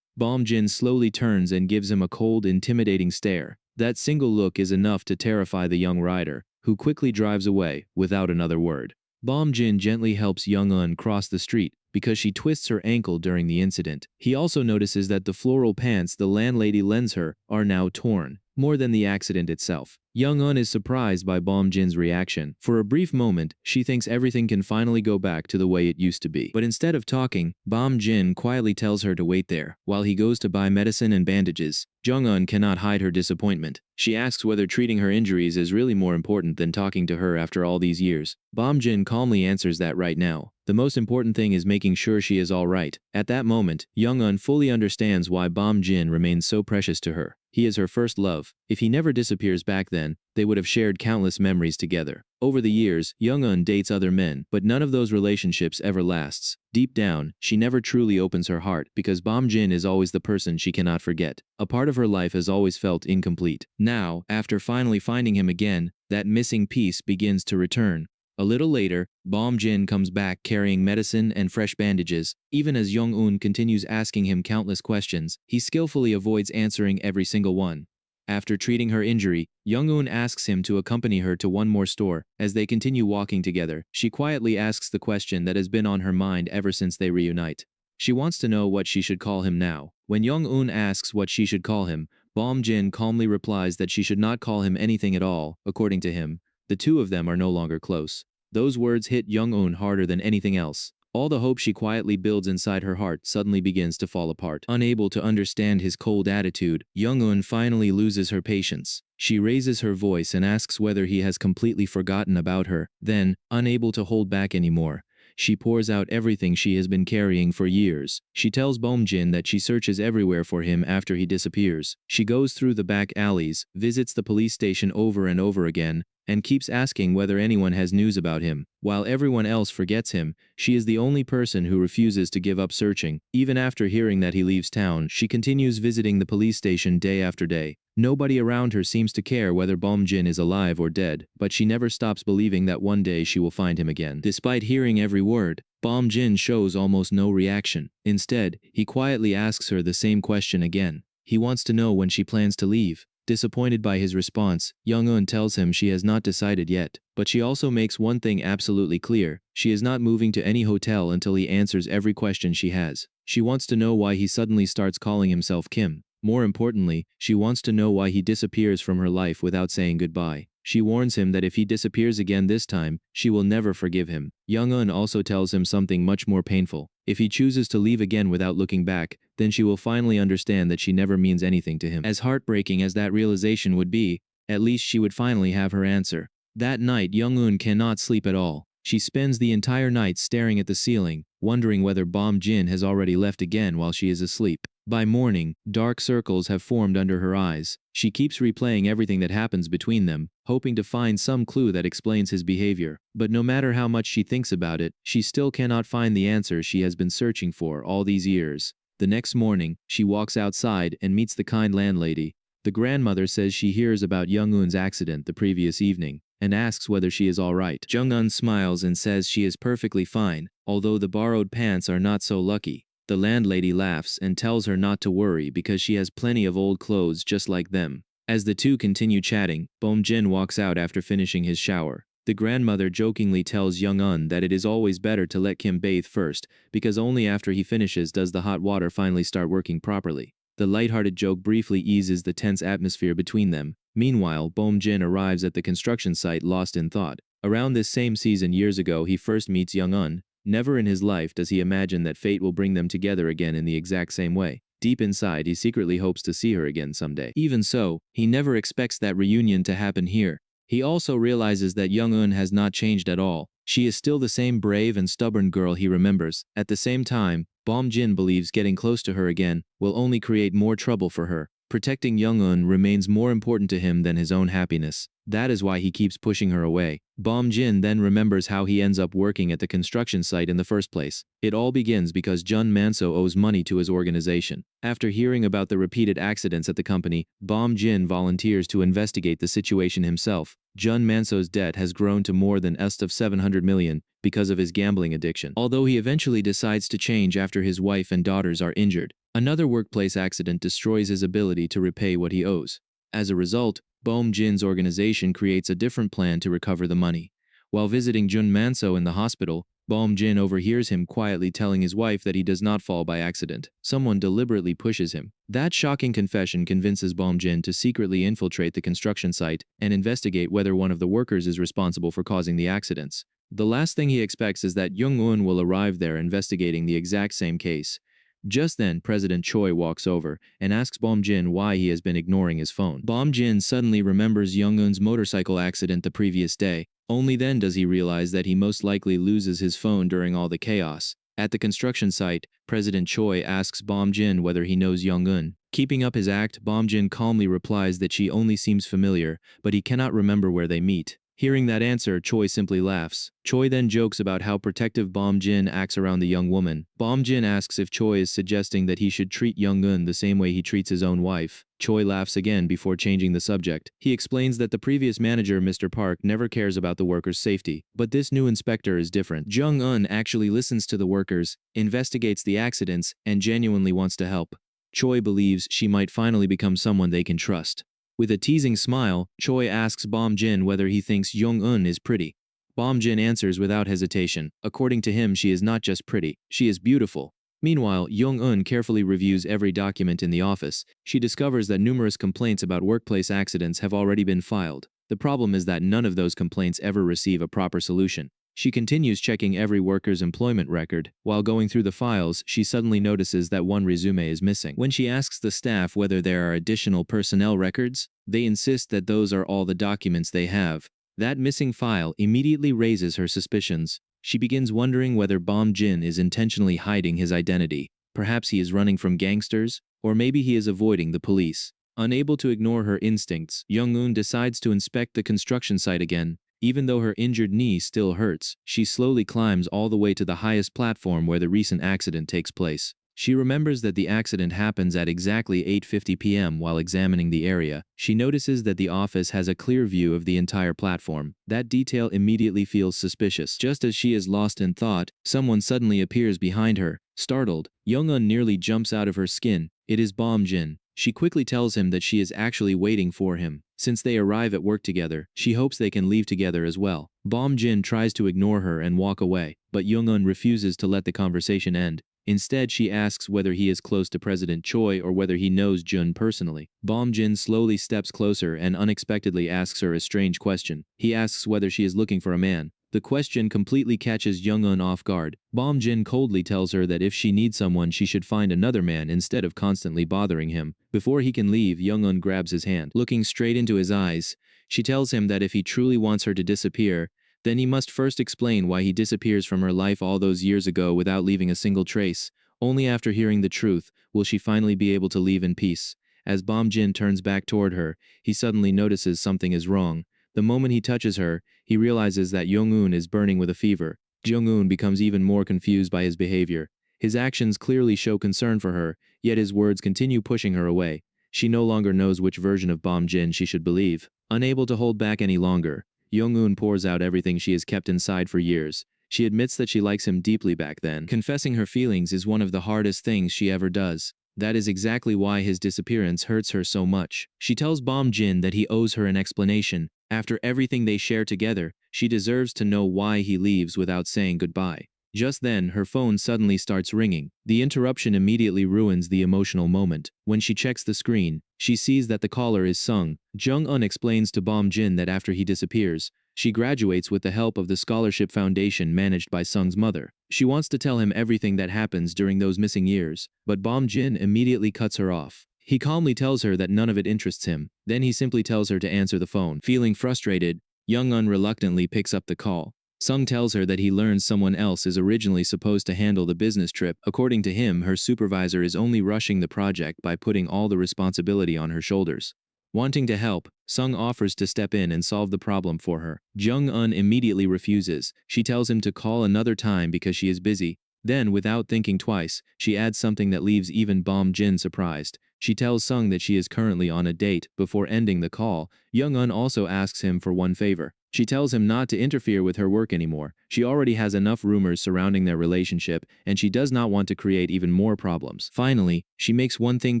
Bom Jin slowly turns and gives him a cold, intimidating stare. That single look is enough to terrify the young rider, who quickly drives away without another word. Bom Jin gently helps Jung-un cross the street because she twists her ankle during the incident. He also notices that the floral pants the landlady lends her are now torn. more than the accident itself. Young-un is surprised by Bom Jin's reaction. For a brief moment, she thinks everything can finally go back to the way it used to be. But instead of talking, Bom Jin quietly tells her to wait there, while he goes to buy medicine and bandages. Jung-un cannot hide her disappointment. She asks whether treating her injuries is really more important than talking to her after all these years. Bom Jin calmly answers that right now, the most important thing is making sure she is all right. At that moment, Young-un fully understands why Bom Jin remains so precious to her. He is her first love. If he never disappears back then, they would have shared countless memories together. Over the years, Young-un dates other men, but none of those relationships ever lasts. Deep down, she never truly opens her heart because Bom Jin is always the person she cannot forget. A part of her life has always felt incomplete. Now, after finally finding him again, that missing piece begins to return. A little later, Bom Jin comes back carrying medicine and fresh bandages. Even as Young-un continues asking him countless questions, he skillfully avoids answering every single one. After treating her injury, Young-un asks him to accompany her to one more store. As they continue walking together, she quietly asks the question that has been on her mind ever since they reunite. She wants to know what she should call him now. When Young-un asks what she should call him, Bom Jin calmly replies that she should not call him anything at all. According to him, the two of them are no longer close. Those words hit Young-un harder than anything else. All the hope she quietly builds inside her heart suddenly begins to fall apart. Unable to understand his cold attitude, Young-un finally loses her patience. She raises her voice and asks whether he has completely forgotten about her. Then, unable to hold back anymore, she pours out everything she has been carrying for years. She tells Bom Jin that she searches everywhere for him after he disappears. She goes through the back alleys, visits the police station over and over again, and keeps asking whether anyone has news about him. While everyone else forgets him, she is the only person who refuses to give up searching. Even after hearing that he leaves town, she continues visiting the police station day after day. Nobody around her seems to care whether Bom Jin is alive or dead, but she never stops believing that one day she will find him again. Despite hearing every word, Bom Jin shows almost no reaction. Instead, he quietly asks her the same question again. He wants to know when she plans to leave. Disappointed by his response, Young-un tells him she has not decided yet, but she also makes one thing absolutely clear. She is not moving to any hotel until he answers every question she has. She wants to know why he suddenly starts calling himself Kim. More importantly, she wants to know why he disappears from her life without saying goodbye. She warns him that if he disappears again this time, she will never forgive him. Young-un also tells him something much more painful. If he chooses to leave again without looking back, then she will finally understand that she never means anything to him. As heartbreaking as that realization would be, at least she would finally have her answer. That night, Young-un cannot sleep at all. She spends the entire night staring at the ceiling, wondering whether Bom Jin has already left again while she is asleep. By morning, dark circles have formed under her eyes. She keeps replaying everything that happens between them, hoping to find some clue that explains his behavior. But no matter how much she thinks about it, she still cannot find the answer she has been searching for all these years. The next morning, she walks outside and meets the kind landlady. The grandmother says she hears about Young-un's accident the previous evening, and asks whether she is all right. Jung-un smiles and says she is perfectly fine, although the borrowed pants are not so lucky. The landlady laughs and tells her not to worry because she has plenty of old clothes just like them. As the two continue chatting, Bom Jin walks out after finishing his shower. The grandmother jokingly tells Young-un that it is always better to let Kim bathe first, because only after he finishes does the hot water finally start working properly. The lighthearted joke briefly eases the tense atmosphere between them. Meanwhile, Bom Jin arrives at the construction site lost in thought. Around this same season years ago he first meets Young-un. Never in his life does he imagine that fate will bring them together again in the exact same way. Deep inside, he secretly hopes to see her again someday. Even so, he never expects that reunion to happen here. He also realizes that Young-un has not changed at all. She is still the same brave and stubborn girl he remembers. At the same time, Bom Jin believes getting close to her again will only create more trouble for her. Protecting Young-un remains more important to him than his own happiness. That is why he keeps pushing her away. Bom Jin then remembers how he ends up working at the construction site in the first place. It all begins because Jun Manso owes money to his organization. After hearing about the repeated accidents at the company, Bom Jin volunteers to investigate the situation himself. Jun Manso's debt has grown to more than 700 million because of his gambling addiction. Although he eventually decides to change after his wife and daughters are injured, another workplace accident destroys his ability to repay what he owes. As a result, Bom Jin's organization creates a different plan to recover the money. While visiting Jun Manso in the hospital, Bom Jin overhears him quietly telling his wife that he does not fall by accident. Someone deliberately pushes him. That shocking confession convinces Bom Jin to secretly infiltrate the construction site and investigate whether one of the workers is responsible for causing the accidents. The last thing he expects is that Jung-eun will arrive there investigating the exact same case. Just then, President Choi walks over and asks Bom Jin why he has been ignoring his phone. Bom Jin suddenly remembers Jung-eun's motorcycle accident the previous day. Only then does he realize that he most likely loses his phone during all the chaos. At the construction site, President Choi asks Bom Jin whether he knows Jung-eun. Keeping up his act, Bom Jin calmly replies that she only seems familiar, but he cannot remember where they meet. Hearing that answer, Choi simply laughs. Choi then jokes about how protective Bom Jin acts around the young woman. Bom Jin asks if Choi is suggesting that he should treat Jung-eun the same way he treats his own wife. Choi laughs again before changing the subject. He explains that the previous manager, Mr. Park, never cares about the workers' safety, but this new inspector is different. Jung-eun actually listens to the workers, investigates the accidents, and genuinely wants to help. Choi believes she might finally become someone they can trust. With a teasing smile, Choi asks Bom Jin whether he thinks Jung-eun is pretty. Bom Jin answers without hesitation. According to him, she is not just pretty, she is beautiful. Meanwhile, Jung-eun carefully reviews every document in the office. She discovers that numerous complaints about workplace accidents have already been filed. The problem is that none of those complaints ever receive a proper solution. She continues checking every worker's employment record. While going through the files, she suddenly notices that one resume is missing. When she asks the staff whether there are additional personnel records, they insist that those are all the documents they have. That missing file immediately raises her suspicions. She begins wondering whether Bom Jin is intentionally hiding his identity. Perhaps he is running from gangsters, or maybe he is avoiding the police. Unable to ignore her instincts, Jung-eun decides to inspect the construction site again. Even though her injured knee still hurts, she slowly climbs all the way to the highest platform where the recent accident takes place. She remembers that the accident happens at exactly 8:50 p.m. While examining the area, she notices that the office has a clear view of the entire platform. That detail immediately feels suspicious. Just as she is lost in thought, someone suddenly appears behind her. Startled, Jung-eun nearly jumps out of her skin. It is Bom Jin. She quickly tells him that she is actually waiting for him. Since they arrive at work together, she hopes they can leave together as well. Bom Jin tries to ignore her and walk away, but Jung-eun refuses to let the conversation end. Instead, she asks whether he is close to President Choi or whether he knows Jun personally. Bom Jin slowly steps closer and unexpectedly asks her a strange question. He asks whether she is looking for a man. The question completely catches Jung-eun off guard. Bom Jin coldly tells her that if she needs someone, she should find another man instead of constantly bothering him. Before he can leave, Jung-eun grabs his hand. Looking straight into his eyes, she tells him that if he truly wants her to disappear, then he must first explain why he disappears from her life all those years ago without leaving a single trace. Only after hearing the truth will she finally be able to leave in peace. As Bom Jin turns back toward her, he suddenly notices something is wrong. The moment he touches her, he realizes that Jung-eun is burning with a fever. Jung-eun becomes even more confused by his behavior. His actions clearly show concern for her, yet his words continue pushing her away. She no longer knows which version of Bom Jin she should believe. Unable to hold back any longer, Jung-eun pours out everything she has kept inside for years. She admits that she likes him deeply back then. Confessing her feelings is one of the hardest things she ever does. That is exactly why his disappearance hurts her so much. She tells Bom Jin that he owes her an explanation. After everything they share together, she deserves to know why he leaves without saying goodbye. Just then, her phone suddenly starts ringing. The interruption immediately ruins the emotional moment. When she checks the screen, she sees that the caller is Sung. Jung-eun explains to Bom Jin that after he disappears, she graduates with the help of the scholarship foundation managed by Sung's mother. She wants to tell him everything that happens during those missing years, but Bom Jin immediately cuts her off. He calmly tells her that none of it interests him. Then he simply tells her to answer the phone. Feeling frustrated, Jung-eun reluctantly picks up the call. Sung tells her that he learns someone else is originally supposed to handle the business trip. According to him, her supervisor is only rushing the project by putting all the responsibility on her shoulders. Wanting to help, Sung offers to step in and solve the problem for her. Jung-eun immediately refuses. She tells him to call another time because she is busy. Then, without thinking twice, she adds something that leaves even Bom Jin surprised. She tells Sung that she is currently on a date. Before ending the call, Jung-eun also asks him for one favor. She tells him not to interfere with her work anymore. She already has enough rumors surrounding their relationship, and she does not want to create even more problems. Finally, she makes one thing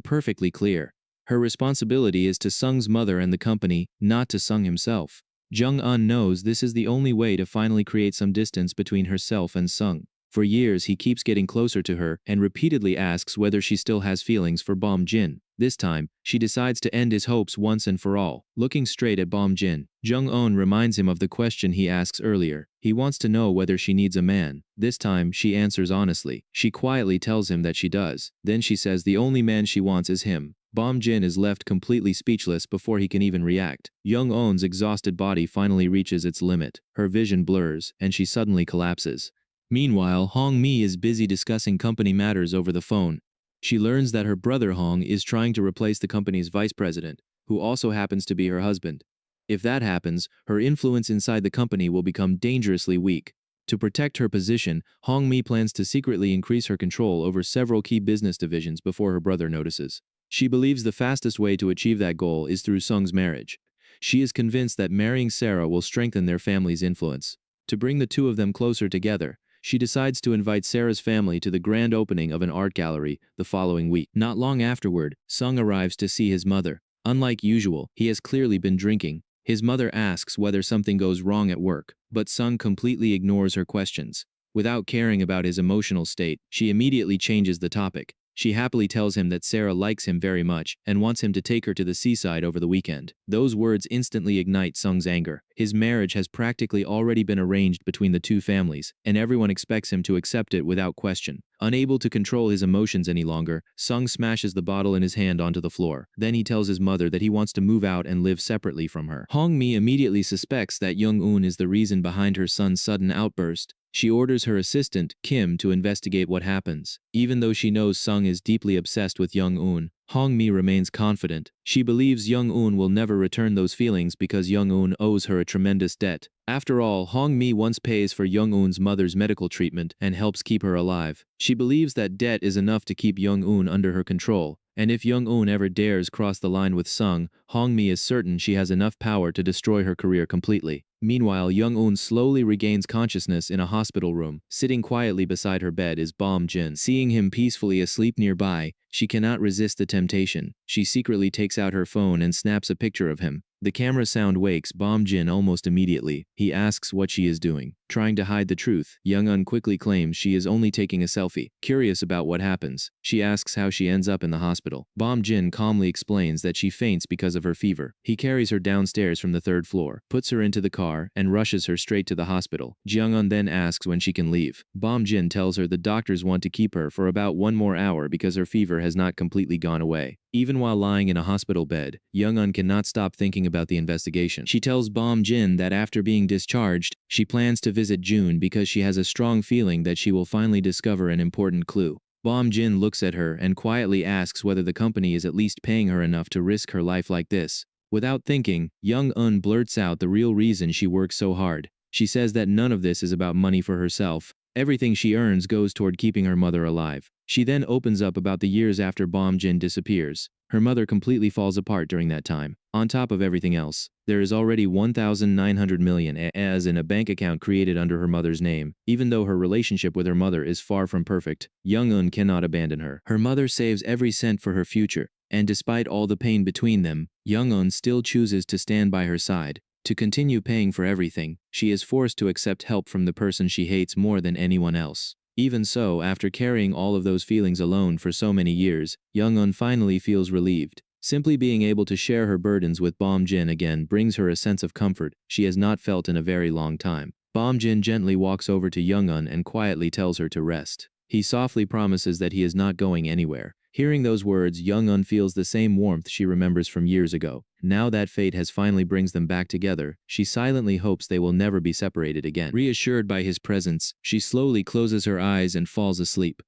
perfectly clear. Her responsibility is to Sung's mother and the company, not to Sung himself. Jung-un knows this is the only way to finally create some distance between herself and Sung. For years he keeps getting closer to her and repeatedly asks whether she still has feelings for Bom Jin. This time, she decides to end his hopes once and for all. Looking straight at Bom Jin, Jung-un reminds him of the question he asks earlier. He wants to know whether she needs a man. This time, she answers honestly. She quietly tells him that she does. Then she says the only man she wants is him. Bom Jin is left completely speechless before he can even react. Jung-un's exhausted body finally reaches its limit. Her vision blurs, and she suddenly collapses. Meanwhile, Hong Mi is busy discussing company matters over the phone. She learns that her brother Hong is trying to replace the company's vice president, who also happens to be her husband. If that happens, her influence inside the company will become dangerously weak. To protect her position, Hong Mi plans to secretly increase her control over several key business divisions before her brother notices. She believes the fastest way to achieve that goal is through Sung's marriage. She is convinced that marrying Sarah will strengthen their family's influence. To bring the two of them closer together, she decides to invite Sarah's family to the grand opening of an art gallery the following week. Not long afterward, Sung arrives to see his mother. Unlike usual, he has clearly been drinking. His mother asks whether something goes wrong at work, but Sung completely ignores her questions. Without caring about his emotional state, she immediately changes the topic. She happily tells him that Sarah likes him very much and wants him to take her to the seaside over the weekend. Those words instantly ignite Sung's anger. His marriage has practically already been arranged between the two families, and everyone expects him to accept it without question. Unable to control his emotions any longer, Sung smashes the bottle in his hand onto the floor. Then he tells his mother that he wants to move out and live separately from her. Hong Mi immediately suspects that Jung-un is the reason behind her son's sudden outburst. She orders her assistant, Kim, to investigate what happens. Even though she knows Sung is deeply obsessed with Jung-un, Hong Mi remains confident. She believes Jung-un will never return those feelings because Jung-un owes her a tremendous debt. After all, Hong Mi once pays for Jung-un's mother's medical treatment and helps keep her alive. She believes that debt is enough to keep Jung-un under her control, and if Jung-un ever dares cross the line with Sung, Hong Mi is certain she has enough power to destroy her career completely. Meanwhile, Jung-un slowly regains consciousness in a hospital room. Sitting quietly beside her bed is Bom Jin. Seeing him peacefully asleep nearby, she cannot resist the temptation. She secretly takes out her phone and snaps a picture of him. The camera sound wakes Bom Jin almost immediately. He asks what she is doing. Trying to hide the truth, Jung-un quickly claims she is only taking a selfie. Curious about what happens, she asks how she ends up in the hospital. Bom Jin calmly explains that she faints because of her fever. He carries her downstairs from the third floor, puts her into the car, and rushes her straight to the hospital. Jung-un then asks when she can leave. Bom Jin tells her the doctors want to keep her for about 1 more hour because her fever has not completely gone away. Even while lying in a hospital bed, Jung-un cannot stop thinking about the investigation. She tells Bom Jin that after being discharged, she plans to visit June because she has a strong feeling that she will finally discover an important clue. Bom Jin looks at her and quietly asks whether the company is at least paying her enough to risk her life like this. Without thinking, Jung-un blurts out the real reason she works so hard. She says that none of this is about money for herself. Everything she earns goes toward keeping her mother alive. She then opens up about the years after Bom Jin disappears. Her mother completely falls apart during that time. On top of everything else, there is already 1,900 million as in a bank account created under her mother's name. Even though her relationship with her mother is far from perfect, Jung-un cannot abandon her. Her mother saves every cent for her future, and despite all the pain between them, Jung-un still chooses to stand by her side. To continue paying for everything, she is forced to accept help from the person she hates more than anyone else. Even so, after carrying all of those feelings alone for so many years, Jung-un finally feels relieved. Simply being able to share her burdens with Bom Jin again brings her a sense of comfort she has not felt in a very long time. Bom Jin gently walks over to Jung-un and quietly tells her to rest. He softly promises that he is not going anywhere. Hearing those words, Jung-un feels the same warmth she remembers from years ago. Now that fate has finally brings them back together, she silently hopes they will never be separated again. Reassured by his presence, she slowly closes her eyes and falls asleep.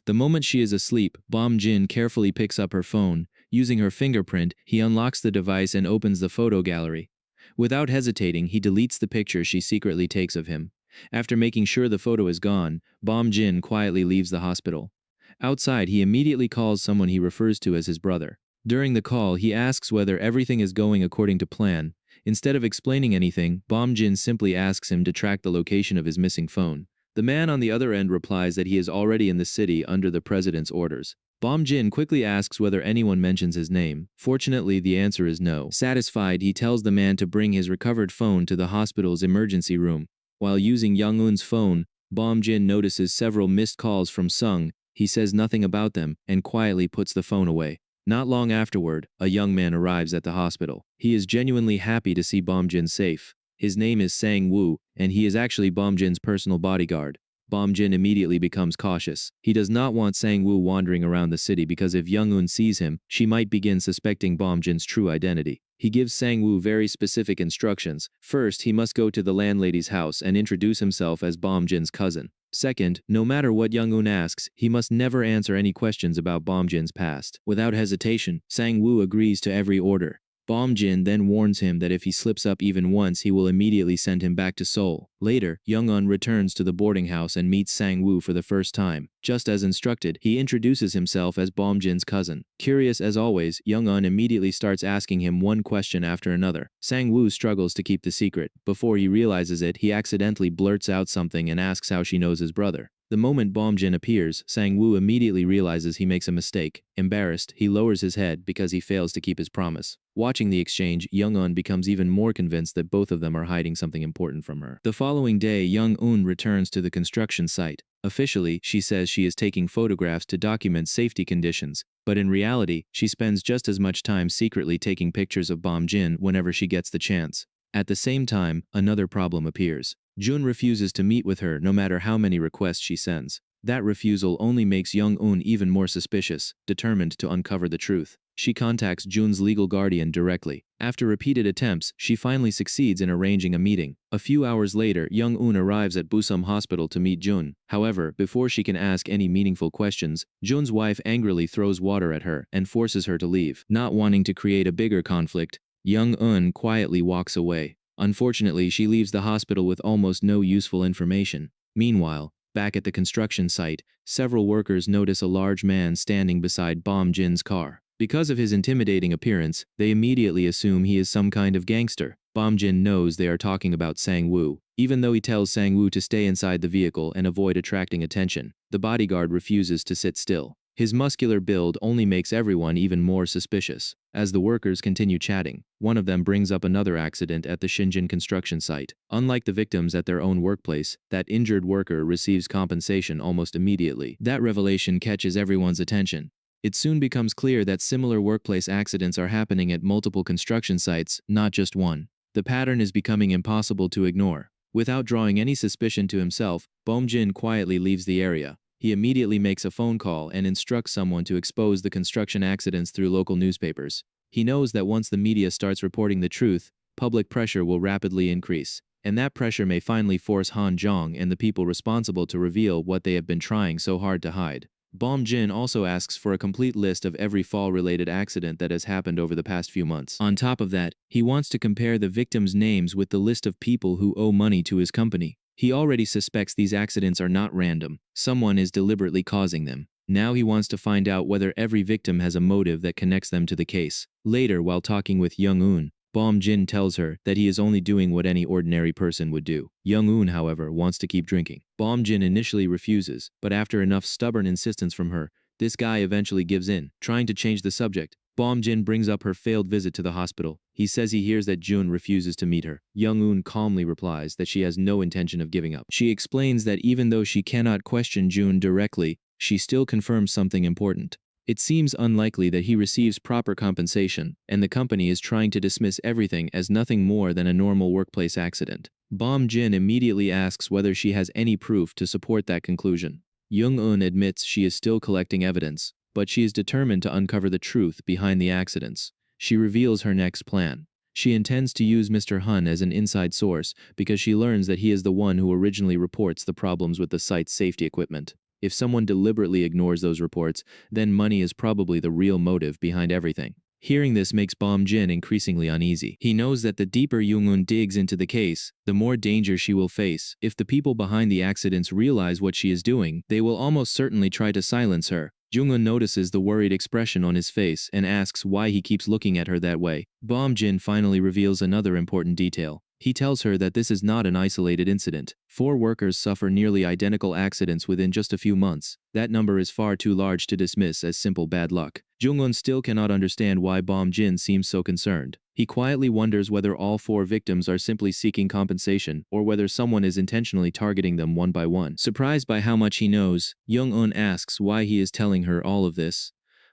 The moment she is asleep, Bom Jin carefully picks up her phone. Using her fingerprint, he unlocks the device and opens the photo gallery. Without hesitating, he deletes the picture she secretly takes of him. After making sure the photo is gone, Bom Jin quietly leaves the hospital. Outside, he immediately calls someone he refers to as his brother. During the call, he asks whether everything is going according to plan. Instead of explaining anything, Bom Jin simply asks him to track the location of his missing phone. The man on the other end replies that he is already in the city under the president's orders. Bom Jin quickly asks whether anyone mentions his name. Fortunately, the answer is no. Satisfied, he tells the man to bring his recovered phone to the hospital's emergency room. While using Young-eun's phone, Bom Jin notices several missed calls from Sung. He says nothing about them and quietly puts the phone away. Not long afterward, a young man arrives at the hospital. He is genuinely happy to see Bom Jin safe. His name is Sang Woo, and he is actually Bom Jin's personal bodyguard. Bom Jin immediately becomes cautious. He does not want Sang Woo wandering around the city because if Young-eun sees him, she might begin suspecting Bom Jin's true identity. He gives Sang Woo very specific instructions. First, he must go to the landlady's house and introduce himself as Bom Jin's cousin. Second, no matter what Young-eun asks, he must never answer any questions about Bom Jin's past. Without hesitation, Sang Woo agrees to every order. Bom Jin then warns him that if he slips up even once, he will immediately send him back to Seoul. Later, Young-eun returns to the boarding house and meets Sang Woo for the first time. Just as instructed, he introduces himself as Bom Jin's cousin. Curious as always, Young-eun immediately starts asking him one question after another. Sang Woo struggles to keep the secret. Before he realizes it, he accidentally blurts out something and asks how she knows his brother. The moment Bom Jin appears, Sang Woo immediately realizes he makes a mistake. Embarrassed, he lowers his head because he fails to keep his promise. Watching the exchange, Young-eun becomes even more convinced that both of them are hiding something important from her. The following day, Young-eun returns to the construction site. Officially, she says she is taking photographs to document safety conditions, but in reality, she spends just as much time secretly taking pictures of Bom Jin whenever she gets the chance. At the same time, another problem appears. Jun refuses to meet with her no matter how many requests she sends. That refusal only makes Young-eun even more suspicious, determined to uncover the truth. She contacts Jun's legal guardian directly. After repeated attempts, she finally succeeds in arranging a meeting. A few hours later, Young-eun arrives at Busum Hospital to meet Jun. However, before she can ask any meaningful questions, Jun's wife angrily throws water at her and forces her to leave. Not wanting to create a bigger conflict, Young-eun quietly walks away. Unfortunately, she leaves the hospital with almost no useful information. Meanwhile, back at the construction site, several workers notice a large man standing beside Bom Jin's car. Because of his intimidating appearance, they immediately assume he is some kind of gangster. Bom Jin knows they are talking about Sang Woo. Even though he tells Sang Woo to stay inside the vehicle and avoid attracting attention, the bodyguard refuses to sit still. His muscular build only makes everyone even more suspicious. As the workers continue chatting, one of them brings up another accident at the Shinjin construction site. Unlike the victims at their own workplace, that injured worker receives compensation almost immediately. That revelation catches everyone's attention. It soon becomes clear that similar workplace accidents are happening at multiple construction sites, not just one. The pattern is becoming impossible to ignore. Without drawing any suspicion to himself, Bom Jin quietly leaves the area. He immediately makes a phone call and instructs someone to expose the construction accidents through local newspapers. He knows that once the media starts reporting the truth, public pressure will rapidly increase. And that pressure may finally force Han Zhong and the people responsible to reveal what they have been trying so hard to hide. Bom Jin also asks for a complete list of every fall-related accident that has happened over the past few months. On top of that, he wants to compare the victims' names with the list of people who owe money to his company. He already suspects these accidents are not random. Someone is deliberately causing them. Now he wants to find out whether every victim has a motive that connects them to the case. Later, while talking with Young-eun, Bom Jin tells her that he is only doing what any ordinary person would do. Young-eun, however, wants to keep drinking. Bom Jin initially refuses, but after enough stubborn insistence from her, this guy eventually gives in. Trying to change the subject, Bom Jin brings up her failed visit to the hospital. He says he hears that Jun refuses to meet her. Young-eun calmly replies that she has no intention of giving up. She explains that even though she cannot question Jun directly, she still confirms something important. It seems unlikely that he receives proper compensation, and the company is trying to dismiss everything as nothing more than a normal workplace accident. Bom Jin immediately asks whether she has any proof to support that conclusion. Young-eun admits she is still collecting evidence, but she is determined to uncover the truth behind the accidents. She reveals her next plan. She intends to use Mr. Hun as an inside source because she learns that he is the one who originally reports the problems with the site's safety equipment. If someone deliberately ignores those reports, then money is probably the real motive behind everything. Hearing this makes Bom Jin increasingly uneasy. He knows that the deeper Young-eun digs into the case, the more danger she will face. If the people behind the accidents realize what she is doing, they will almost certainly try to silence her. Young-eun notices the worried expression on his face and asks why he keeps looking at her that way. Bom Jin finally reveals another important detail. He tells her that this is not an isolated incident. 4 workers suffer nearly identical accidents within just a few months. That number is far too large to dismiss as simple bad luck. Jung-un still cannot understand why Bom Jin seems so concerned. He quietly wonders whether all 4 victims are simply seeking compensation or whether someone is intentionally targeting them one by one. Surprised by how much he knows, Jung-un asks why he is telling her all of this.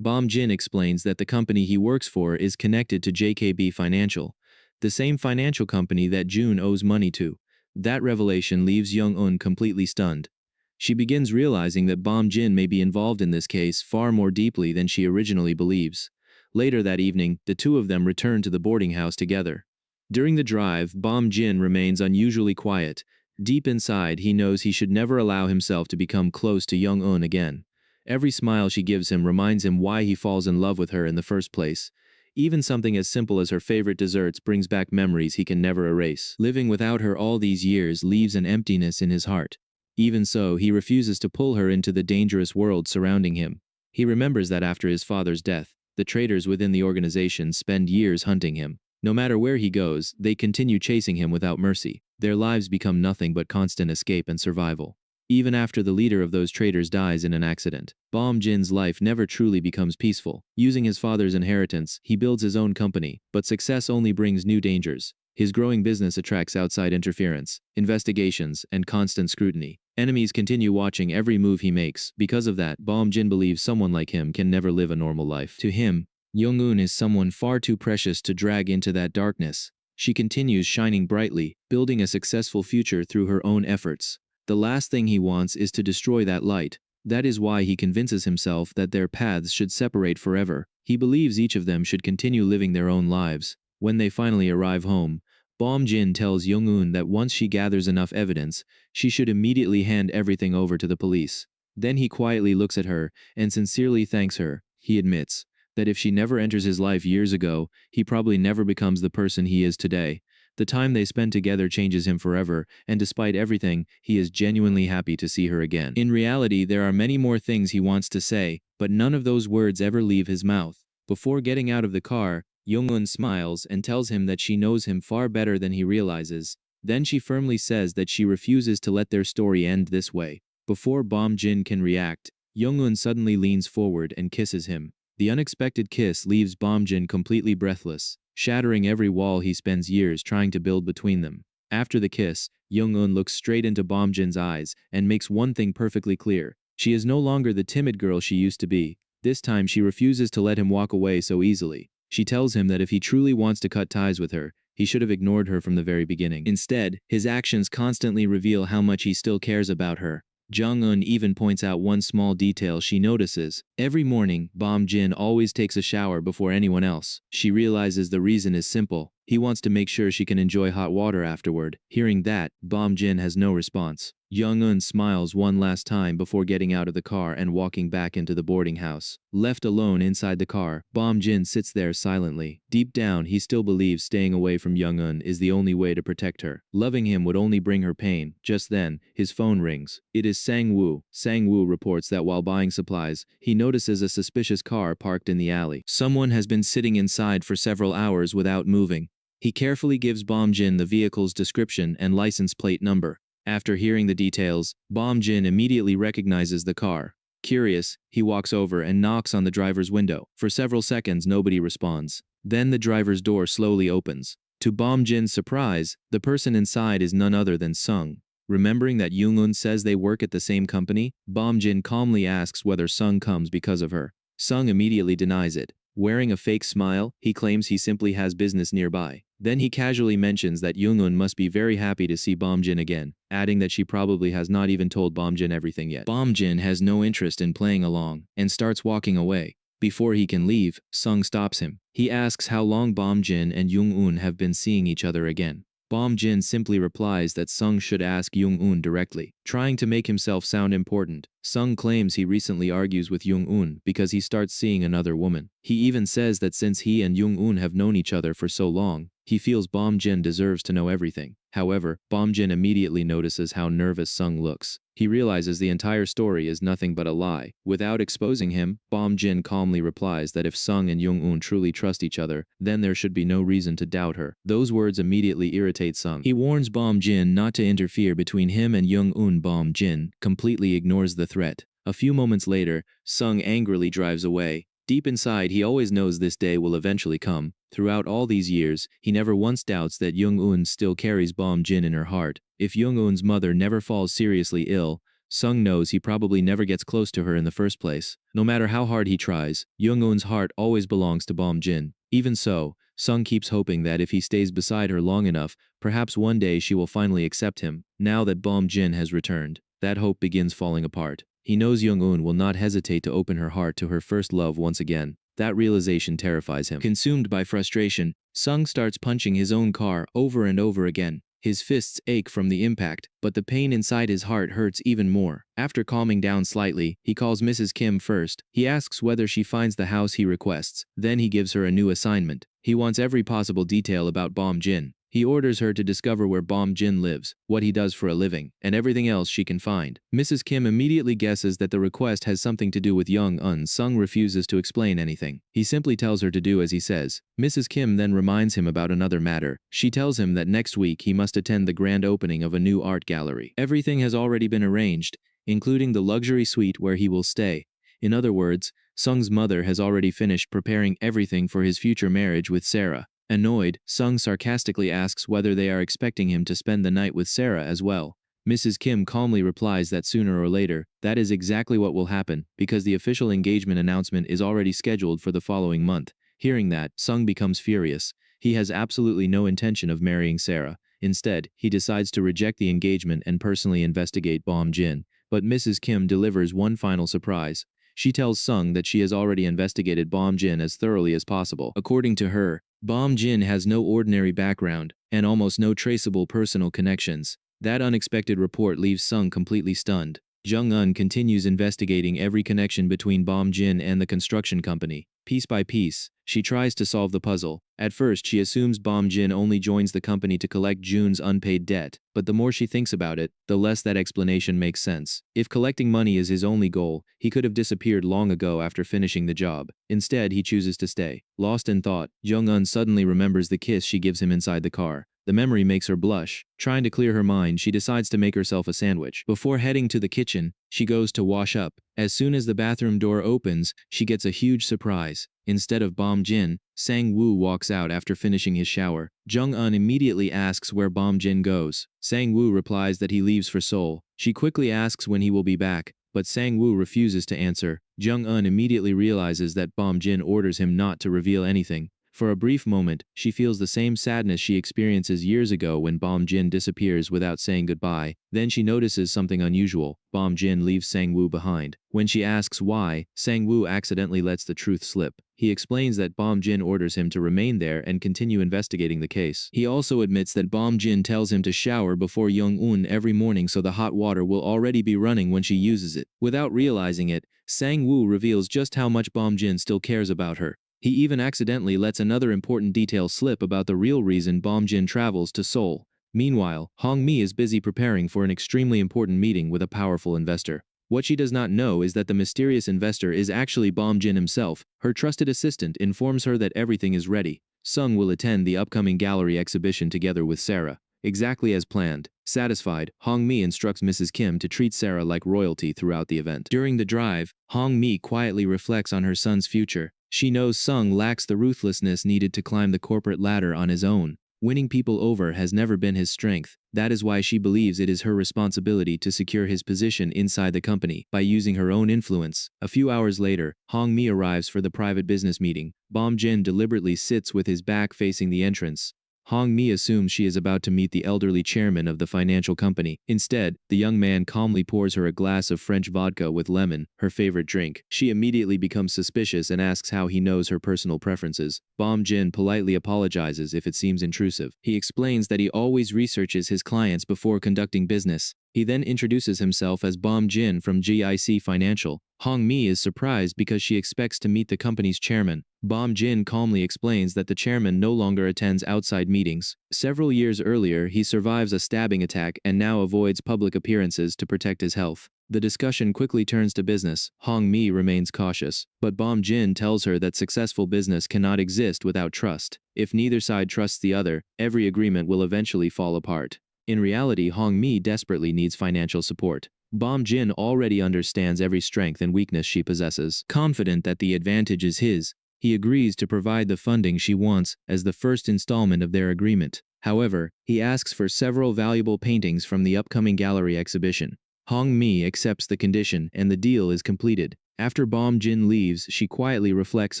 Bom Jin explains that the company he works for is connected to JKB Financial, the same financial company that June owes money to. That revelation leaves Jung-un completely stunned. She begins realizing that Bom Jin may be involved in this case far more deeply than she originally believes. Later that evening, the two of them return to the boarding house together. During the drive, Bom Jin remains unusually quiet. Deep inside, he knows he should never allow himself to become close to Jung-un again. Every smile she gives him reminds him why he falls in love with her in the first place. Even something as simple as her favorite desserts brings back memories he can never erase. Living without her all these years leaves an emptiness in his heart. Even so, he refuses to pull her into the dangerous world surrounding him. He remembers that after his father's death, the traitors within the organization spend years hunting him. No matter where he goes, they continue chasing him without mercy. Their lives become nothing but constant escape and survival. Even after the leader of those traitors dies in an accident, Bom Jin's life never truly becomes peaceful. Using his father's inheritance, he builds his own company, but success only brings new dangers. His growing business attracts outside interference, investigations, and constant scrutiny. Enemies continue watching every move he makes. Because of that, Bom Jin believes someone like him can never live a normal life. To him, Jung-un is someone far too precious to drag into that darkness. She continues shining brightly, building a successful future through her own efforts. The last thing he wants is to destroy that light. That is why he convinces himself that their paths should separate forever. He believes each of them should continue living their own lives. When they finally arrive home, Bom Jin tells Jung-un that once she gathers enough evidence, she should immediately hand everything over to the police. Then he quietly looks at her and sincerely thanks her. He admits that if she never enters his life years ago, he probably never becomes the person he is today. The time they spend together changes him forever, and despite everything, he is genuinely happy to see her again. In reality, there are many more things he wants to say, but none of those words ever leave his mouth. Before getting out of the car, Jung-un smiles and tells him that she knows him far better than he realizes. Then she firmly says that she refuses to let their story end this way. Before Bom Jin can react, Jung-un suddenly leans forward and kisses him. The unexpected kiss leaves Bom Jin completely breathless, shattering every wall he spends years trying to build between them. After the kiss, Jung-un looks straight into Bom Jin's eyes and makes one thing perfectly clear. She is no longer the timid girl she used to be. This time she refuses to let him walk away so easily. She tells him that if he truly wants to cut ties with her, he should have ignored her from the very beginning. Instead, his actions constantly reveal how much he still cares about her. Jung-un even points out one small detail she notices. Every morning, Bom Jin always takes a shower before anyone else. She realizes the reason is simple. He wants to make sure she can enjoy hot water afterward. Hearing that, Bom Jin has no response. Jung-un smiles one last time before getting out of the car and walking back into the boarding house. Left alone inside the car, Bom Jin sits there silently. Deep down, he still believes staying away from Jung-un is the only way to protect her. Loving him would only bring her pain. Just then, his phone rings. It is Sang-woo. Sang-woo reports that while buying supplies, he notices a suspicious car parked in the alley. Someone has been sitting inside for several hours without moving. He carefully gives Bom Jin the vehicle's description and license plate number. After hearing the details, Bom Jin immediately recognizes the car. Curious, he walks over and knocks on the driver's window. For several seconds, nobody responds. Then the driver's door slowly opens. To Bom Jin's surprise, the person inside is none other than Sung. Remembering that Jung-un says they work at the same company, Bom Jin calmly asks whether Sung comes because of her. Sung immediately denies it. Wearing a fake smile, he claims he simply has business nearby. Then he casually mentions that Jung-un must be very happy to see Bom Jin again, adding that she probably has not even told Bom Jin everything yet. Bom Jin has no interest in playing along, and starts walking away. Before he can leave, Sung stops him. He asks how long Bom Jin and Jung-un have been seeing each other again. Bom Jin simply replies that Sung should ask Jung-un directly. Trying to make himself sound important, Sung claims he recently argues with Jung-un because he starts seeing another woman. He even says that since he and Jung-un have known each other for so long, he feels Bom Jin deserves to know everything. However, Bom Jin immediately notices how nervous Sung looks. he realizes the entire story is nothing but a lie. Without exposing him, Bom Jin calmly replies that if Sung and Jung-un truly trust each other, then there should be no reason to doubt her. Those words immediately irritate Sung. He warns Bom Jin not to interfere between him and Jung-un. Bom Jin completely ignores the threat. A few moments later, Sung angrily drives away. Deep inside, he always knows this day will eventually come. Throughout all these years, he never once doubts that Jung-un still carries Bom Jin in her heart. If Jung-un's mother never falls seriously ill, Sung knows he probably never gets close to her in the first place. No matter how hard he tries, Jung-un's heart always belongs to Bom Jin. Even so, Sung keeps hoping that if he stays beside her long enough, perhaps one day she will finally accept him. Now that Bom Jin has returned, that hope begins falling apart. He knows Jung-un will not hesitate to open her heart to her first love once again. That realization terrifies him. Consumed by frustration, Sung starts punching his own car over and over again. His fists ache from the impact, but the pain inside his heart hurts even more. After calming down slightly, he calls Mrs. Kim first. He asks whether she finds the house he requests. Then he gives her a new assignment. He wants every possible detail about Bom Jin. He orders her to discover where Bom Jin lives, what he does for a living, and everything else she can find. Mrs. Kim immediately guesses that the request has something to do with Jung-un. Sung refuses to explain anything. He simply tells her to do as he says. Mrs. Kim then reminds him about another matter. She tells him that next week he must attend the grand opening of a new art gallery. Everything has already been arranged, including the luxury suite where he will stay. In other words, Sung's mother has already finished preparing everything for his future marriage with Sarah. Annoyed, Sung sarcastically asks whether they are expecting him to spend the night with Sarah as well. Mrs. Kim calmly replies that sooner or later, that is exactly what will happen, because the official engagement announcement is already scheduled for the following month. Hearing that, Sung becomes furious. He has absolutely no intention of marrying Sarah. Instead, he decides to reject the engagement and personally investigate Bom Jin. But Mrs. Kim delivers one final surprise. She tells Sung that she has already investigated Bom Jin as thoroughly as possible. According to her, Bom Jin has no ordinary background, and almost no traceable personal connections. That unexpected report leaves Sung completely stunned. Jung-un continues investigating every connection between Bom Jin and the construction company. Piece by piece, she tries to solve the puzzle. At first, she assumes Bom Jin only joins the company to collect Jun's unpaid debt, but the more she thinks about it, the less that explanation makes sense. If collecting money is his only goal, he could have disappeared long ago after finishing the job. Instead, he chooses to stay. Lost in thought, Jung-un suddenly remembers the kiss she gives him inside the car. The memory makes her blush. Trying to clear her mind, she decides to make herself a sandwich. Before heading to the kitchen, she goes to wash up. As soon as the bathroom door opens, she gets a huge surprise. Instead of Bom Jin, Sang-woo walks out after finishing his shower. Jung-un immediately asks where Bom Jin goes. Sang-woo replies that he leaves for Seoul. She quickly asks when he will be back, but Sang-woo refuses to answer. Jung-un immediately realizes that Bom Jin orders him not to reveal anything. For a brief moment, she feels the same sadness she experiences years ago when Bom Jin disappears without saying goodbye. Then she notices something unusual. Bom Jin leaves Sang-woo behind. When she asks why, Sang-woo accidentally lets the truth slip. He explains that Bom Jin orders him to remain there and continue investigating the case. He also admits that Bom Jin tells him to shower before Jung-un every morning so the hot water will already be running when she uses it. Without realizing it, Sang-woo reveals just how much Bom Jin still cares about her. He even accidentally lets another important detail slip about the real reason Bom Jin travels to Seoul. Meanwhile, Hong-mi is busy preparing for an extremely important meeting with a powerful investor. What she does not know is that the mysterious investor is actually Bom Jin himself. Her trusted assistant informs her that everything is ready. Sung will attend the upcoming gallery exhibition together with Sarah. Exactly as planned. Satisfied, Hong-mi instructs Mrs. Kim to treat Sarah like royalty throughout the event. During the drive, Hong-mi quietly reflects on her son's future. She knows Sung lacks the ruthlessness needed to climb the corporate ladder on his own. Winning people over has never been his strength. That is why she believes it is her responsibility to secure his position inside the company by using her own influence. A few hours later, Hong-mi arrives for the private business meeting. Bom Jin deliberately sits with his back facing the entrance. Hong-mi assumes she is about to meet the elderly chairman of the financial company. Instead, the young man calmly pours her a glass of French vodka with lemon, her favorite drink. She immediately becomes suspicious and asks how he knows her personal preferences. Bom Jin politely apologizes if it seems intrusive. He explains that he always researches his clients before conducting business. He then introduces himself as Bom Jin from GIC Financial. Hong-mi is surprised because she expects to meet the company's chairman. Bom Jin calmly explains that the chairman no longer attends outside meetings. Several years earlier, he survives a stabbing attack and now avoids public appearances to protect his health. The discussion quickly turns to business. Hong Mi remains cautious, but Bom Jin tells her that successful business cannot exist without trust. If neither side trusts the other, every agreement will eventually fall apart. In reality, Hong Mi desperately needs financial support. Bom Jin already understands every strength and weakness she possesses. Confident that the advantage is his, he agrees to provide the funding she wants as the first installment of their agreement. However, he asks for several valuable paintings from the upcoming gallery exhibition. Hong Mi accepts the condition and the deal is completed. After Bom Jin leaves, she quietly reflects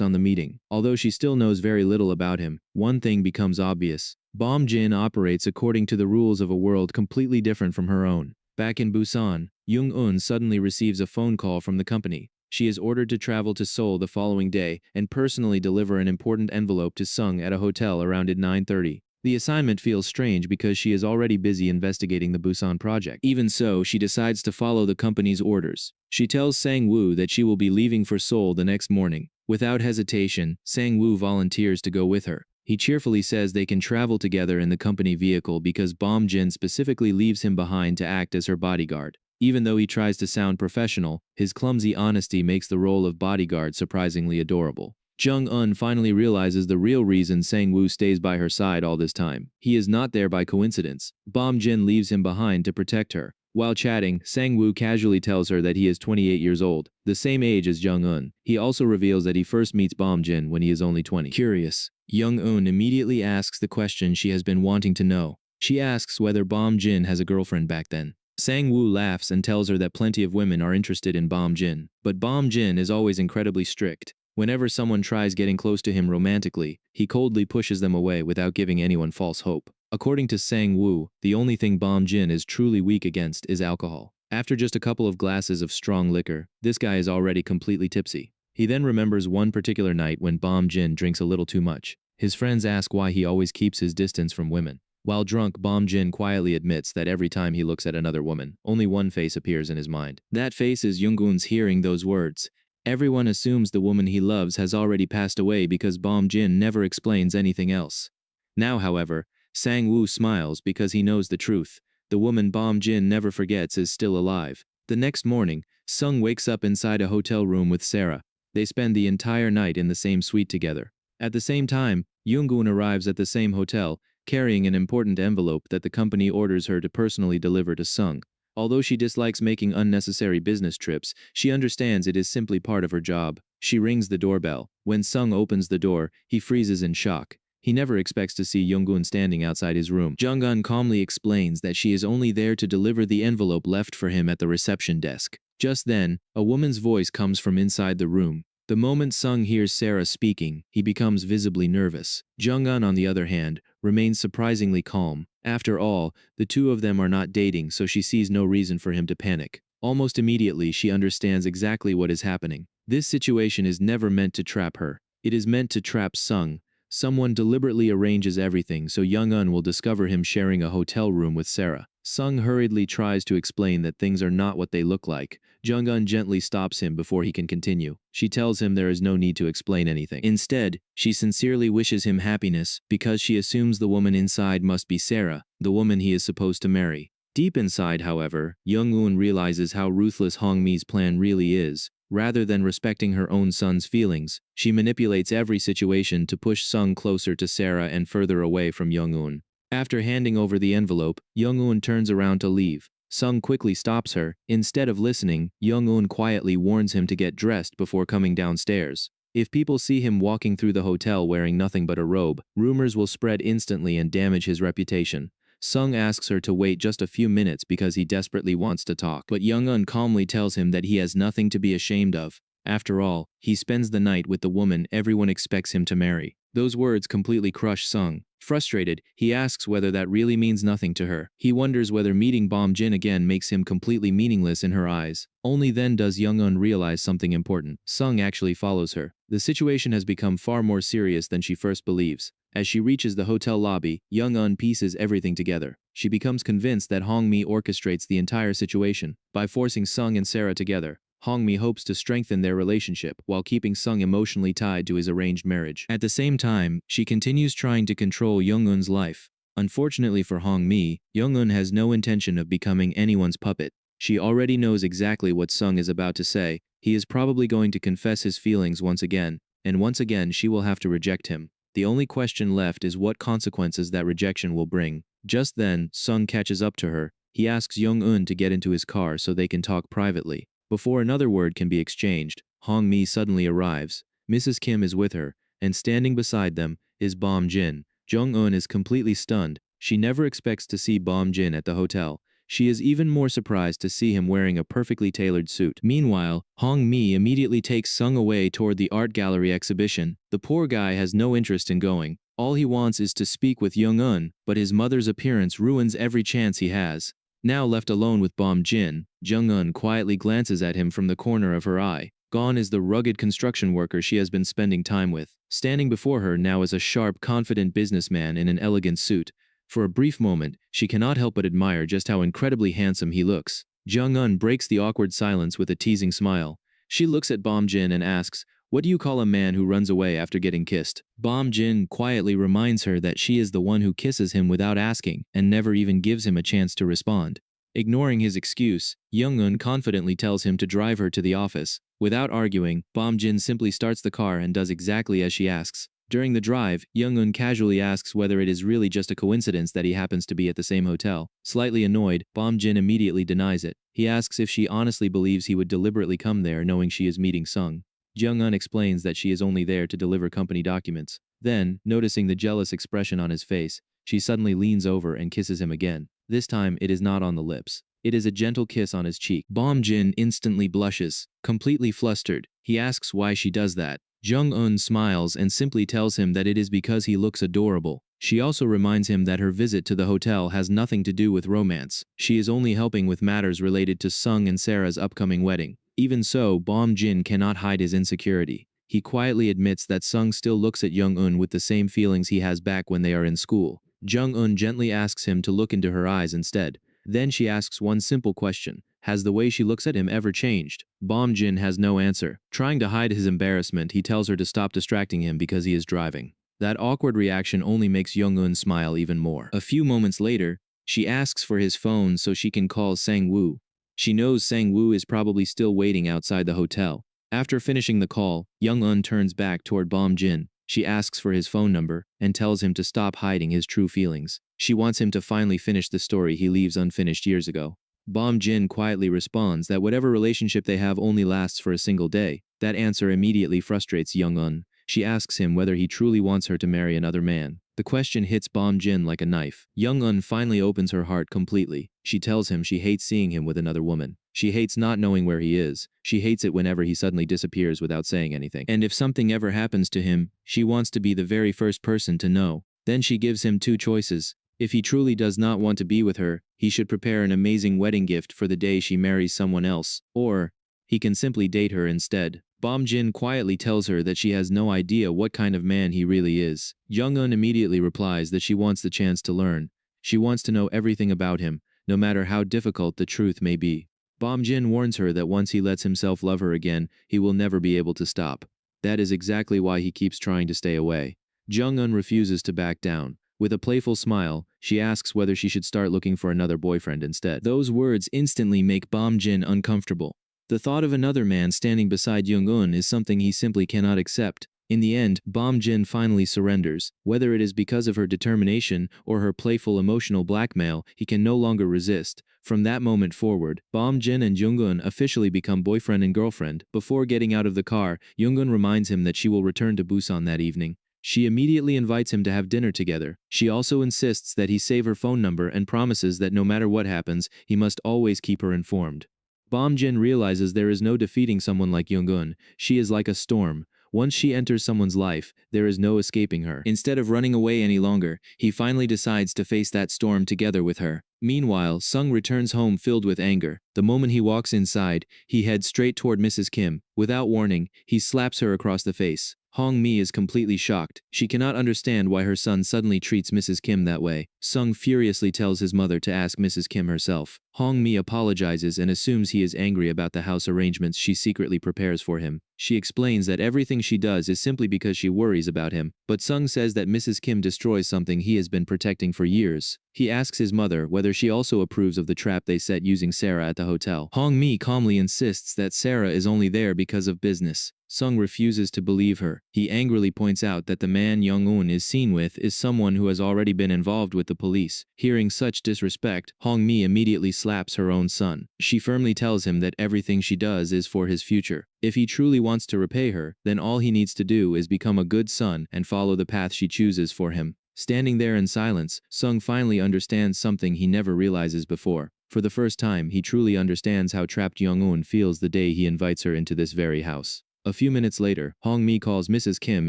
on the meeting. Although she still knows very little about him, one thing becomes obvious. Bom Jin operates according to the rules of a world completely different from her own. Back in Busan, Jung-eun suddenly receives a phone call from the company. She is ordered to travel to Seoul the following day and personally deliver an important envelope to Sung at a hotel around at 9:30. The assignment feels strange because she is already busy investigating the Busan project. Even so, she decides to follow the company's orders. She tells Sang-woo that she will be leaving for Seoul the next morning. Without hesitation, Sang-woo volunteers to go with her. He cheerfully says they can travel together in the company vehicle because Bom Jin specifically leaves him behind to act as her bodyguard. Even though he tries to sound professional, his clumsy honesty makes the role of bodyguard surprisingly adorable. Jung-eun finally realizes the real reason Sang-woo stays by her side all this time. He is not there by coincidence. Bom Jin leaves him behind to protect her. While chatting, Sang-woo casually tells her that he is 28 years old, the same age as Jung-eun. He also reveals that he first meets Bom Jin when he is only 20. Curious, Jung-eun immediately asks the question she has been wanting to know. She asks whether Bom Jin has a girlfriend back then. Sang-woo laughs and tells her that plenty of women are interested in Bom Jin. But Bom Jin is always incredibly strict. Whenever someone tries getting close to him romantically, he coldly pushes them away without giving anyone false hope. According to Sang-woo, the only thing Bom Jin is truly weak against is alcohol. After just a couple of glasses of strong liquor, this guy is already completely tipsy. He then remembers one particular night when Bom Jin drinks a little too much. His friends ask why he always keeps his distance from women. While drunk, Bom Jin quietly admits that every time he looks at another woman, only one face appears in his mind. That face is Jung-eun's. Hearing those words, everyone assumes the woman he loves has already passed away because Bom Jin never explains anything else. Now, however, Sang-woo smiles because he knows the truth. The woman Bom Jin never forgets is still alive. The next morning, Sung wakes up inside a hotel room with Sarah. They spend the entire night in the same suite together. At the same time, Jung-eun arrives at the same hotel, carrying an important envelope that the company orders her to personally deliver to Sung. Although she dislikes making unnecessary business trips, she understands it is simply part of her job. She rings the doorbell. When Sung opens the door, he freezes in shock. He never expects to see Jung-eun standing outside his room. Jung-eun calmly explains that she is only there to deliver the envelope left for him at the reception desk. Just then, a woman's voice comes from inside the room. The moment Sung hears Sarah speaking, he becomes visibly nervous. Jung-eun, on the other hand, remains surprisingly calm. After all, the two of them are not dating, so she sees no reason for him to panic. Almost immediately, she understands exactly what is happening. This situation is never meant to trap her. It is meant to trap Sung. Someone deliberately arranges everything so Jung-eun will discover him sharing a hotel room with Sarah. Sung hurriedly tries to explain that things are not what they look like. Jung-eun gently stops him before he can continue. She tells him there is no need to explain anything. Instead, she sincerely wishes him happiness because she assumes the woman inside must be Sarah, the woman he is supposed to marry. Deep inside, however, Jung-eun realizes how ruthless Hong Mi's plan really is. Rather than respecting her own son's feelings, she manipulates every situation to push Sung closer to Sarah and further away from Jung-eun. After handing over the envelope, Jung-eun turns around to leave. Sung quickly stops her. Instead of listening, Jung-eun quietly warns him to get dressed before coming downstairs. If people see him walking through the hotel wearing nothing but a robe, rumors will spread instantly and damage his reputation. Sung asks her to wait just a few minutes because he desperately wants to talk, but Jung-eun calmly tells him that he has nothing to be ashamed of. After all, he spends the night with the woman everyone expects him to marry. Those words completely crush Sung. Frustrated, he asks whether that really means nothing to her. He wonders whether meeting Bom Jin again makes him completely meaningless in her eyes. Only then does Jung-eun realize something important. Sung actually follows her. The situation has become far more serious than she first believes. As she reaches the hotel lobby, Jung-eun pieces everything together. She becomes convinced that Hong Mi orchestrates the entire situation by forcing Sung and Sarah together. Hong-mi hopes to strengthen their relationship while keeping Sung emotionally tied to his arranged marriage. At the same time, she continues trying to control Young-eun's life. Unfortunately for Hong-mi, Young-eun has no intention of becoming anyone's puppet. She already knows exactly what Sung is about to say. He is probably going to confess his feelings once again, and once again she will have to reject him. The only question left is what consequences that rejection will bring. Just then, Sung catches up to her. He asks Young-eun to get into his car so they can talk privately. Before another word can be exchanged, Hong-mi suddenly arrives. Mrs. Kim is with her, and standing beside them is Bom Jin. Jung-eun is completely stunned. She never expects to see Bom Jin at the hotel. She is even more surprised to see him wearing a perfectly tailored suit. Meanwhile, Hong-mi immediately takes Sung away toward the art gallery exhibition. The poor guy has no interest in going. All he wants is to speak with Young-eun, but his mother's appearance ruins every chance he has. Now left alone with Bom Jin, Jung-eun quietly glances at him from the corner of her eye. Gone is the rugged construction worker she has been spending time with. Standing before her now is a sharp, confident businessman in an elegant suit. For a brief moment, she cannot help but admire just how incredibly handsome he looks. Jung-eun breaks the awkward silence with a teasing smile. She looks at Bom Jin and asks, "What do you call a man who runs away after getting kissed?" Bom Jin quietly reminds her that she is the one who kisses him without asking, and never even gives him a chance to respond. Ignoring his excuse, Young-eun confidently tells him to drive her to the office. Without arguing, Bom Jin simply starts the car and does exactly as she asks. During the drive, Young-eun casually asks whether it is really just a coincidence that he happens to be at the same hotel. Slightly annoyed, Bom Jin immediately denies it. He asks if she honestly believes he would deliberately come there knowing she is meeting Sung. Jung-eun explains that she is only there to deliver company documents. Then, noticing the jealous expression on his face, she suddenly leans over and kisses him again. This time, it is not on the lips. It is a gentle kiss on his cheek. Bom Jin instantly blushes, completely flustered. He asks why she does that. Jung-eun smiles and simply tells him that it is because he looks adorable. She also reminds him that her visit to the hotel has nothing to do with romance. She is only helping with matters related to Sung and Sarah's upcoming wedding. Even so, Bom Jin cannot hide his insecurity. He quietly admits that Sung still looks at Young-eun with the same feelings he has back when they are in school. Jung-eun gently asks him to look into her eyes instead. Then she asks one simple question. Has the way she looks at him ever changed? Bom Jin has no answer. Trying to hide his embarrassment, he tells her to stop distracting him because he is driving. That awkward reaction only makes Young-eun smile even more. A few moments later, she asks for his phone so she can call Sang-woo. She knows Sang-woo is probably still waiting outside the hotel. After finishing the call, Young-eun turns back toward Bom Jin. She asks for his phone number and tells him to stop hiding his true feelings. She wants him to finally finish the story he leaves unfinished years ago. Bom Jin quietly responds that whatever relationship they have only lasts for a single day. That answer immediately frustrates Young-eun. She asks him whether he truly wants her to marry another man. The question hits Bom Jin like a knife. Young-eun finally opens her heart completely. She tells him she hates seeing him with another woman. She hates not knowing where he is. She hates it whenever he suddenly disappears without saying anything. And if something ever happens to him, she wants to be the very first person to know. Then she gives him two choices. If he truly does not want to be with her, he should prepare an amazing wedding gift for the day she marries someone else. Or, he can simply date her instead. Bom Jin quietly tells her that she has no idea what kind of man he really is. Young-eun immediately replies that she wants the chance to learn. She wants to know everything about him, no matter how difficult the truth may be. Bom Jin warns her that once he lets himself love her again, he will never be able to stop. That is exactly why he keeps trying to stay away. Jung-eun refuses to back down. With a playful smile, she asks whether she should start looking for another boyfriend instead. Those words instantly make Bom Jin uncomfortable. The thought of another man standing beside Young-eun is something he simply cannot accept. In the end, Bom Jin finally surrenders. Whether it is because of her determination or her playful emotional blackmail, he can no longer resist. From that moment forward, Bom Jin and Young-eun officially become boyfriend and girlfriend. Before getting out of the car, Young-eun reminds him that she will return to Busan that evening. She immediately invites him to have dinner together. She also insists that he save her phone number and promises that no matter what happens, he must always keep her informed. Bom Jin realizes there is no defeating someone like Young-eun. She is like a storm. Once she enters someone's life, there is no escaping her. Instead of running away any longer, he finally decides to face that storm together with her. Meanwhile, Sung returns home filled with anger. The moment he walks inside, he heads straight toward Mrs. Kim. Without warning, he slaps her across the face. Hong Mi is completely shocked. She cannot understand why her son suddenly treats Mrs. Kim that way. Sung furiously tells his mother to ask Mrs. Kim herself. Hong Mi apologizes and assumes he is angry about the house arrangements she secretly prepares for him. She explains that everything she does is simply because she worries about him, but Sung says that Mrs. Kim destroys something he has been protecting for years. He asks his mother whether she also approves of the trap they set using Sarah at the hotel. Hong Mi calmly insists that Sarah is only there because of business. Sung refuses to believe her. He angrily points out that the man Young-un is seen with is someone who has already been involved with the police. Hearing such disrespect, Hong Mi immediately slaps her own son. She firmly tells him that everything she does is for his future. If he truly wants to repay her, then all he needs to do is become a good son and follow the path she chooses for him. Standing there in silence, Sung finally understands something he never realizes before. For the first time, he truly understands how trapped Young-un feels the day he invites her into this very house. A few minutes later, Hong Mi calls Mrs. Kim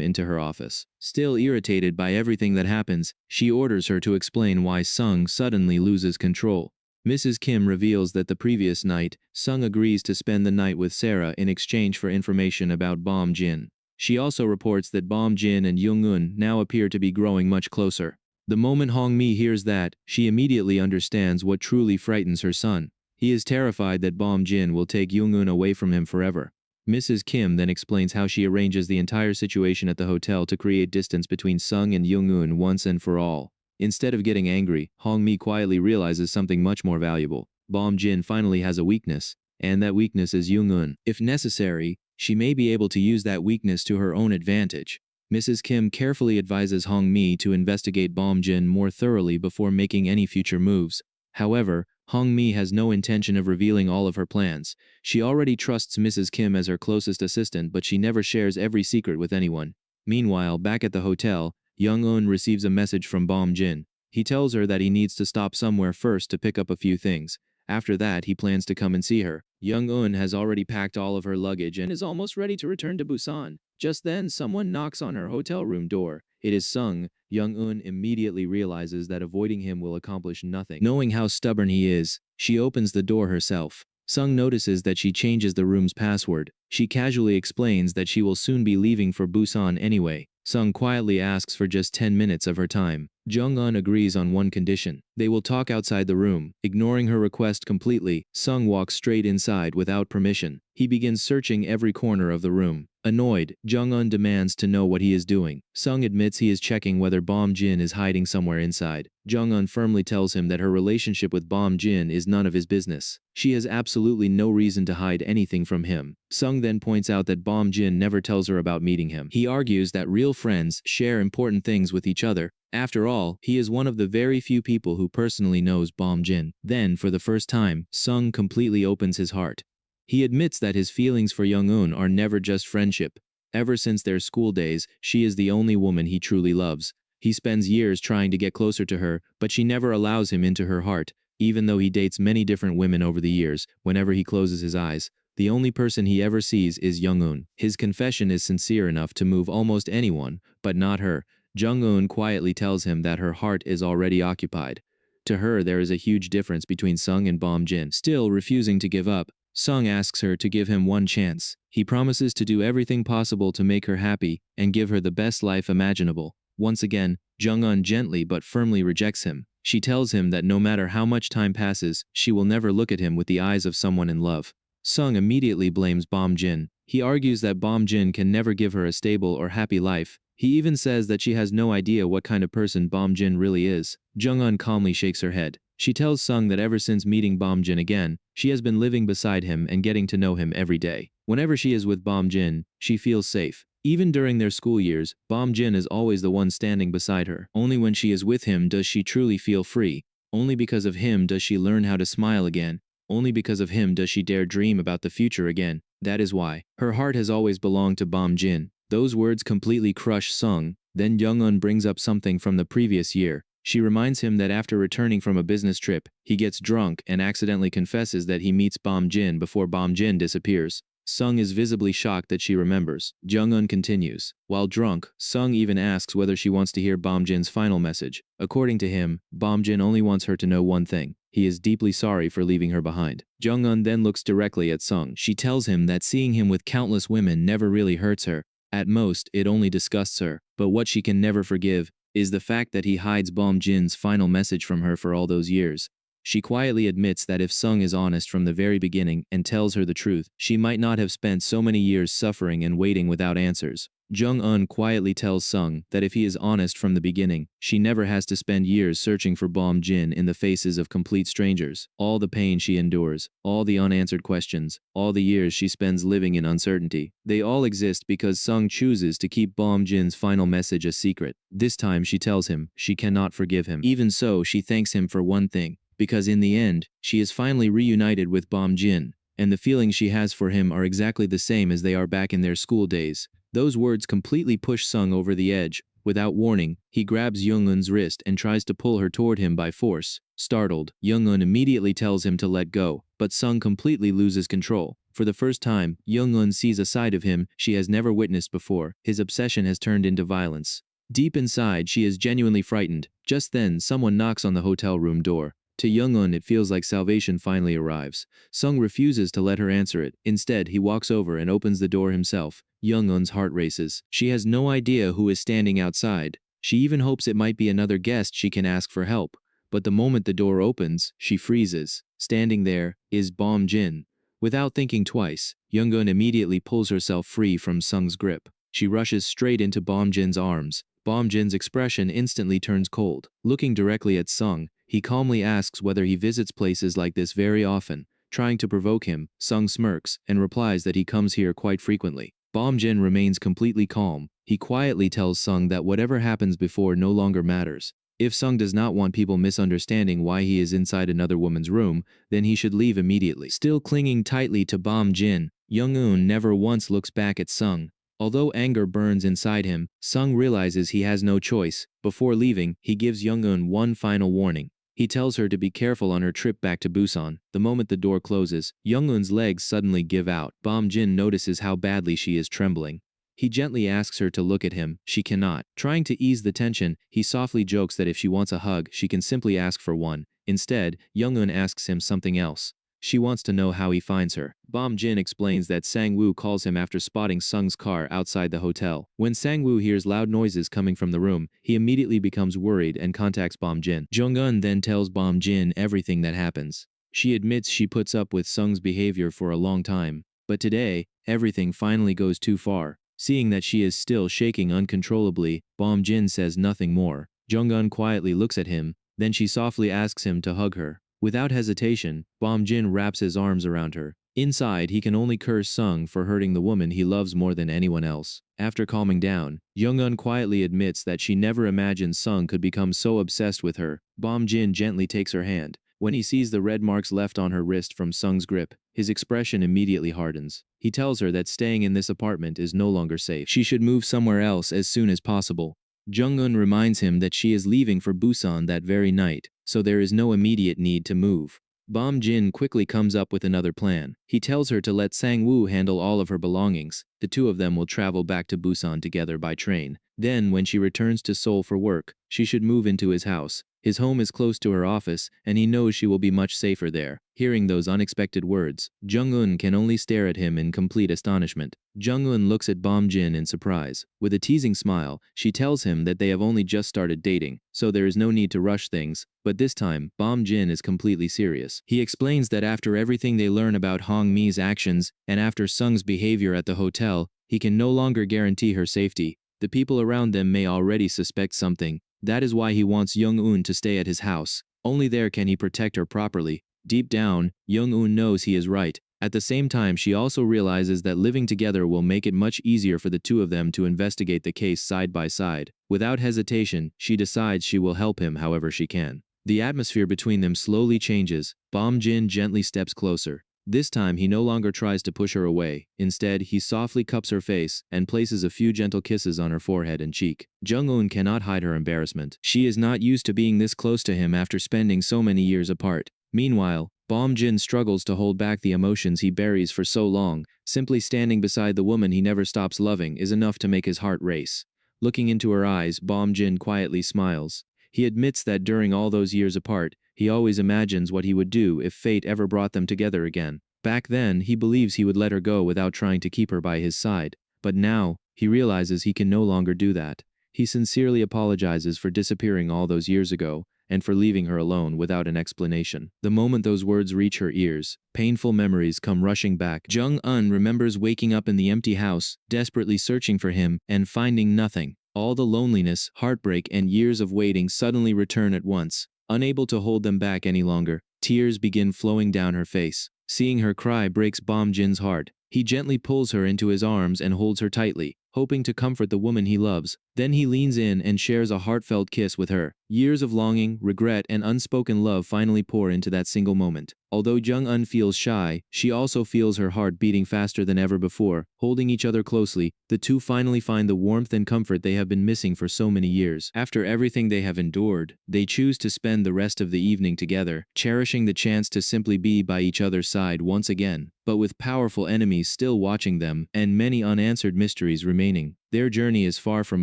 into her office. Still irritated by everything that happens, she orders her to explain why Sung suddenly loses control. Mrs. Kim reveals that the previous night, Sung agrees to spend the night with Sarah in exchange for information about Bom Jin. She also reports that Bom Jin and Young-un now appear to be growing much closer. The moment Hong Mi hears that, she immediately understands what truly frightens her son. He is terrified that Bom Jin will take Young-un away from him forever. Mrs. Kim then explains how she arranges the entire situation at the hotel to create distance between Sung and Young-un once and for all. Instead of getting angry, Hong Mi quietly realizes something much more valuable. Bom Jin finally has a weakness, and that weakness is Young-un. If necessary, she may be able to use that weakness to her own advantage. Mrs. Kim carefully advises Hong Mi to investigate Bom Jin more thoroughly before making any future moves. However, Hong Mi has no intention of revealing all of her plans. She already trusts Mrs. Kim as her closest assistant, but she never shares every secret with anyone. Meanwhile, back at the hotel, Young-un receives a message from Bom Jin. He tells her that he needs to stop somewhere first to pick up a few things. After that, he plans to come and see her. Young-un has already packed all of her luggage and is almost ready to return to Busan. Just then, someone knocks on her hotel room door. It is Sung. Young-un immediately realizes that avoiding him will accomplish nothing. Knowing how stubborn he is, she opens the door herself. Sung notices that she changes the room's password. She casually explains that she will soon be leaving for Busan anyway. Sung quietly asks for just 10 minutes of her time. Jung-un agrees on one condition. They will talk outside the room. Ignoring her request completely, Sung walks straight inside without permission. He begins searching every corner of the room. Annoyed, Jung-un demands to know what he is doing. Sung admits he is checking whether Bom Jin is hiding somewhere inside. Jung-un firmly tells him that her relationship with Bom Jin is none of his business. She has absolutely no reason to hide anything from him. Sung then points out that Bom Jin never tells her about meeting him. He argues that real friends share important things with each other. After all, he is one of the very few people who personally knows Bom Jin. Then, for the first time, Sung completely opens his heart. He admits that his feelings for Young-un are never just friendship. Ever since their school days, she is the only woman he truly loves. He spends years trying to get closer to her, but she never allows him into her heart. Even though he dates many different women over the years, whenever he closes his eyes, the only person he ever sees is Young-un. His confession is sincere enough to move almost anyone, but not her. Jung-un quietly tells him that her heart is already occupied. To her, there is a huge difference between Sung and Bom Jin. Still refusing to give up, Sung asks her to give him one chance. He promises to do everything possible to make her happy and give her the best life imaginable. Once again, Jung-un gently but firmly rejects him. She tells him that no matter how much time passes, she will never look at him with the eyes of someone in love. Sung immediately blames Bom Jin. He argues that Bom Jin can never give her a stable or happy life. He even says that she has no idea what kind of person Bom Jin really is. Jung-un calmly shakes her head. She tells Sung that ever since meeting Bom Jin again, she has been living beside him and getting to know him every day. Whenever she is with Bom Jin, she feels safe. Even during their school years, Bom Jin is always the one standing beside her. Only when she is with him does she truly feel free. Only because of him does she learn how to smile again. Only because of him does she dare dream about the future again. That is why. Her heart has always belonged to Bom Jin. Those words completely crush Sung. Then Young-un brings up something from the previous year. She reminds him that after returning from a business trip, he gets drunk and accidentally confesses that he meets Bom Jin before Bom Jin disappears. Sung is visibly shocked that she remembers. Jung-un continues. While drunk, Sung even asks whether she wants to hear Bom Jin's final message. According to him, Bom Jin only wants her to know one thing. He is deeply sorry for leaving her behind. Jung-un then looks directly at Sung. She tells him that seeing him with countless women never really hurts her. At most, it only disgusts her, but what she can never forgive is the fact that he hides Bom Jin's final message from her for all those years. She quietly admits that if Sung is honest from the very beginning and tells her the truth, she might not have spent so many years suffering and waiting without answers. Jung-un quietly tells Sung that if he is honest from the beginning, she never has to spend years searching for Bom Jin in the faces of complete strangers. All the pain she endures, all the unanswered questions, all the years she spends living in uncertainty, they all exist because Sung chooses to keep Bom Jin's final message a secret. This time she tells him she cannot forgive him. Even so, she thanks him for one thing, because in the end, she is finally reunited with Bom Jin, and the feelings she has for him are exactly the same as they are back in their school days. Those words completely push Sung over the edge. Without warning, he grabs Young-eun's wrist and tries to pull her toward him by force. Startled, Young-eun immediately tells him to let go, but Sung completely loses control. For the first time, Young-eun sees a side of him she has never witnessed before. His obsession has turned into violence. Deep inside, she is genuinely frightened. Just then, someone knocks on the hotel room door. To Young-eun, it feels like salvation finally arrives. Sung refuses to let her answer it. Instead, he walks over and opens the door himself. Young-eun's heart races. She has no idea who is standing outside. She even hopes it might be another guest she can ask for help. But the moment the door opens, she freezes. Standing there is Bom Jin. Without thinking twice, Young-eun immediately pulls herself free from Sung's grip. She rushes straight into Bom Jin's arms. Bom Jin's expression instantly turns cold. Looking directly at Sung, he calmly asks whether he visits places like this very often. Trying to provoke him, Sung smirks and replies that he comes here quite frequently. Bom Jin remains completely calm. He quietly tells Sung that whatever happens before no longer matters. If Sung does not want people misunderstanding why he is inside another woman's room, then he should leave immediately. Still clinging tightly to Bom Jin, Young-eun never once looks back at Sung. Although anger burns inside him, Sung realizes he has no choice. Before leaving, he gives Young-eun one final warning. He tells her to be careful on her trip back to Busan. The moment the door closes, Young-eun's legs suddenly give out. Bom Jin notices how badly she is trembling. He gently asks her to look at him. She cannot. Trying to ease the tension, he softly jokes that if she wants a hug, she can simply ask for one. Instead, Young-eun asks him something else. She wants to know how he finds her. Bom Jin explains that Sang-woo calls him after spotting Sung's car outside the hotel. When Sang-woo hears loud noises coming from the room, he immediately becomes worried and contacts Bom Jin. Jung-eun then tells Bom Jin everything that happens. She admits she puts up with Sung's behavior for a long time, but today, everything finally goes too far. Seeing that she is still shaking uncontrollably, Bom Jin says nothing more. Jung-eun quietly looks at him, then she softly asks him to hug her. Without hesitation, Bom Jin wraps his arms around her. Inside, he can only curse Sung for hurting the woman he loves more than anyone else. After calming down, Young-eun quietly admits that she never imagined Sung could become so obsessed with her. Bom Jin gently takes her hand. When he sees the red marks left on her wrist from Sung's grip, his expression immediately hardens. He tells her that staying in this apartment is no longer safe. She should move somewhere else as soon as possible. Jung-eun reminds him that she is leaving for Busan that very night, so there is no immediate need to move. Bom Jin quickly comes up with another plan. He tells her to let Sang-woo handle all of her belongings. The two of them will travel back to Busan together by train. Then, when she returns to Seoul for work, she should move into his house. His home is close to her office, and he knows she will be much safer there. Hearing those unexpected words, Jung-eun can only stare at him in complete astonishment. Jung-eun looks at Bom Jin in surprise. With a teasing smile, she tells him that they have only just started dating, so there is no need to rush things. But this time, Bom Jin is completely serious. He explains that after everything they learn about Hong Mi's actions, and after Sung's behavior at the hotel, he can no longer guarantee her safety. The people around them may already suspect something. That is why he wants Young-eun to stay at his house. Only there can he protect her properly. Deep down, Young-eun knows he is right. At the same time, she also realizes that living together will make it much easier for the two of them to investigate the case side by side. Without hesitation, she decides she will help him however she can. The atmosphere between them slowly changes. Bom Jin gently steps closer. This time, he no longer tries to push her away. Instead, he softly cups her face and places a few gentle kisses on her forehead and cheek. Jung-eun cannot hide her embarrassment. She is not used to being this close to him after spending so many years apart. Meanwhile, Bom Jin struggles to hold back the emotions he buries for so long. Simply standing beside the woman he never stops loving is enough to make his heart race. Looking into her eyes, Bom Jin quietly smiles. He admits that during all those years apart, he always imagines what he would do if fate ever brought them together again. Back then, he believes he would let her go without trying to keep her by his side. But now, he realizes he can no longer do that. He sincerely apologizes for disappearing all those years ago, and for leaving her alone without an explanation. The moment those words reach her ears, painful memories come rushing back. Jung-un remembers waking up in the empty house, desperately searching for him, and finding nothing. All the loneliness, heartbreak, and years of waiting suddenly return at once. Unable to hold them back any longer, tears begin flowing down her face. Seeing her cry breaks Bom Jin's heart. He gently pulls her into his arms and holds her tightly, hoping to comfort the woman he loves. Then he leans in and shares a heartfelt kiss with her. Years of longing, regret, and unspoken love finally pour into that single moment. Although Jung-un feels shy, she also feels her heart beating faster than ever before. Holding each other closely, the two finally find the warmth and comfort they have been missing for so many years. After everything they have endured, they choose to spend the rest of the evening together, cherishing the chance to simply be by each other's side once again. But with powerful enemies still watching them, and many unanswered mysteries remaining, their journey is far from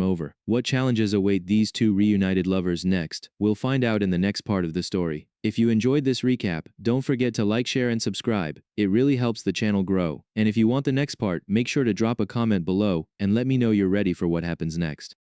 over. What challenges await these two reunited lovers next? We'll find out in the next part of the story. If you enjoyed this recap, don't forget to like, share, and subscribe. It really helps the channel grow. And if you want the next part, make sure to drop a comment below and let me know you're ready for what happens next.